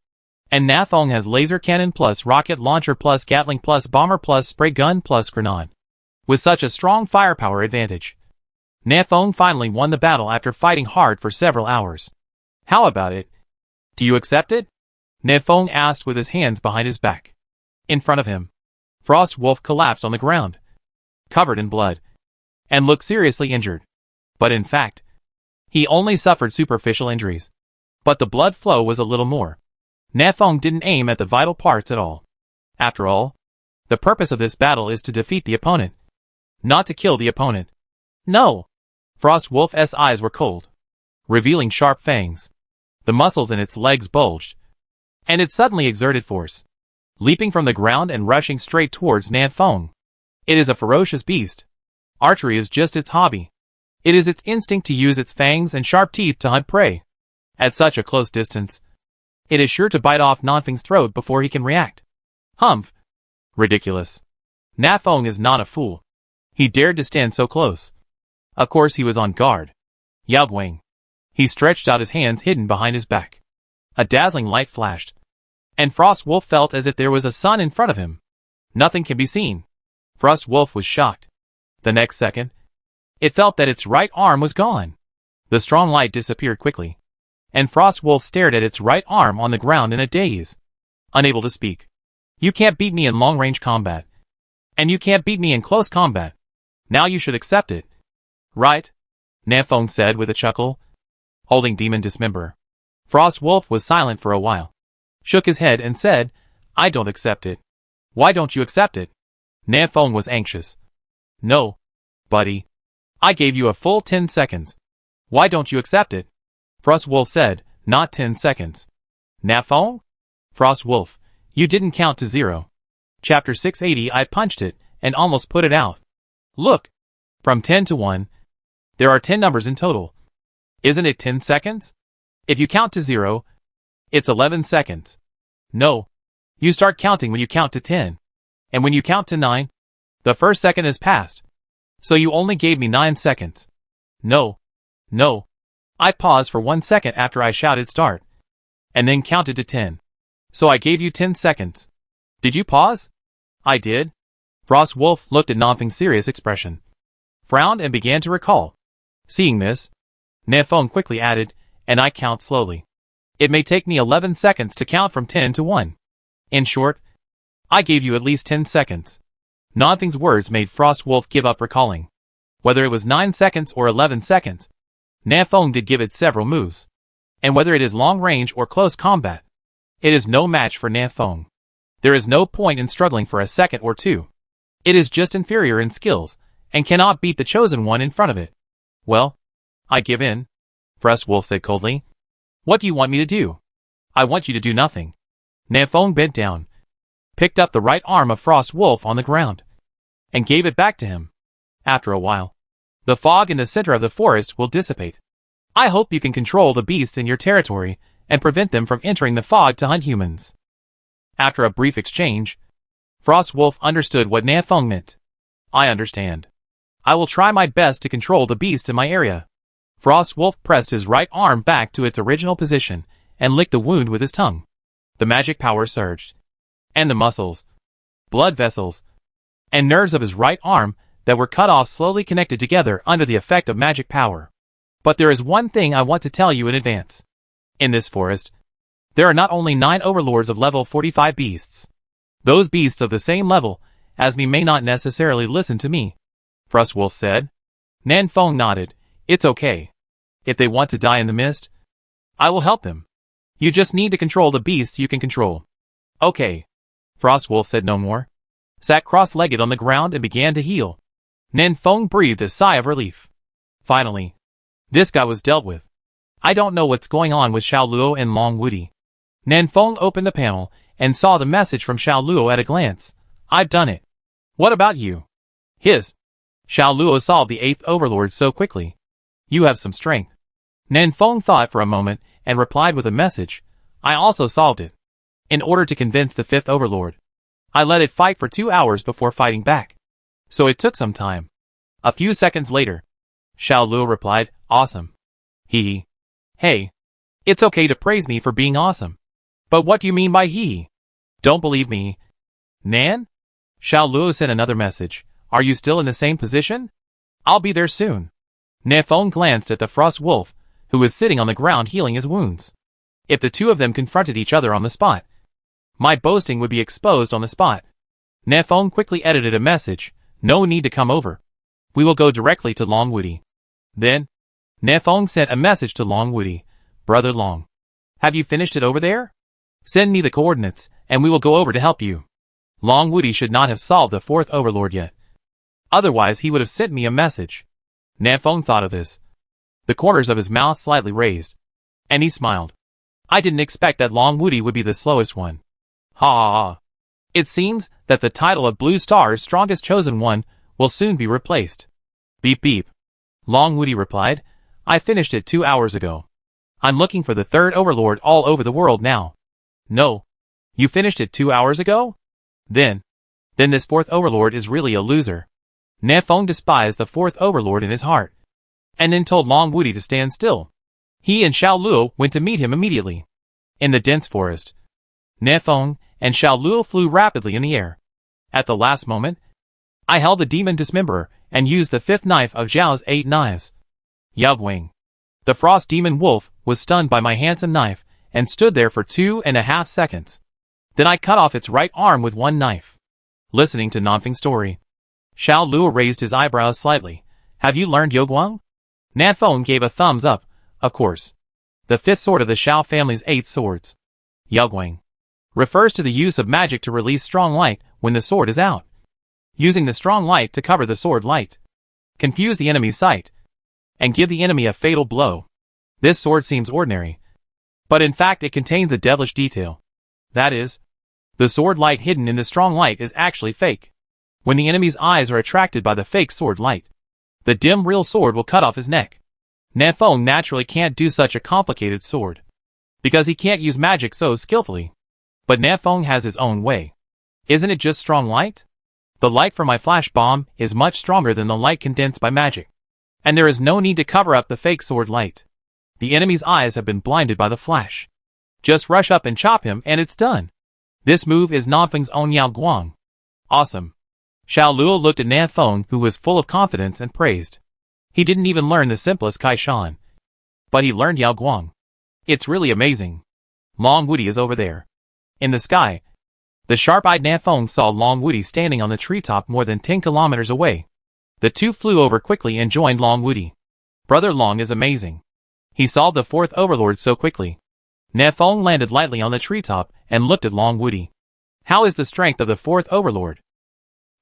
And Na Fong has laser cannon plus rocket launcher plus Gatling plus bomber plus spray gun plus grenade. With such a strong firepower advantage, Na Fong finally won the battle after fighting hard for several hours. How about it? Do you accept it? Na Fong asked with his hands behind his back. In front of him, Frost Wolf collapsed on the ground, covered in blood, and looked seriously injured. But in fact, he only suffered superficial injuries. But the blood flow was a little more. Na Fong didn't aim at the vital parts at all. After all, the purpose of this battle is to defeat the opponent, not to kill the opponent. No! Frost Wolf's eyes were cold, revealing sharp fangs. The muscles in its legs bulged, and it suddenly exerted force, leaping from the ground and rushing straight towards Na Fong. It is a ferocious beast. Archery is just its hobby. It is its instinct to use its fangs and sharp teeth to hunt prey. At such a close distance, it is sure to bite off Nanfeng's throat before he can react. Humph! Ridiculous. Na Fong is not a fool. He dared to stand so close. Of course he was on guard. Yao Guang. He stretched out his hands hidden behind his back. A dazzling light flashed, and Frost Wolf felt as if there was a sun in front of him. Nothing can be seen. Frost Wolf was shocked. The next second, it felt that its right arm was gone. The strong light disappeared quickly, and Frost Wolf stared at its right arm on the ground in a daze, unable to speak. You can't beat me in long-range combat, and you can't beat me in close combat. Now you should accept it. Right? Na Fong said with a chuckle, holding Demon Dismember. Frost Wolf was silent for a while, shook his head and said, I don't accept it. Why don't you accept it? Na Fong was anxious. No, buddy. I gave you a full 10 seconds. Why don't you accept it? Frost Wolf said, not 10 seconds. Na Fong? Frost Wolf, you didn't count to 0. Chapter 680. I punched it and almost put it out. Look. From 10 to 1. There are 10 numbers in total. Isn't it 10 seconds? If you count to 0, it's 11 seconds. No. You start counting when you count to 10. And when you count to 9, the first second has passed. So you only gave me 9 seconds. No. No. I paused for 1 second after I shouted start, and then counted to 10. So I gave you 10 seconds. Did you pause? I did. Frost Wolf looked at Nanfeng's serious expression, frowned and began to recall. Seeing this, Na Fong quickly added, and I count slowly. It may take me 11 seconds to count from 10 to 1. In short, I gave you at least 10 seconds. Nanfeng's words made Frost Wolf give up recalling. Whether it was 9 seconds or 11 seconds, Na Fong did give it several moves. And whether it is long range or close combat, it is no match for Na Fong. There is no point in struggling for a second or two. It is just inferior in skills, and cannot beat the chosen one in front of it. Well, I give in, Frost Wolf said coldly. What do you want me to do? I want you to do nothing. Na Fong bent down, picked up the right arm of Frost Wolf on the ground, and gave it back to him. After a while, the fog in the center of the forest will dissipate. I hope you can control the beasts in your territory and prevent them from entering the fog to hunt humans. After a brief exchange, Frost Wolf understood what Na Fong meant. I understand. I will try my best to control the beasts in my area. Frost Wolf pressed his right arm back to its original position and licked the wound with his tongue. The magic power surged, and the muscles, blood vessels, and nerves of his right arm that were cut off slowly connected together under the effect of magic power. But there is one thing I want to tell you in advance. In this forest, there are not only 9 overlords of level 45 beasts. Those beasts of the same level as me may not necessarily listen to me, Frost Wolf said. Na Fong nodded. It's okay. If they want to die in the mist, I will help them. You just need to control the beasts you can control. Okay. Frost Wolf said no more, sat cross-legged on the ground and began to heal. Na Fong breathed a sigh of relief. Finally, this guy was dealt with. I don't know what's going on with Xiao Luo and Long Woody. Na Fong opened the panel and saw the message from Xiao Luo at a glance. I've done it. What about you? His. Xiao Luo solved the 8th overlord so quickly. You have some strength. Na Fong thought for a moment and replied with a message. I also solved it. In order to convince the 5th overlord, I let it fight for 2 hours before fighting back. So it took some time. A few seconds later, Xiao Luo replied, awesome. Hee hee. Hey. It's okay to praise me for being awesome. But what do you mean by he? Don't believe me. Nan? Xiao Luo sent another message. Are you still in the same position? I'll be there soon. Nefeng glanced at the frost wolf, who was sitting on the ground healing his wounds. If the two of them confronted each other on the spot, my boasting would be exposed on the spot. Nefeng quickly edited a message. No need to come over. We will go directly to Long Woody. Then, Nefeng sent a message to Long Woody. Brother Long, have you finished it over there? Send me the coordinates, and we will go over to help you. Long Woody should not have solved the fourth overlord yet. Otherwise he would have sent me a message. Nefeng thought of this. The corners of his mouth slightly raised. And he smiled. I didn't expect that Long Woody would be the slowest one. Ha ha ha. It seems that the title of Blue Star's strongest chosen one will soon be replaced. Beep beep. Long Woody replied. I finished it 2 hours ago. I'm looking for the third overlord all over the world now. No. You finished it 2 hours ago? Then this fourth overlord is really a loser. Nefeng despised the fourth overlord in his heart, and then told Long Woody to stand still. He and Xiao Luo went to meet him immediately. In the dense forest, Nefeng and Xiao Luo flew rapidly in the air. At the last moment, I held the demon dismemberer and used the fifth knife of Zhao's 8 knives. Yugwing. The frost demon wolf was stunned by my handsome knife and stood there for 2.5 seconds. Then I cut off its right arm with one knife. Listening to Nanfeng's story, Xiao Luo raised his eyebrows slightly. Have you learned Yoguang? Nefeng gave a thumbs up. Of course. The fifth sword of the Xiao family's 8 swords. Yoguang refers to the use of magic to release strong light when the sword is out. Using the strong light to cover the sword light, confuse the enemy's sight, and give the enemy a fatal blow. This sword seems ordinary, but in fact it contains a devilish detail. That is, the sword light hidden in the strong light is actually fake. When the enemy's eyes are attracted by the fake sword light, the dim real sword will cut off his neck. Nefeng naturally can't do such a complicated sword, because he can't use magic so skillfully. But Nefeng has his own way. Isn't it just strong light? The light from my flash bomb is much stronger than the light condensed by magic, and there is no need to cover up the fake sword light. The enemy's eyes have been blinded by the flash. Just rush up and chop him and it's done. This move is Nanfeng's own Yao Guang. Awesome. Xiao Luo looked at Nefeng, who was full of confidence, and praised. He didn't even learn the simplest Kai Shan, but he learned Yao Guang. It's really amazing. Long Woody is over there. In the sky, the sharp-eyed Nefeng saw Long Woody standing on the treetop more than 10 kilometers away. The two flew over quickly and joined Long Woody. Brother Long is amazing. He solved the fourth overlord so quickly. Nefeng landed lightly on the treetop and looked at Long Woody. How is the strength of the fourth overlord?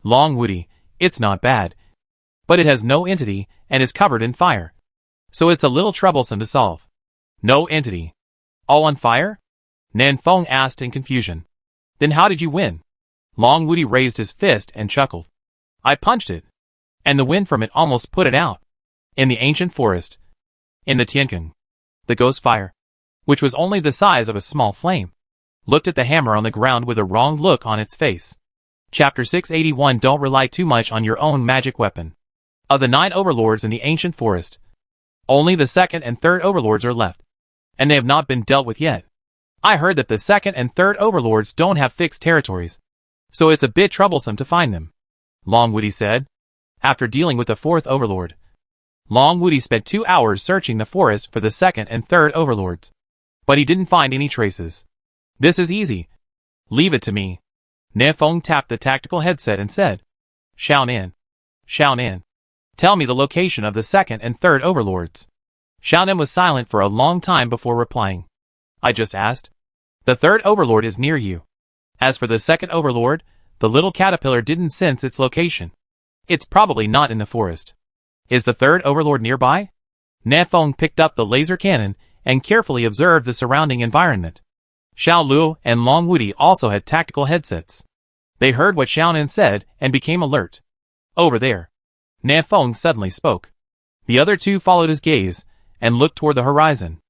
Long Woody, it's not bad, but it has no entity and is covered in fire, so it's a little troublesome to solve. No entity. All on fire? Nefeng asked in confusion. Then how did you win? Long Woody raised his fist and chuckled. I punched it, and the wind from it almost put it out. In the ancient forest, in the Tiankeng, the ghost fire, which was only the size of a small flame, looked at the hammer on the ground with a wrong look on its face. Chapter 681. Don't rely too much on your own magic weapon. Of the 9 overlords in the ancient forest, only the second and third overlords are left, and they have not been dealt with yet. I heard that the second and third overlords don't have fixed territories, so it's a bit troublesome to find them, Long Woody said. After dealing with the fourth overlord, Long Woody spent 2 hours searching the forest for the second and third overlords, but he didn't find any traces. This is easy. Leave it to me. Nefeng tapped the tactical headset and said, Xiaonan, tell me the location of the second and third overlords. Xiaonan was silent for a long time before replying. I just asked. The third overlord is near you. As for the second overlord, the little caterpillar didn't sense its location. It's probably not in the forest. Is the third overlord nearby? Nefeng picked up the laser cannon and carefully observed the surrounding environment. Xiao Luo and Long Woody also had tactical headsets. They heard what Xiaonan said and became alert. Over there. Nefeng suddenly spoke. The other two followed his gaze and looked toward the horizon.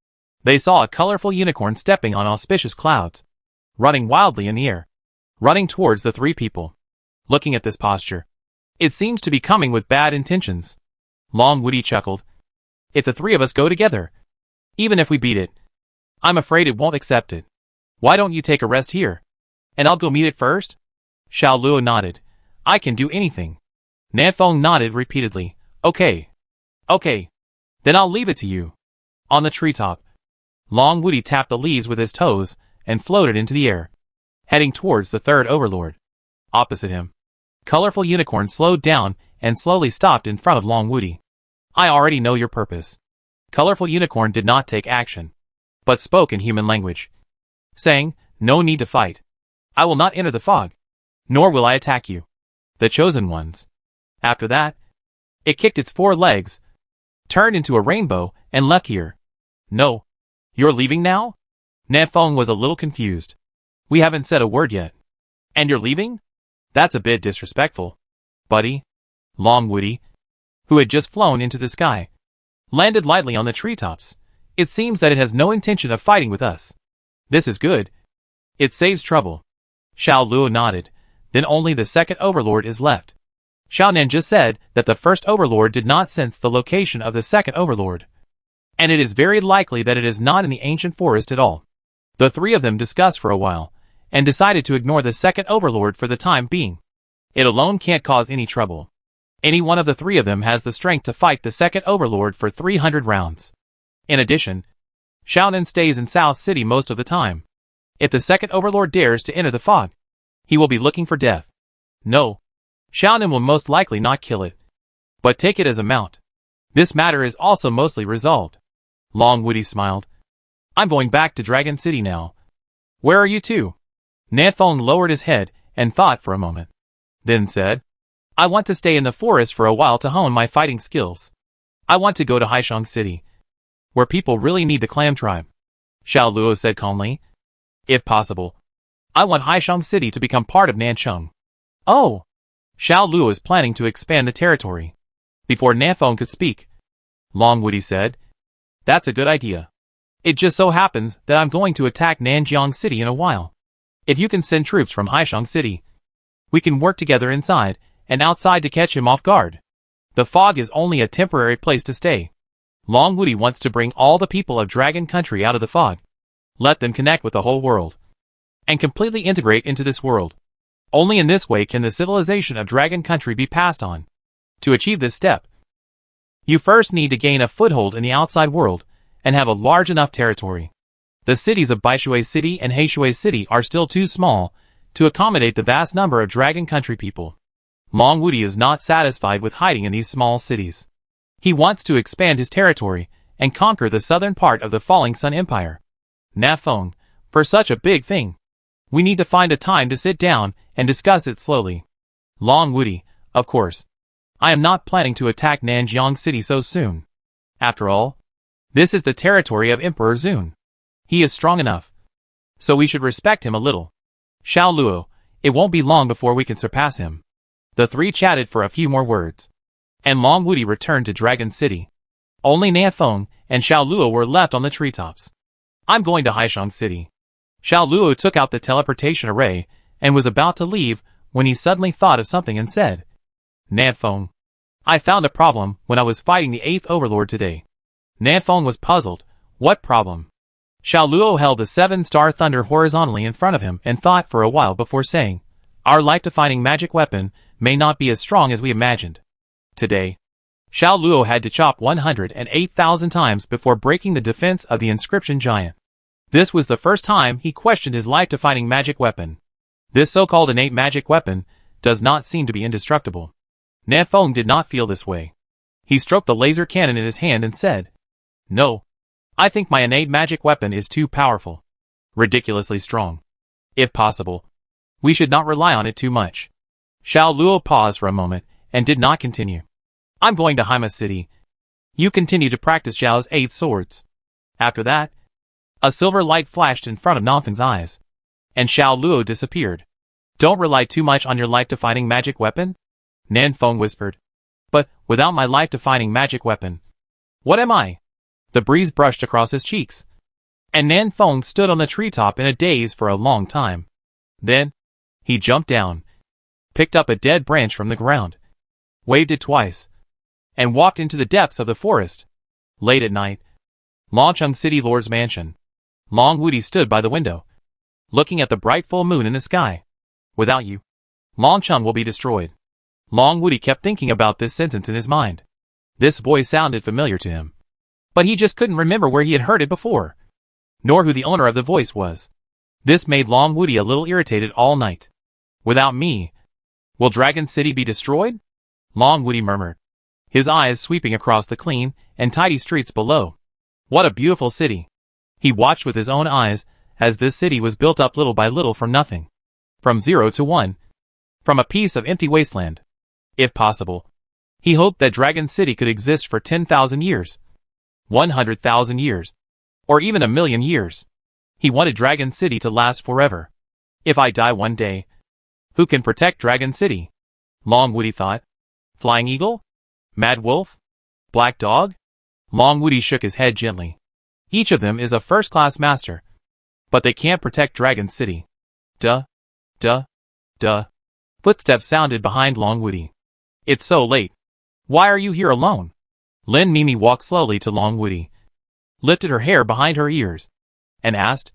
They saw a colorful unicorn stepping on auspicious clouds, running wildly in the air, running towards the 3 people. Looking at this posture, it seems to be coming with bad intentions. Long Woody chuckled. If the 3 of us go together, even if we beat it, I'm afraid it won't accept it. Why don't you take a rest here? And I'll go meet it first? Xiao Luo nodded. I can do anything. Nanfeng nodded repeatedly. Okay. Okay. Then I'll leave it to you. On the treetop, Long Woody tapped the leaves with his toes and floated into the air, heading towards the third overlord. Opposite him, Colorful Unicorn slowed down and slowly stopped in front of Long Woody. I already know your purpose. Colorful Unicorn did not take action, but spoke in human language, saying, no need to fight. I will not enter the fog, nor will I attack you, the chosen ones. After that, it kicked its 4 legs, turned into a rainbow, and left here. No. You're leaving now? Nanfeng was a little confused. We haven't said a word yet. And you're leaving? That's a bit disrespectful. Buddy. Long Woody, who had just flown into the sky, landed lightly on the treetops. It seems that it has no intention of fighting with us. This is good. It saves trouble. Xiao Luo nodded. Then only the second overlord is left. Xiao Nan just said that the first overlord did not sense the location of the second overlord, and it is very likely that it is not in the ancient forest at all. The 3 of them discussed for a while, and decided to ignore the second overlord for the time being. It alone can't cause any trouble. Any one of the 3 of them has the strength to fight the second overlord for 300 rounds. In addition, Xiao Nan stays in South City most of the time. If the second overlord dares to enter the fog, he will be looking for death. No. Xiao Nan will most likely not kill it, but take it as a mount. This matter is also mostly resolved. Long Woody smiled. I'm going back to Dragon City now. Where are you two? Nanfeng lowered his head and thought for a moment, then said, I want to stay in the forest for a while to hone my fighting skills. I want to go to Haishang City, where people really need the clam tribe. Xiao Luo said calmly. If possible, I want Haishang City to become part of Nancheng. Oh! Xiao Luo is planning to expand the territory. Before Nanfeng could speak, Long Woody said, That's a good idea. It just so happens that I'm going to attack Nanjiang City in a while. If you can send troops from Haishang City, we can work together inside and outside to catch him off guard. The fog is only a temporary place to stay. Long Woody wants to bring all the people of Dragon Country out of the fog, let them connect with the whole world, and completely integrate into this world. Only in this way can the civilization of Dragon Country be passed on. To achieve this step, you first need to gain a foothold in the outside world and have a large enough territory. The cities of Baishui City and Heishui City are still too small to accommodate the vast number of Dragon Country people. Long Woody is not satisfied with hiding in these small cities. He wants to expand his territory and conquer the southern part of the Falling Sun Empire. Nanfeng, for such a big thing, we need to find a time to sit down and discuss it slowly. Long Woody, of course. I am not planning to attack Nanjiang City so soon. After all, this is the territory of Emperor Zun. He is strong enough, so we should respect him a little. Xiao Luo, it won't be long before we can surpass him. The 3 chatted for a few more words, and Long Woody returned to Dragon City. Only Nanfeng and Xiao Luo were left on the treetops. I'm going to Haishang City. Xiao Luo took out the teleportation array and was about to leave when he suddenly thought of something and said, Nanfeng, I found a problem when I was fighting the 8th overlord today. Nanfeng was puzzled. What problem? Xiao Luo held the 7-star thunder horizontally in front of him and thought for a while before saying, Our life-defining magic weapon may not be as strong as we imagined. Today, Xiao Luo had to chop 108,000 times before breaking the defense of the inscription giant. This was the first time he questioned his life-defining magic weapon. This so-called innate magic weapon does not seem to be indestructible. Nanfeng did not feel this way. He stroked the laser cannon in his hand and said, No, I think my innate magic weapon is too powerful. Ridiculously strong. If possible, we should not rely on it too much. Xiao Luo paused for a moment and did not continue. I'm going to Haima City. You continue to practice Zhao's 8 swords. After that, a silver light flashed in front of Nanfeng's eyes, and Xiao Luo disappeared. Don't rely too much on your life-defining magic weapon? Nanfeng whispered. But without my life-defining magic weapon, what am I? The breeze brushed across his cheeks, and Nanfeng stood on the treetop in a daze for a long time. Then, he jumped down, picked up a dead branch from the ground, waved it twice, and walked into the depths of the forest. Late at night, Longcheng City Lord's mansion. Long Woody stood by the window, looking at the bright full moon in the sky. Without you, Longcheng will be destroyed. Long Woody kept thinking about this sentence in his mind. This voice sounded familiar to him, but he just couldn't remember where he had heard it before, nor who the owner of the voice was. This made Long Woody a little irritated all night. Without me, will Dragon City be destroyed? Long Woody murmured, his eyes sweeping across the clean and tidy streets below. What a beautiful city! He watched with his own eyes as this city was built up little by little from nothing. From 0 to 1. From a piece of empty wasteland. If possible, he hoped that Dragon City could exist for 10,000 years. 100,000 years. Or even 1,000,000 years. He wanted Dragon City to last forever. If I die one day, who can protect Dragon City? Long Woody thought. Flying Eagle? Mad Wolf? Black Dog? Long Woody shook his head gently. Each of them is a first-class master. But they can't protect Dragon City. Duh. Duh. Duh. Footsteps sounded behind Long Woody. It's so late. Why are you here alone? Lin Mimi walked slowly to Long Woody, lifted her hair behind her ears, and asked,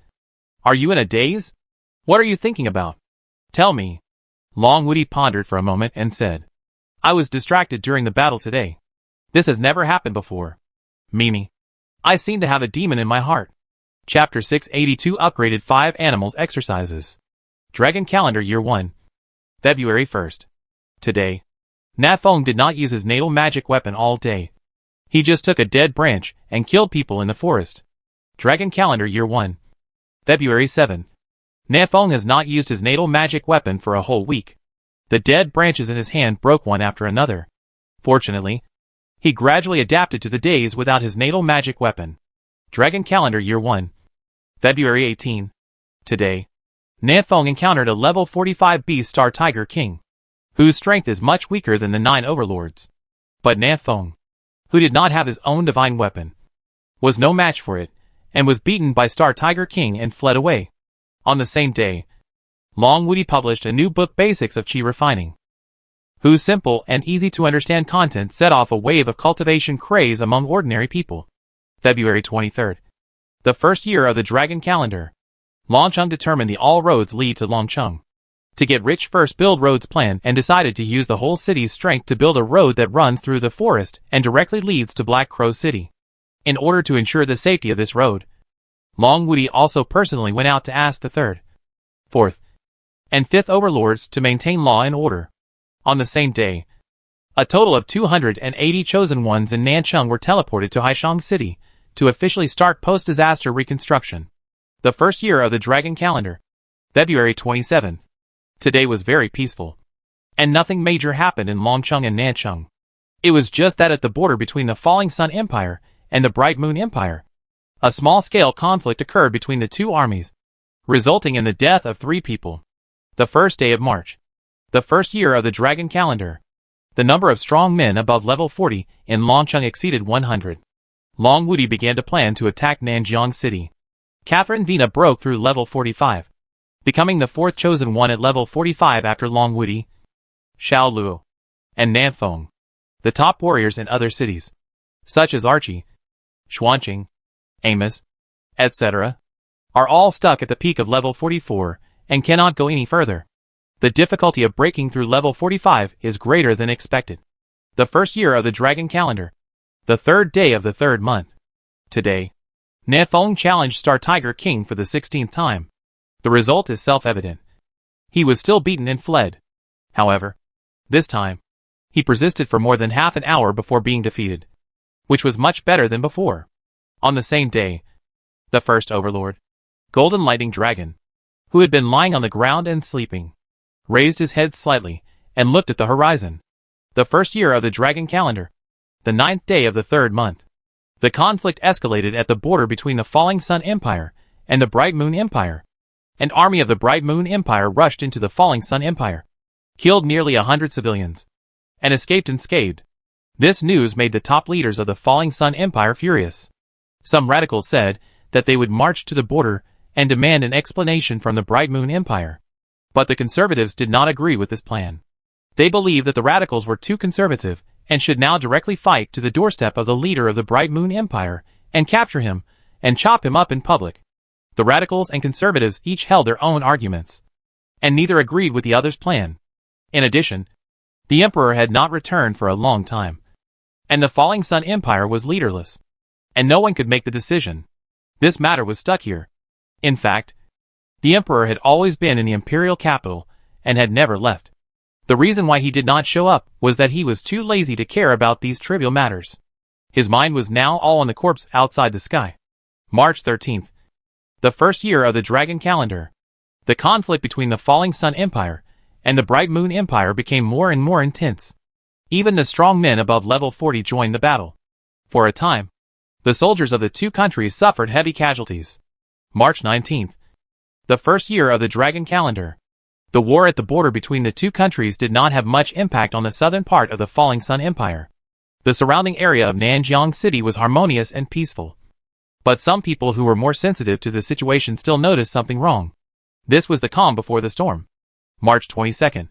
Are you in a daze? What are you thinking about? Tell me. Long Woody pondered for a moment and said, I was distracted during the battle today. This has never happened before. Mimi, I seem to have a demon in my heart. Chapter 682 Upgraded 5 Animals Exercises. Dragon Calendar Year 1. February 1st. Today, Nafeng did not use his natal magic weapon all day. He just took a dead branch and killed people in the forest. Dragon Calendar Year 1. February 7th. Nafeng has not used his natal magic weapon for a whole week. The dead branches in his hand broke one after another. Fortunately, he gradually adapted to the days without his natal magic weapon. Dragon Calendar Year 1. February 18. Today, Nafeng encountered a level 45 beast Star Tiger King, whose strength is much weaker than the 9 overlords. But Nafeng, who did not have his own divine weapon, was no match for it, and was beaten by Star Tiger King and fled away. On the same day, Long Woody published a new book, Basics of Qi Refining, whose simple and easy-to-understand content set off a wave of cultivation craze among ordinary people. February 23rd. The first year of the Dragon Calendar. Longcheng determined the all roads lead to Longcheng. To get rich, first build roads plan and decided to use the whole city's strength to build a road that runs through the forest and directly leads to Black Crow City. In order to ensure the safety of this road, Long Woody also personally went out to ask the 3rd, 4th, and 5th overlords to maintain law and order. On the same day, a total of 280 chosen ones in Nancheng were teleported to Haishang City to officially start post-disaster reconstruction. The first year of the Dragon Calendar. February 27th. Today was very peaceful, and nothing major happened in Longcheng and Nancheng. It was just that at the border between the Falling Sun Empire and the Bright Moon Empire, a small-scale conflict occurred between the two armies, resulting in the death of 3 people. The first day of March. The first year of the Dragon Calendar. The number of strong men above level 40 in Longcheng exceeded 100. Long Woody began to plan to attack Nanjiang City. Catherine Vina broke through level 45, becoming the 4th chosen one at level 45 after Long Woody, Xiao Luo, and Nanfeng. The top warriors in other cities, such as Archie, Xuanqing, Amos, etc., are all stuck at the peak of level 44 and cannot go any further. The difficulty of breaking through level 45 is greater than expected. The first year of the Dragon Calendar. The 3rd day of the 3rd month. Today, Nafeng challenged Star Tiger King for the 16th time. The result is self-evident. He was still beaten and fled. However, this time, he persisted for more than half an hour before being defeated, which was much better than before. On the same day, the first overlord, Golden Lightning Dragon, who had been lying on the ground and sleeping, raised his head slightly and looked at the horizon. The first year of the Dragon Calendar. The 9th day of the 3rd month. The conflict escalated at the border between the Falling Sun Empire and the Bright Moon Empire. An army of the Bright Moon Empire rushed into the Falling Sun Empire, killed nearly 100 civilians, and escaped unscathed. This news made the top leaders of the Falling Sun Empire furious. Some radicals said that they would march to the border and demand an explanation from the Bright Moon Empire. But the conservatives did not agree with this plan. They believed that the radicals were too conservative and should now directly fight to the doorstep of the leader of the Bright Moon Empire and capture him and chop him up in public. The radicals and conservatives each held their own arguments, and neither agreed with the other's plan. In addition, the emperor had not returned for a long time, and the Falling Sun Empire was leaderless, and no one could make the decision. This matter was stuck here. In fact, the emperor had always been in the imperial capital and had never left. The reason why he did not show up was that he was too lazy to care about these trivial matters. His mind was now all on the corpse outside the sky. March 13th. The first year of the Dragon Calendar. The conflict between the Falling Sun Empire and the Bright Moon Empire became more and more intense. Even the strong men above level 40 joined the battle. For a time, the soldiers of the two countries suffered heavy casualties. March 19th. The first year of the Dragon Calendar. The war at the border between the two countries did not have much impact on the southern part of the Falling Sun Empire. The surrounding area of Nanjiang City was harmonious and peaceful. But some people who were more sensitive to the situation still noticed something wrong. This was the calm before the storm. March 22nd.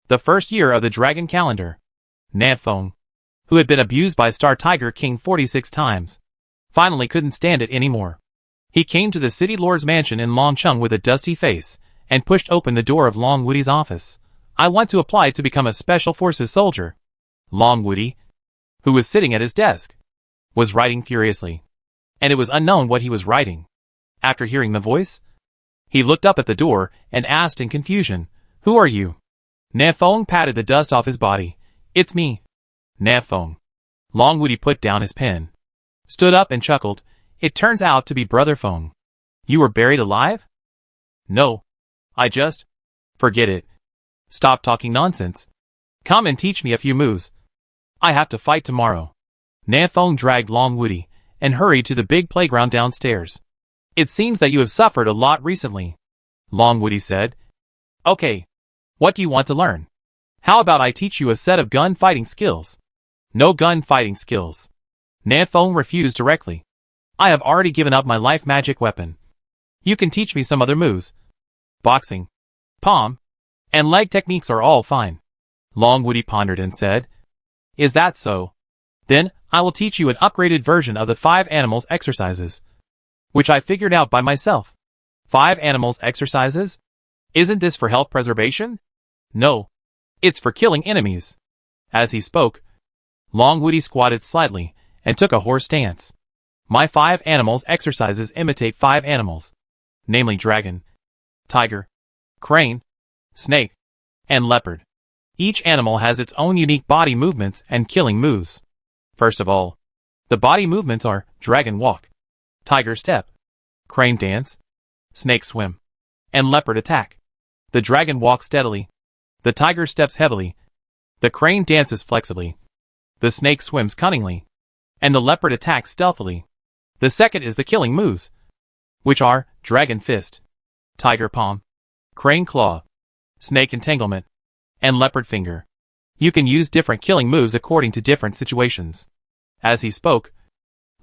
The first year of the Dragon Calendar. Nanfeng, who had been abused by Star Tiger King 46 times, finally couldn't stand it anymore. He came to the city lord's mansion in Longcheng with a dusty face, and pushed open the door of Long Woody's office. I want to apply to become a Special Forces soldier. Long Woody, who was sitting at his desk, was writing furiously, and it was unknown what he was writing. After hearing the voice, he looked up at the door and asked in confusion, "Who are you?" Nanfeng patted the dust off his body. "It's me, Nanfeng." Long Woody put down his pen, stood up and chuckled. "It turns out to be Brother Feng. You were buried alive?" "No. I just..." "Forget it. Stop talking nonsense. Come and teach me a few moves. I have to fight tomorrow." Nanfeng dragged Long Woody and hurried to the big playground downstairs. "It seems that you have suffered a lot recently," Long Woody said. "Okay. What do you want to learn? How about I teach you a set of gun-fighting skills?" "No gun-fighting skills." Nanfeng refused directly. "I have already given up my life magic weapon. You can teach me some other moves. Boxing, palm, and leg techniques are all fine." Long Woody pondered and said, "Is that so? Then I will teach you an upgraded version of the 5 animals exercises, which I figured out by myself." 5 animals exercises? Isn't this for health preservation? "No. It's for killing enemies." As he spoke, Long Woody squatted slightly and took a horse stance. "My 5 animals exercises imitate 5 animals, namely dragon, tiger, crane, snake, and leopard. Each animal has its own unique body movements and killing moves. First of all, the body movements are dragon walk, tiger step, crane dance, snake swim, and leopard attack. The dragon walks steadily, the tiger steps heavily, the crane dances flexibly, the snake swims cunningly, and the leopard attacks stealthily. The second is the killing moves, which are dragon fist, tiger palm, crane claw, snake entanglement, and leopard finger. You can use different killing moves according to different situations." As he spoke,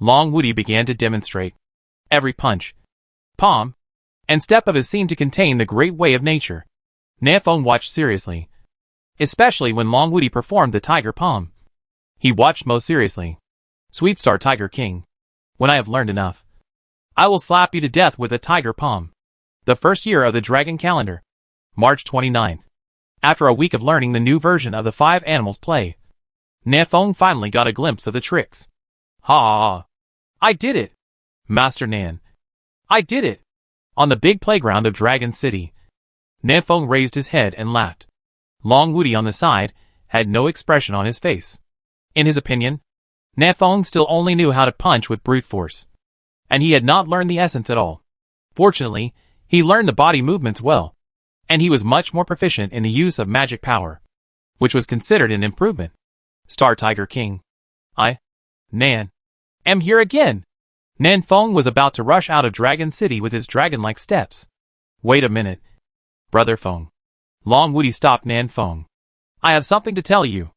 Long Woody began to demonstrate. Every punch, palm, and step of his seemed to contain the great way of nature. Nanfeng watched seriously, especially when Long Woody performed the tiger palm. He watched most seriously. "Sweet Star Tiger King, when I have learned enough, I will slap you to death with a tiger palm." The first year of the Dragon Calendar. March 29th. After a week of learning the new version of the 5 animals play, Nanfeng finally got a glimpse of the tricks. "Ha! I did it! Master Nan! I did it!" On the big playground of Dragon City, Nanfeng raised his head and laughed. Long Woody on the side had no expression on his face. In his opinion, Nanfeng still only knew how to punch with brute force, and he had not learned the essence at all. Fortunately, he learned the body movements well, and he was much more proficient in the use of magic power, which was considered an improvement. "Star Tiger King, Nan, am here again." Nanfeng was about to rush out of Dragon City with his dragon-like steps. "Wait a minute, Brother Feng." Long Woody stopped Nanfeng. "I have something to tell you."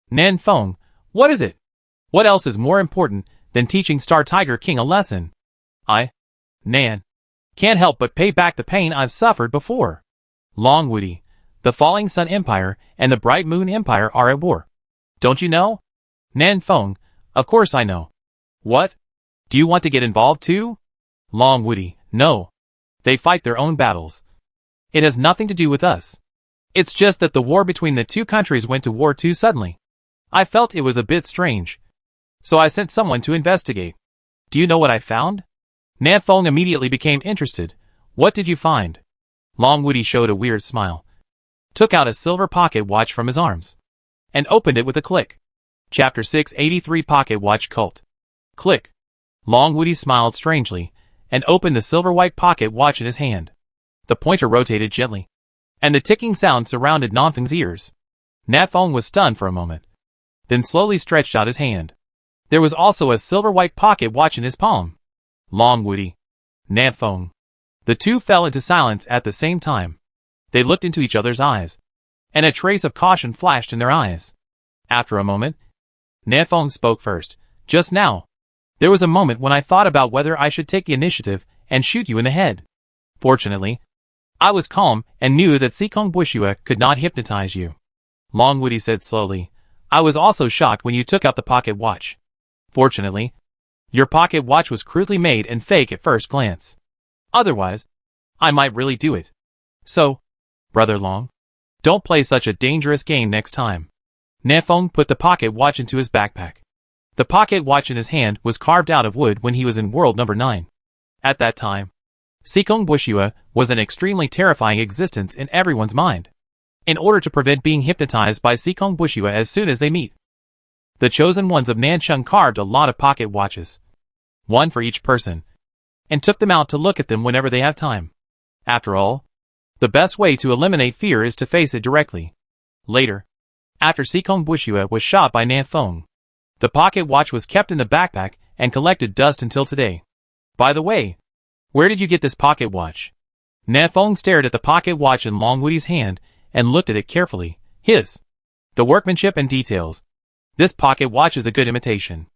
"Nanfeng, what is it? What else is more important than teaching Star Tiger King a lesson?" Nan, can't help but pay back the pain I've suffered before." "Long Woody, the Falling Sun Empire and the Bright Moon Empire are at war. Don't you know?" Nanfeng, "Of course I know. What? Do you want to get involved too?" Long Woody, "No. They fight their own battles. It has nothing to do with us. It's just that the war between the two countries went to war too suddenly. I felt it was a bit strange. So I sent someone to investigate. Do you know what I found? Nan Feng immediately became interested. What did you find? Long Woody showed a weird smile. Took out a silver pocket watch from his arms. And opened it with a click. Chapter 683 Pocket Watch Cult. Click. Long Woody smiled strangely, and opened the silver white pocket watch in his hand. The pointer rotated gently. And the ticking sound surrounded Nanfeng's ears. Nan Feng was stunned for a moment. Then slowly stretched out his hand. There was also a silver white pocket watch in his palm. Long Woody. Nan Feng. The two fell into silence at the same time. They looked into each other's eyes. And a trace of caution flashed in their eyes. After a moment, Nan Feng spoke first. Just now. There was a moment when I thought about whether I should take the initiative and shoot you in the head. Fortunately, I was calm and knew that Sikong Bushua could not hypnotize you. Long Woody said slowly. I was also shocked when you took out the pocket watch. Fortunately, your pocket watch was crudely made and fake at first glance. Otherwise, I might really do it. So, Brother Long, don't play such a dangerous game next time. Nan Feng put the pocket watch into his backpack. The pocket watch in his hand was carved out of wood when he was in world number 9. At that time, Sikong Bushua was an extremely terrifying existence in everyone's mind. In order to prevent being hypnotized by Sikong Bushua as soon as they meet, the chosen ones of Nancheng carved a lot of pocket watches. One for each person. And took them out to look at them whenever they have time. After all, the best way to eliminate fear is to face it directly. Later, after Sikong Bushua was shot by Nan Feng, the pocket watch was kept in the backpack and collected dust until today. By the way, where did you get this pocket watch? Nan Feng stared at the pocket watch in Long Woody's hand and looked at it carefully. The workmanship and details. This pocket watch is a good imitation.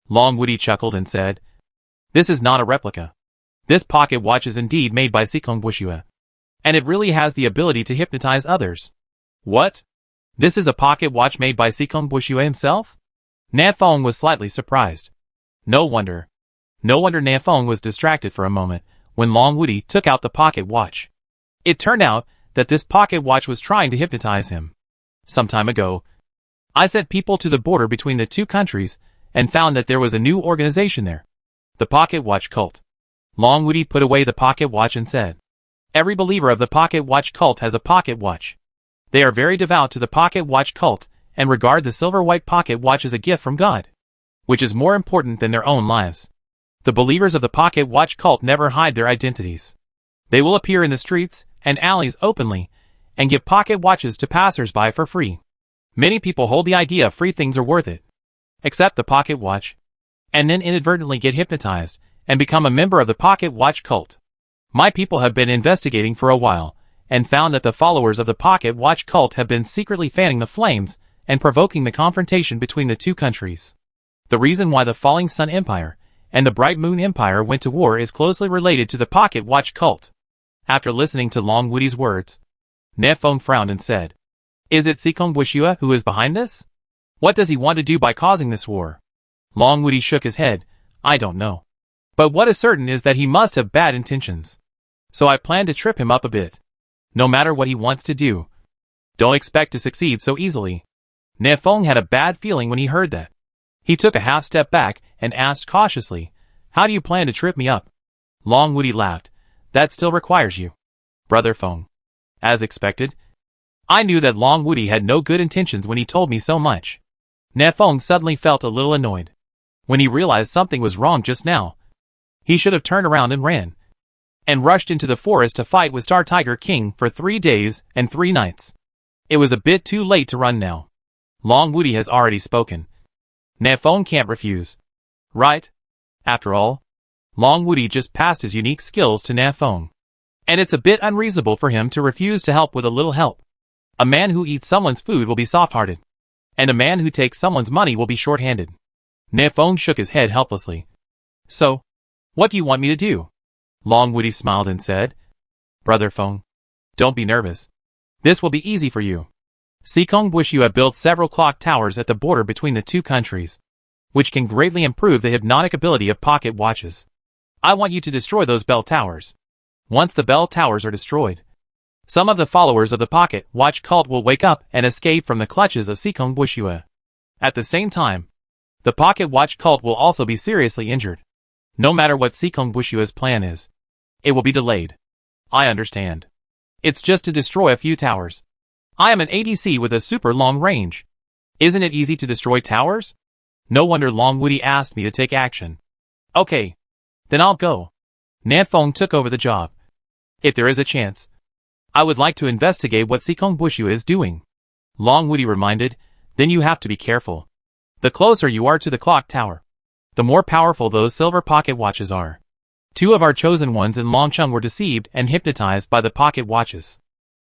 Long Woody chuckled and said, this is not a replica. This pocket watch is indeed made by Sikong Bushua. And it really has the ability to hypnotize others. What? This is a pocket watch made by Sikong Bushua himself? Nan Feng was slightly surprised. No wonder Nan Feng was distracted for a moment when Long Woody took out the pocket watch. It turned out that this pocket watch was trying to hypnotize him. Some time ago, I sent people to the border between the two countries and found that there was a new organization there. The Pocket Watch Cult. Long Woody put away the pocket watch and said, every believer of the Pocket Watch Cult has a pocket watch. They are very devout to the Pocket Watch Cult and regard the silver white pocket watch as a gift from God, which is more important than their own lives. The believers of the Pocket Watch Cult never hide their identities. They will appear in the streets and alleys openly and give pocket watches to passers-by for free. Many people hold the idea free things are worth it, except the pocket watch, and then inadvertently get hypnotized and become a member of the Pocket Watch Cult. My people have been investigating for a while and found that the followers of the Pocket Watch Cult have been secretly fanning the flames and provoking the confrontation between the two countries. The reason why the Falling Sun Empire and the Bright Moon Empire went to war is closely related to the Pocket Watch Cult. After listening to Long Woody's words, Nan Feng frowned and said, is it Sikong Bushua who is behind this? What does he want to do by causing this war? Long Woody shook his head. I don't know. But what is certain is that he must have bad intentions. So I plan to trip him up a bit. No matter what he wants to do, don't expect to succeed so easily. Nan Feng had a bad feeling when he heard that. He took a half step back and asked cautiously, how do you plan to trip me up? Long Woody laughed. That still requires you, Brother Feng. As expected, I knew that Long Woody had no good intentions when he told me so much. Nan Feng suddenly felt a little annoyed. When he realized something was wrong just now, he should have turned around and ran, and rushed into the forest to fight with Star Tiger King for 3 days and 3 nights. It was a bit too late to run now. Long Woody has already spoken. Nan Feng can't refuse. Right? After all, Long Woody just passed his unique skills to Nan Feng. And it's a bit unreasonable for him to refuse to help with a little help. A man who eats someone's food will be soft-hearted. And a man who takes someone's money will be short-handed. Nan Feng shook his head helplessly. So, what do you want me to do? Long Woody smiled and said, Brother Feng, don't be nervous. This will be easy for you. Sikong Bushua built several clock towers at the border between the two countries, which can greatly improve the hypnotic ability of pocket watches. I want you to destroy those bell towers. Once the bell towers are destroyed, some of the followers of the pocket watch cult will wake up and escape from the clutches of Sikong Bushua. At the same time, the pocket watch cult will also be seriously injured. No matter what Sikong Bushua's plan is, it will be delayed. I understand. It's just to destroy a few towers. I am an ADC with a super long range. Isn't it easy to destroy towers? No wonder Long Woody asked me to take action. Okay. Then I'll go. Nanfeng took over the job. If there is a chance, I would like to investigate what Sikong Bushua is doing. Long Woody reminded, then you have to be careful. The closer you are to the clock tower, the more powerful those silver pocket watches are. 2 of our chosen ones in Longcheng were deceived and hypnotized by the pocket watches.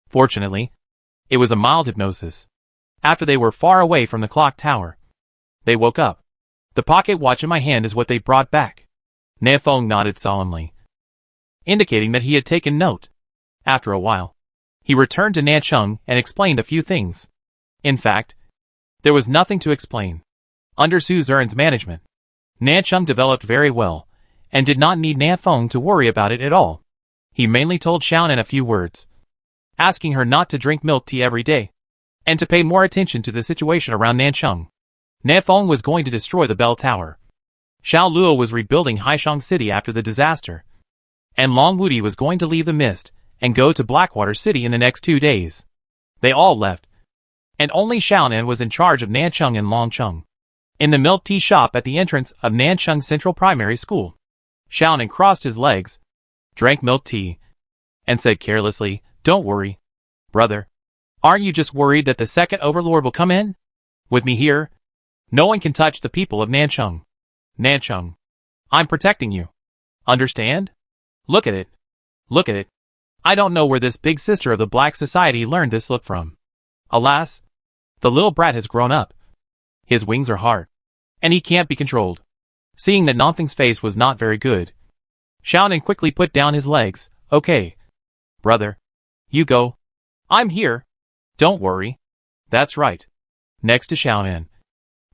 Fortunately, it was a mild hypnosis. After they were far away from the clock tower, they woke up. The pocket watch in my hand is what they brought back. Nanfeng nodded solemnly, indicating that he had taken note. After a while, he returned to Nancheng and explained a few things. In fact, there was nothing to explain. Under Su Zern's management, Nancheng developed very well, and did not need Nanfeng to worry about it at all. He mainly told Xiaonan a few words, asking her not to drink milk tea every day, and to pay more attention to the situation around Nancheng. Nanfeng was going to destroy the bell tower. Xiao Luo was rebuilding Haishang City after the disaster, and Long Wudi was going to leave the mist and go to Blackwater City in the next 2 days. They all left, and only Xiaonan was in charge of Nancheng and Longcheng. In the milk tea shop at the entrance of Nancheng Central Primary School, Xiaonan crossed his legs, drank milk tea, and said carelessly, "Don't worry, brother. Aren't you just worried that the second overlord will come in? With me here, no one can touch the people of Nancheng. Nancheng, I'm protecting you. Understand? Look at it. Look at it. I don't know where this big sister of the Black Society learned this look from. Alas, the little brat has grown up. His wings are hard, and he can't be controlled." Seeing that Nanfeng's face was not very good, Xiaonan quickly put down his legs. "Okay, brother. You go. I'm here. Don't worry." That's right. Next to Xiaonan,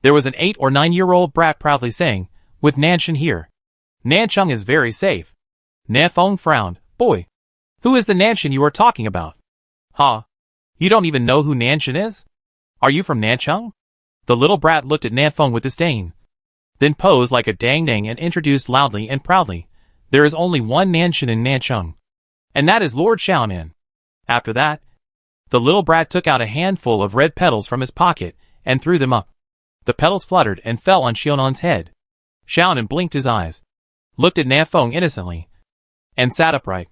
there was an 8 or 9-year-old brat proudly saying, "With Nancheng here, Nancheng is very safe." Nanfeng frowned. "Boy, who is the Nancheng you are talking about? Huh? You don't even know who Nancheng is? Are you from Nancheng?" The little brat looked at Nanfeng with disdain, then posed like a dang-dang and introduced loudly and proudly, "There is only one Nancheng in Nancheng, and that is Lord Xiaonan." After that, the little brat took out a handful of red petals from his pocket and threw them up. The petals fluttered and fell on Xiaonan's head. Xiaonan blinked his eyes, looked at Nanfeng innocently, and sat upright.